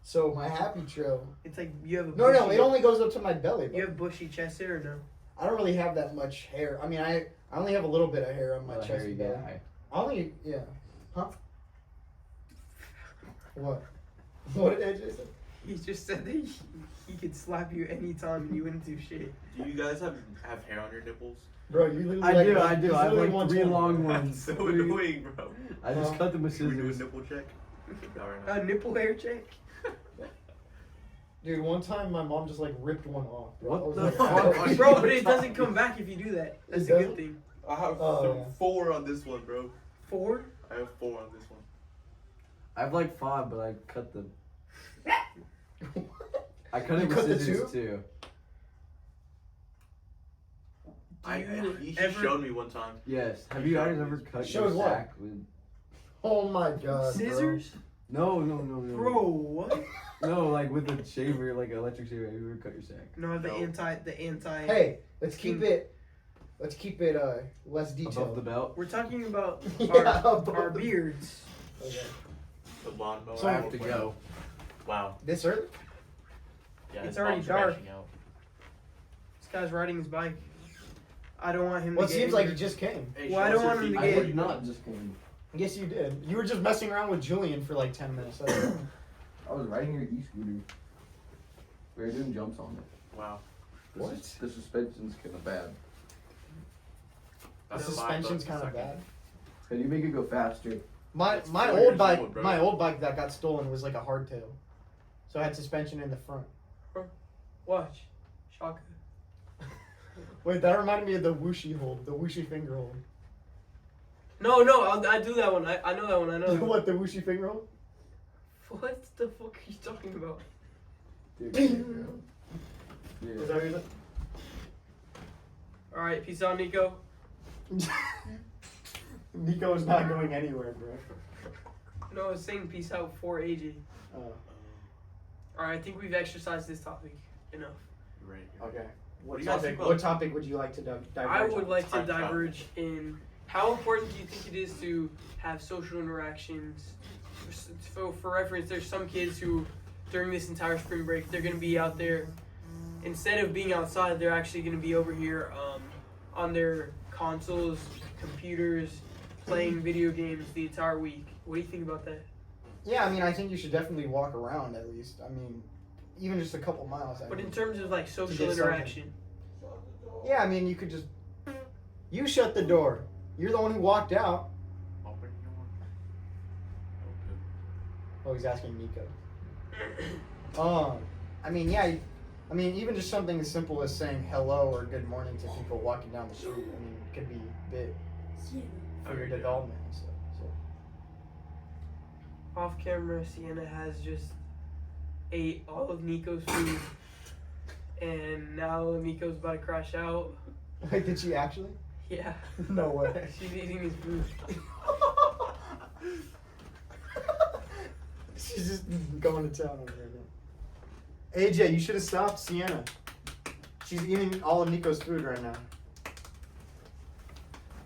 S3: So my Happy Trail.
S1: It's like you have a
S3: No,
S1: bushy,
S3: no, it only goes up to my belly.
S1: you
S3: But
S1: have bushy chest hair or no?
S3: I don't really have that much hair. I mean, I only have a little bit of hair on my
S5: What
S3: chest
S5: hair you
S3: and belly.
S5: got?
S3: I only, yeah. Huh? What? What did AJ say?
S1: He just said that he could slap you anytime and you wouldn't do shit.
S2: Do you guys have hair on your nipples?
S3: Bro, you literally
S5: I do. I
S3: you
S5: have
S3: literally
S5: like 3
S3: 120.
S5: long
S2: That's
S5: ones.
S2: so
S5: Three-
S2: annoying, bro.
S5: I just cut them with
S2: Can we do a
S5: scissors.
S2: nipple check? Alright.
S1: A nipple hair check?
S3: Dude, one time my mom just like ripped one off. Bro.
S5: What
S3: I was
S5: the
S3: like,
S5: fuck?
S3: "Oh,
S1: Bro, but it doesn't come back if you do that. That's
S3: It
S1: a good
S3: doesn't?
S1: thing.
S2: I have
S3: Oh, yeah.
S2: 4 on this one, bro.
S1: 4?
S2: I have 4 on this one.
S5: I have like 5, but I cut them. I cut
S3: You
S5: it with
S3: cut the
S5: scissors too.
S2: He
S1: ever-
S2: showed me one time.
S5: Yes. Have you guys ever cut
S3: Showed
S5: your
S3: what?
S5: sack with?
S3: Oh my god. bro.
S1: Scissors?
S5: No.
S1: Bro, what?
S5: No, like with a shaver, like an electric shaver. Have you ever cut your sack?
S1: No, the
S2: No.
S1: anti.
S3: Hey, let's keep it less
S5: Above
S3: detailed.
S5: the belt.
S1: We're talking about
S3: Yeah, above
S1: our
S3: the-
S1: beards.
S3: Okay.
S2: The lawnmower.
S3: So
S5: I have to go.
S2: Wow.
S3: This early?
S2: Yeah,
S1: It's
S2: his
S1: already
S2: mom's
S1: dark.
S2: crashing out.
S1: This guy's riding his bike. I don't want him
S3: Well, it
S1: to get
S3: seems like he
S1: injured.
S3: just came.
S2: Hey,
S1: Well, I
S2: show
S1: don't
S2: us your
S1: want him to
S2: feet.
S5: I
S1: get-
S5: did not just came.
S3: Yes, you did. You were just messing around with Julian for like 10 minutes. That's it.
S5: I was riding your e-scooter. We were doing jumps on it.
S2: Wow.
S3: What?
S5: The suspension's kind of bad.
S3: The
S2: That's
S3: suspension's
S2: $5 a
S3: kind of
S2: second.
S3: bad.
S5: Can you make it go faster?
S3: My
S2: It's
S3: my
S2: 4
S3: old
S2: years
S3: bike
S2: old, bro.
S3: my old bike that got stolen was like a hardtail, so I had suspension in the front.
S1: Watch. Shaka.
S3: Wait, that reminded me of the whooshy hold, the whooshy finger hold.
S1: No, I do that one. I know that one. I know. That one.
S3: What, the whooshy finger hold?
S1: What the fuck are you talking about?
S5: Dude,
S3: Is
S5: yeah.
S3: that what you're
S1: All right, peace out, Nico.
S3: Nico's not going anywhere, bro.
S1: No, I was saying peace out for AJ.
S3: Oh,
S1: All right, I think we've exercised this topic enough.
S2: Right.
S3: okay.
S2: What do you guys think about-
S3: What topic would you like to diverge
S1: I would
S3: on?
S1: like to
S2: Time travel.
S1: diverge in how important do you think it is to have social interactions? For reference, there's some kids who, during this entire spring break, they're going to be out there. Instead of being outside, they're actually going to be over here on their consoles, computers, playing video games the entire week. What do you think about that?
S3: Yeah, I mean, I think you should definitely walk around at least. I mean, even just a couple miles. I
S1: But
S3: mean.
S1: in terms of like social
S3: get something.
S1: interaction,
S3: Yeah, I mean, you could just. You shut the door. You're the one who walked out.
S2: Open your one.
S3: Oh, he's asking Nico. I mean, yeah. I mean, even just something as simple as saying hello or good morning to people walking down the street. I mean, it could be big for your
S2: Okay, yeah.
S3: development and stuff. So.
S1: off camera, Sienna has just ate all of Nico's food, and now Nico's about to crash out.
S3: Wait, did she actually?
S1: Yeah,
S3: No way.
S1: she's eating his food.
S3: She's just going to town over there now. AJ, you should have stopped Sienna. She's eating all of Nico's food right now.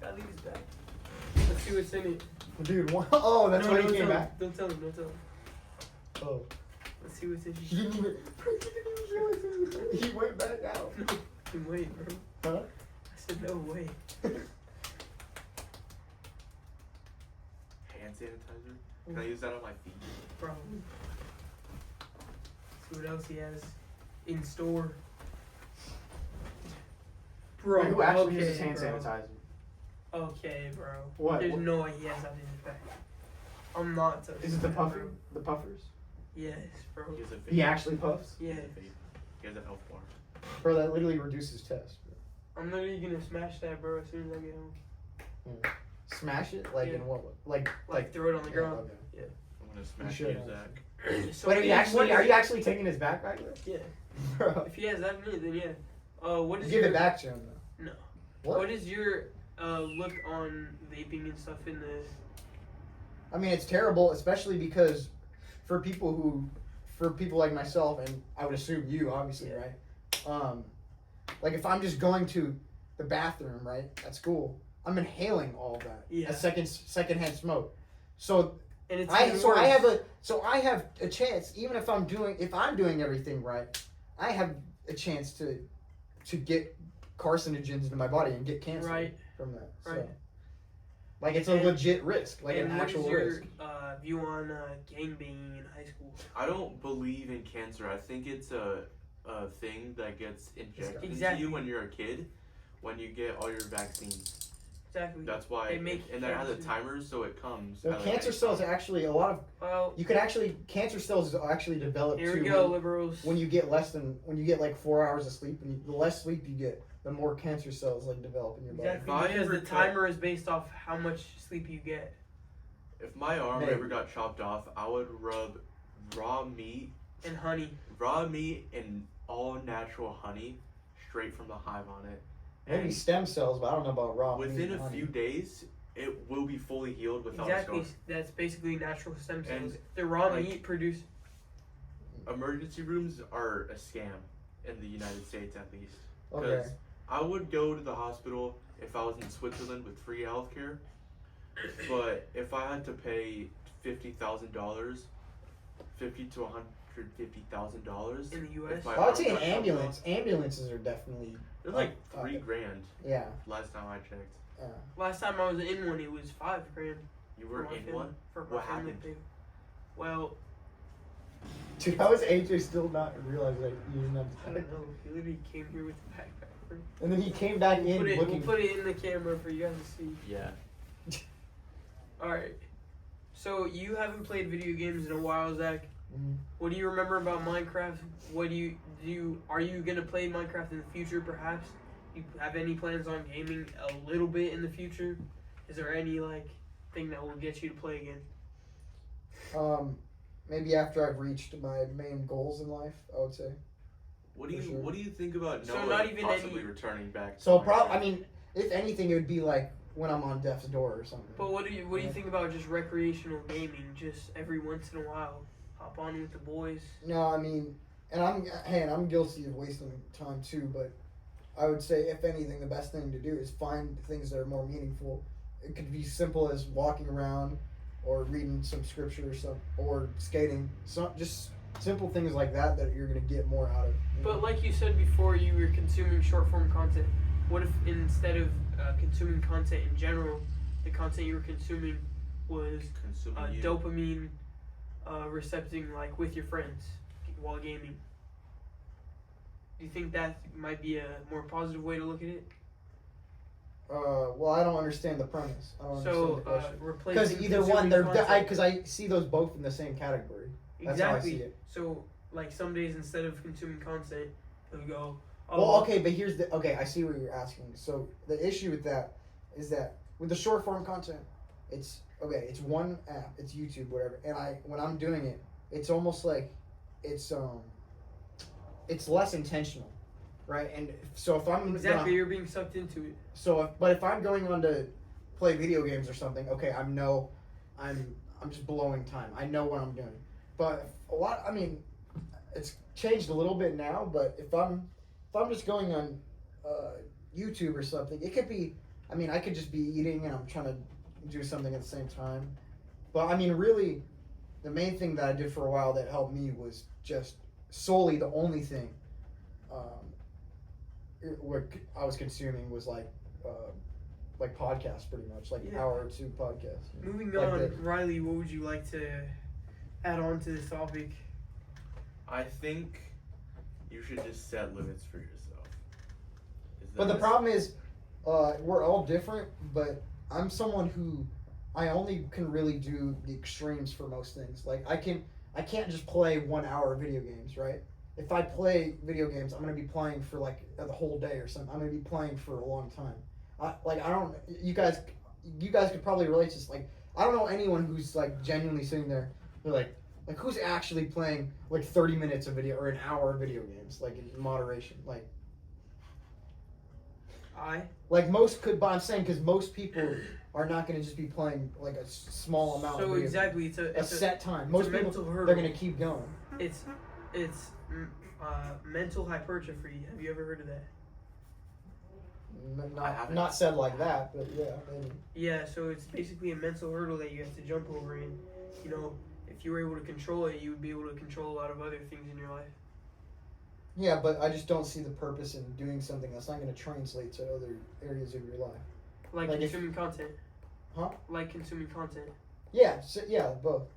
S1: Gotta leave his bag. Let's see what's in it.
S3: Dude, oh, that's why
S1: don't
S3: he came
S1: tell
S3: back?
S1: Him. Don't tell him. Don't tell him.
S3: Oh.
S1: Let's see what's in
S3: He
S1: it.
S3: didn't even. He went back out.
S1: No way, bro.
S3: Huh?
S1: I said no way.
S2: Hand sanitizer. Can I use that on my feet?
S1: Probably. See what else he has in store. Bro,
S3: Wait, who actually
S1: okay,
S3: uses hand
S1: bro.
S3: sanitizer?
S1: Okay, bro.
S3: What?
S1: There's
S3: What?
S1: no way he has that in his bag. I'm not touching
S3: Is it the
S1: that,
S3: puffer?
S1: bro.
S3: The puffers?
S1: Yes, bro.
S2: He has a vape.
S3: He actually puffs?
S2: He has
S1: Yes.
S2: a vape. He has an elf bar.
S3: Bro, that literally reduces test.
S1: I'm literally gonna smash that, bro, as soon as I get home.
S3: Smash it? Like
S1: Yeah.
S3: in what way? Like
S1: Throw it on the
S3: yeah,
S1: ground.
S3: okay.
S2: I'm gonna smash
S3: should
S2: you,
S3: have.
S2: Zach.
S1: So
S3: Wait, are you
S1: what
S3: actually
S1: is
S3: are
S1: it?
S3: you actually taking his back right there?
S1: Yeah.
S3: Bro.
S1: If he has that in it, then yeah. What is
S3: Give
S1: your
S3: it back to him though.
S1: No.
S3: What?
S1: What is your look on vaping and stuff in the?
S3: I mean, it's terrible, especially because for people like myself, and I would assume you, obviously,
S1: Yeah.
S3: right? Like if I'm just going to the bathroom, right, at school, I'm inhaling all of that.
S1: Yeah.
S3: A secondhand smoke. So
S1: And it's
S3: I
S1: even
S3: have a chance, even if I'm doing everything right, I have a chance to get carcinogens into my body and get cancer
S1: Right.
S3: from that. So.
S1: Right.
S4: Like it's a legit risk, like
S1: and
S4: an
S1: what is
S4: actual
S1: your
S4: risk.
S1: view on gangbanging in high school?
S2: I don't believe in cancer. I think it's a thing that gets injected into
S1: Exactly.
S2: you when you're a kid, when you get all your vaccines.
S1: Exactly.
S2: That's why.
S1: They make
S2: and that has a
S1: cancer.
S2: timer, so it comes.
S4: Well,
S2: at, like,
S4: cancer
S2: any
S4: cells
S2: time.
S4: actually a lot of
S1: Well,
S4: you could actually cancer cells actually develop
S1: here
S4: too
S1: we go,
S4: when,
S1: liberals.
S4: when you get like 4 hours of sleep, and the less sleep you get, the more cancer cells like develop in your body.
S1: Exactly,
S2: If I
S1: because
S2: ever
S1: the
S2: cut-
S1: timer is based off how much sleep you get.
S2: If my arm
S4: Maybe.
S2: ever got chopped off, I would rub raw meat
S1: And honey.
S2: and all natural honey straight from the hive on it.
S4: Maybe
S2: And
S4: stem cells, but I don't know about raw.
S2: within
S4: meat and
S2: a
S4: honey.
S2: few days, it will be fully healed without
S1: Exactly.
S2: scar.
S1: That's basically natural stem cells.
S2: And,
S1: The raw
S2: like-
S1: meat produce.
S2: Emergency rooms are a scam in the United States, at least.
S4: Okay.
S2: Because I would go to the hospital if I was in Switzerland with free healthcare, but if I had to pay $50,000, $50 to $150,000
S1: In the US?
S4: Well, I'd say an ambulance. Ambulances are definitely
S2: It was like
S4: Uh,
S2: $3,000
S4: yeah.
S2: last time I checked.
S1: Last time I was in one, it was $5,000.
S2: You were
S1: for my
S2: in
S1: family-
S2: one?
S1: For my
S2: What
S1: family
S2: happened?
S1: too. Well,
S4: Dude, how is AJ still not realize that you didn't have
S1: I
S4: to
S1: don't know. He literally came here with the backpack. For
S4: And then he came back in
S1: we'll
S4: looking.
S1: put it in the camera for you guys to see.
S2: Yeah.
S1: Alright. So, you haven't played video games in a while, Zach.
S4: Mhm.
S1: What do you remember about Minecraft? What do you are you gonna play Minecraft in the future perhaps? You have any plans on gaming a little bit in the future? Is there any like thing that will get you to play again?
S3: Maybe after I've reached my main goals in life, I would say.
S2: What do
S3: For
S2: you
S3: sure.
S2: What do you think about
S1: So
S2: Noah
S1: not even
S2: possibly
S1: any-
S2: returning back?
S4: So
S2: to
S4: I
S2: Minecraft?
S4: mean, if anything, it would be like when I'm on death's door or something.
S1: But what do you think about just recreational gaming? Just every once in a while, hop on with the boys.
S3: No, I mean, and I'm guilty of wasting time too, but I would say if anything, the best thing to do is find things that are more meaningful. It could be simple as walking around, or reading some scripture or some, or skating. Just simple things like that you're gonna get more out of. you know?
S1: But like you said before, you were consuming short form content. What if instead of consuming content in general, the content you were consuming was
S2: Consuming you.
S1: dopamine recepting, like with your friends while gaming? Do you think that might be a more positive way to look at it?
S3: Well, I don't understand the premise. I don't understand the
S1: So
S3: question.
S1: replacing
S3: Because either one,
S1: consuming
S3: because
S1: content.
S3: I see those both in the same category. That's how I see
S1: Exactly.
S3: it.
S1: So like some days instead of consuming content, you'll go. Oh,
S3: Well, okay, but here's the I see what you're asking. So the issue with that is that with the short form content, it's one app, it's YouTube, whatever. And when I'm doing it, it's almost like it's less intentional, right? And so if I'm
S1: Exactly, you're being sucked into it.
S3: but if I'm going on to play video games or something, okay, I'm just blowing time. I know what I'm doing. But it's changed a little bit now. But if I'm just going on YouTube or something, it could be. I could just be eating and I'm trying to do something at the same time. But really, the main thing that I did for a while that helped me was just solely the only thing. What I was consuming was like podcasts, pretty much, like
S1: Yeah.
S3: hour or two podcasts.
S1: Moving
S3: Like
S1: on,
S3: this.
S1: Riley, what would you like to add on to this topic?
S2: I think you should just set limits for yourself.
S3: But the problem is, we're all different. But I'm someone who I only can really do the extremes for most things. Like I can't just play 1 hour of video games, right? If I play video games, I'm gonna be playing for like the whole day or something. I'm gonna be playing for a long time. You guys could probably relate to this. Like I don't know anyone who's like genuinely sitting there. They're like who's actually playing like 30 minutes of video or an hour of video games, like in moderation, like most could. But I'm saying because most people are not going to just be playing like a small amount.
S1: So
S3: of video
S1: exactly,
S3: games.
S1: it's
S3: a set time.
S1: it's
S3: Most
S1: a
S3: people
S1: mental hurdle.
S3: they're going to keep going.
S1: It's mental hypertrophy. Have you ever heard of that?
S3: Not said like that, but yeah, maybe.
S1: Yeah, so it's basically a mental hurdle that you have to jump over, and if you were able to control it, you would be able to control a lot of other things in your life.
S3: Yeah, but I just don't see the purpose in doing something that's not going to translate to other areas of your life.
S1: Like
S3: Like if-
S1: consuming content. Like consuming content.
S3: Yeah, both.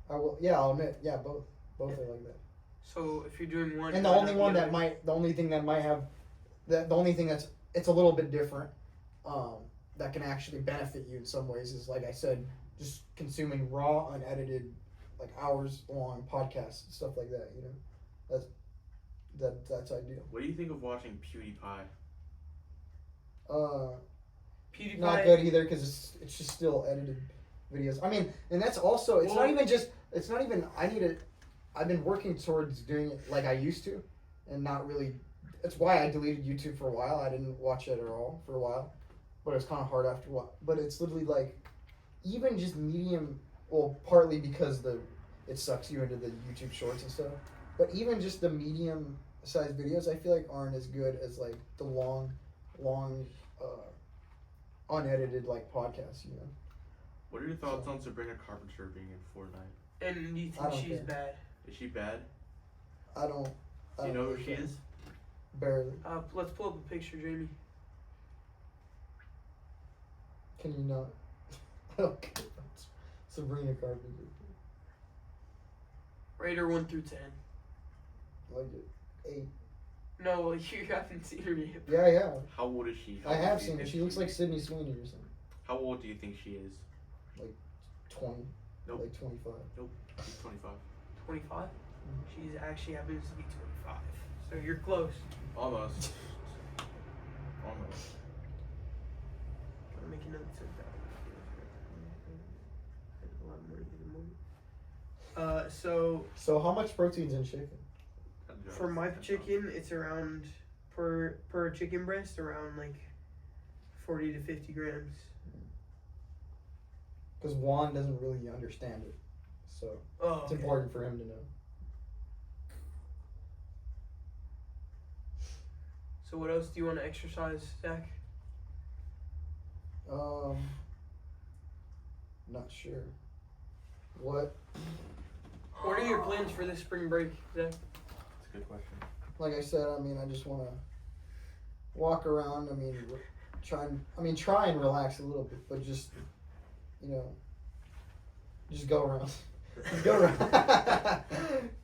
S3: I will. Yeah, I'll admit. Yeah, both. Both are like that.
S1: So if you're doing one,
S3: And the only one that might, the only thing that might have, the only thing that's, it's a little bit different, that can actually benefit you in some ways is, like I said, just consuming raw, unedited, like hours long podcasts and stuff like that. You know, that's ideal.
S2: What do you think of watching PewDiePie?
S1: PewDiePie.
S3: Not good either because it's just still edited videos. I mean, and that's also it's not even just it's not even I've been working towards doing it like I used to, and not really. That's why I deleted YouTube for a while. I didn't watch it at all for a while, but it was kind of hard after a while. But it's literally like, even just medium. Well, partly because it sucks you into the YouTube Shorts and stuff. But even just the medium sized videos, I feel like aren't as good as like the long, unedited like podcasts. You know.
S2: What are your thoughts on Sabrina Carpenter being in Fortnite?
S1: And do you think she's bad?
S2: Is she bad?
S3: I don't.
S2: Do you know who she is?
S3: Barely.
S1: Let's pull up a picture, Jamie.
S3: Can you not? Okay. Sabrina Carpenter.
S1: Rate her 1 through 10.
S3: Like it. 8.
S1: No, like you haven't seen her yet.
S3: Yeah, yeah.
S2: How old is she?
S3: I have seen her. She looks like Sydney Sweeney or something.
S2: How old do you think she is?
S3: 20.
S2: Nope.
S3: Like 25.
S2: Nope. She's 25.
S1: 25? She's actually happens to be 25. So you're close.
S2: Almost. Almost.
S1: I'm making notes of that. A lot more in the moment.
S3: So how much protein's in chicken?
S1: For my chicken, it's around per chicken breast around like 40 to 50 grams.
S3: Because Juan doesn't really understand it, so it's important for him to know.
S1: So what else do you want to exercise, Zach?
S3: Not sure. What?
S1: What are your plans for this spring break, Zach?
S2: That's a good question.
S3: Like I said, I mean, I just want to walk around. I mean, try and relax a little bit, but just, you know, just go around. Just go around.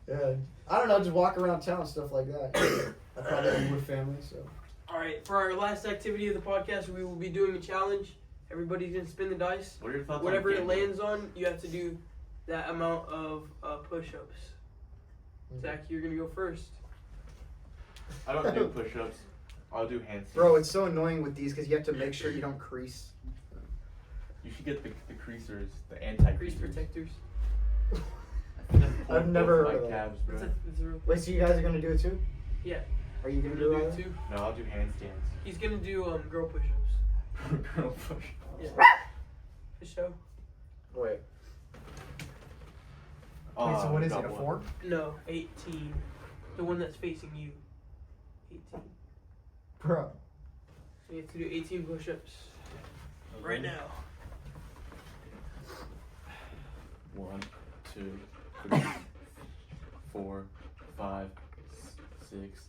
S3: Yeah. I don't know, just walk around town and stuff like that. I probably am with family, so.
S1: All right, for our last activity of the podcast, we will be doing a challenge. Everybody's gonna spin the dice.
S2: What are your thoughts
S1: Whatever
S2: on
S1: it
S2: gambling?
S1: lands on, you have to do that amount of push-ups. Zach, you're gonna go first.
S2: I don't do push-ups. I'll do handstands.
S4: Bro, it's so annoying with these because you have to make sure you don't crease.
S2: You should get the creasers, the
S1: Crease
S2: anti-creasers.
S1: protectors.
S3: I've never heard
S2: my
S3: of that.
S2: calves, bro.
S1: It's a real thing.
S4: Wait, so you guys are gonna do it too?
S1: Yeah.
S4: Are you gonna
S1: You're
S4: do
S1: gonna
S4: it?
S1: do it too?
S2: No, I'll do handstands.
S1: He's gonna do girl push-ups.
S2: Girl push.
S1: Yeah. For show.
S4: Wait.
S3: Wait, so what is it,
S2: got
S3: a
S2: one.
S3: 4?
S1: No, 18. The one that's facing you. 18.
S3: Bro.
S1: So you have to do 18 push-ups. Right now.
S2: 1, 2, 3, 4, 5, 6,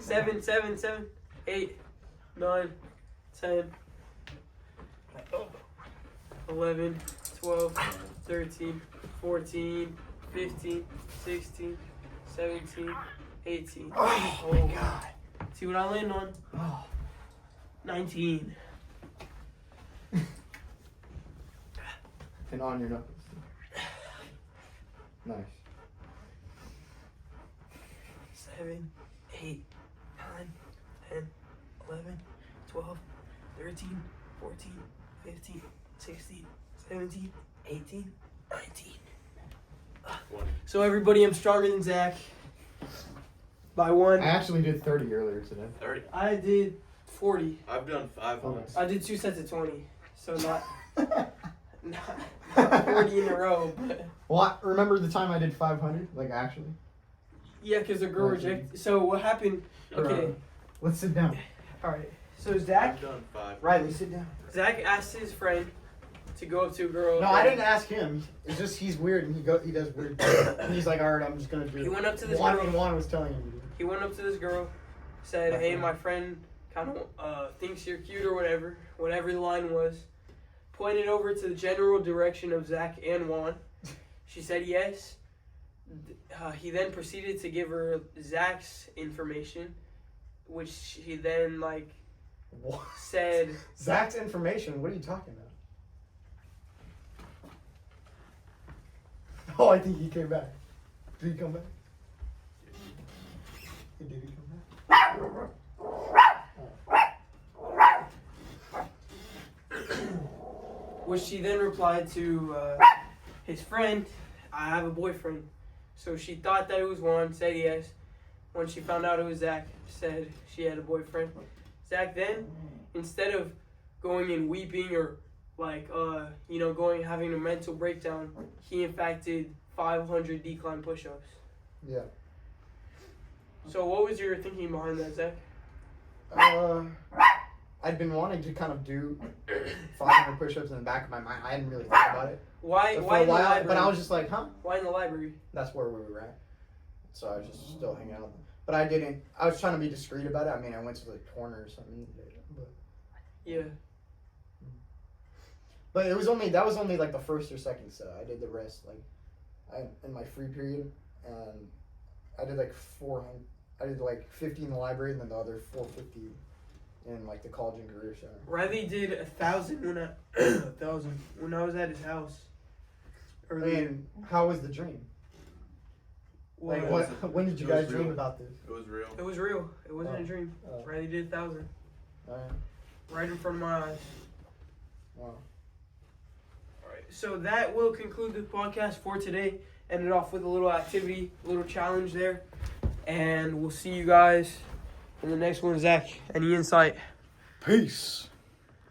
S2: 7.
S1: 7, 8, 9, 10, 11, 12, 13, 14, 15, 16, 17, 18.
S3: Oh my god.
S1: See what I land on?
S3: Oh.
S1: 19.
S3: And on your knuckles. Nice.
S1: 7, 8, 9, 10, 11, 12, 13, 14, 15, 16, 17, 18, 19. So everybody, I'm stronger than Zach. By 1.
S3: I actually did 30 earlier today.
S2: 30.
S1: I did 40.
S2: I've done 5
S3: Oh,
S2: once.
S1: I did 2 sets of 20. So not 40 in a row. But
S3: Well, remember the time I did 500? Like, actually?
S1: yeah, because the girl rejected. So what happened? Okay.
S3: Let's sit down.
S1: All right. So Zach
S2: I've done 5.
S3: Riley, sit down.
S1: Zach asked his friend to go up to a girl.
S3: No, I didn't ask him. It's just he's weird and he does weird things. And he's like, alright, I'm just gonna do it.
S1: He went up to this
S3: Juan
S1: girl.
S3: and Juan was telling him to do it.
S1: He went up to this girl, said, "Hey, my friend kind of thinks you're cute or whatever the line was, pointed over to the general direction of Zach and Juan. She said yes. He then proceeded to give her Zach's information, which he then
S4: What?
S1: said.
S4: Zach's information? What are you talking about? Oh, I think he came back. Did he come back? Did he come back?
S1: Which she then replied to his friend, I have a boyfriend. So she thought that it was Juan, said yes. When she found out it was Zach, said she had a boyfriend. Zach then, instead of going and weeping or having a mental breakdown, he in fact did 500 decline push-ups.
S3: Yeah.
S1: So what was your thinking behind that, Zach?
S3: I'd been wanting to kind of do 500 push-ups in the back of my mind. I hadn't really thought about it.
S1: Why
S3: So
S1: in
S3: for a
S1: the
S3: while,
S1: library?
S3: but I was just like, huh?
S1: Why in the library?
S3: That's where we were at. So I was just still hanging out. But I didn't. I was trying to be discreet about it. I mean, I went to the corner or something.
S1: Yeah.
S3: But it was only like the first or second set. I did the rest in my free period, and I did like 400. I did like 50 in the library, and then the other 450 in like the college and career center.
S1: Riley did 1,000 when I was at his house. Earlier.
S3: And how was the dream? Like when did you
S2: It was
S3: guys dream
S2: real.
S3: about this?
S2: It was real.
S1: It was real. It wasn't a dream.
S3: Oh.
S1: Riley did 1,000
S3: Alright.
S1: right in front of my eyes.
S3: Wow.
S1: Alright, so that will conclude the podcast for today. Ended off with a little activity, a little challenge there. And we'll see you guys in the next one. Zach, any insight?
S3: Peace.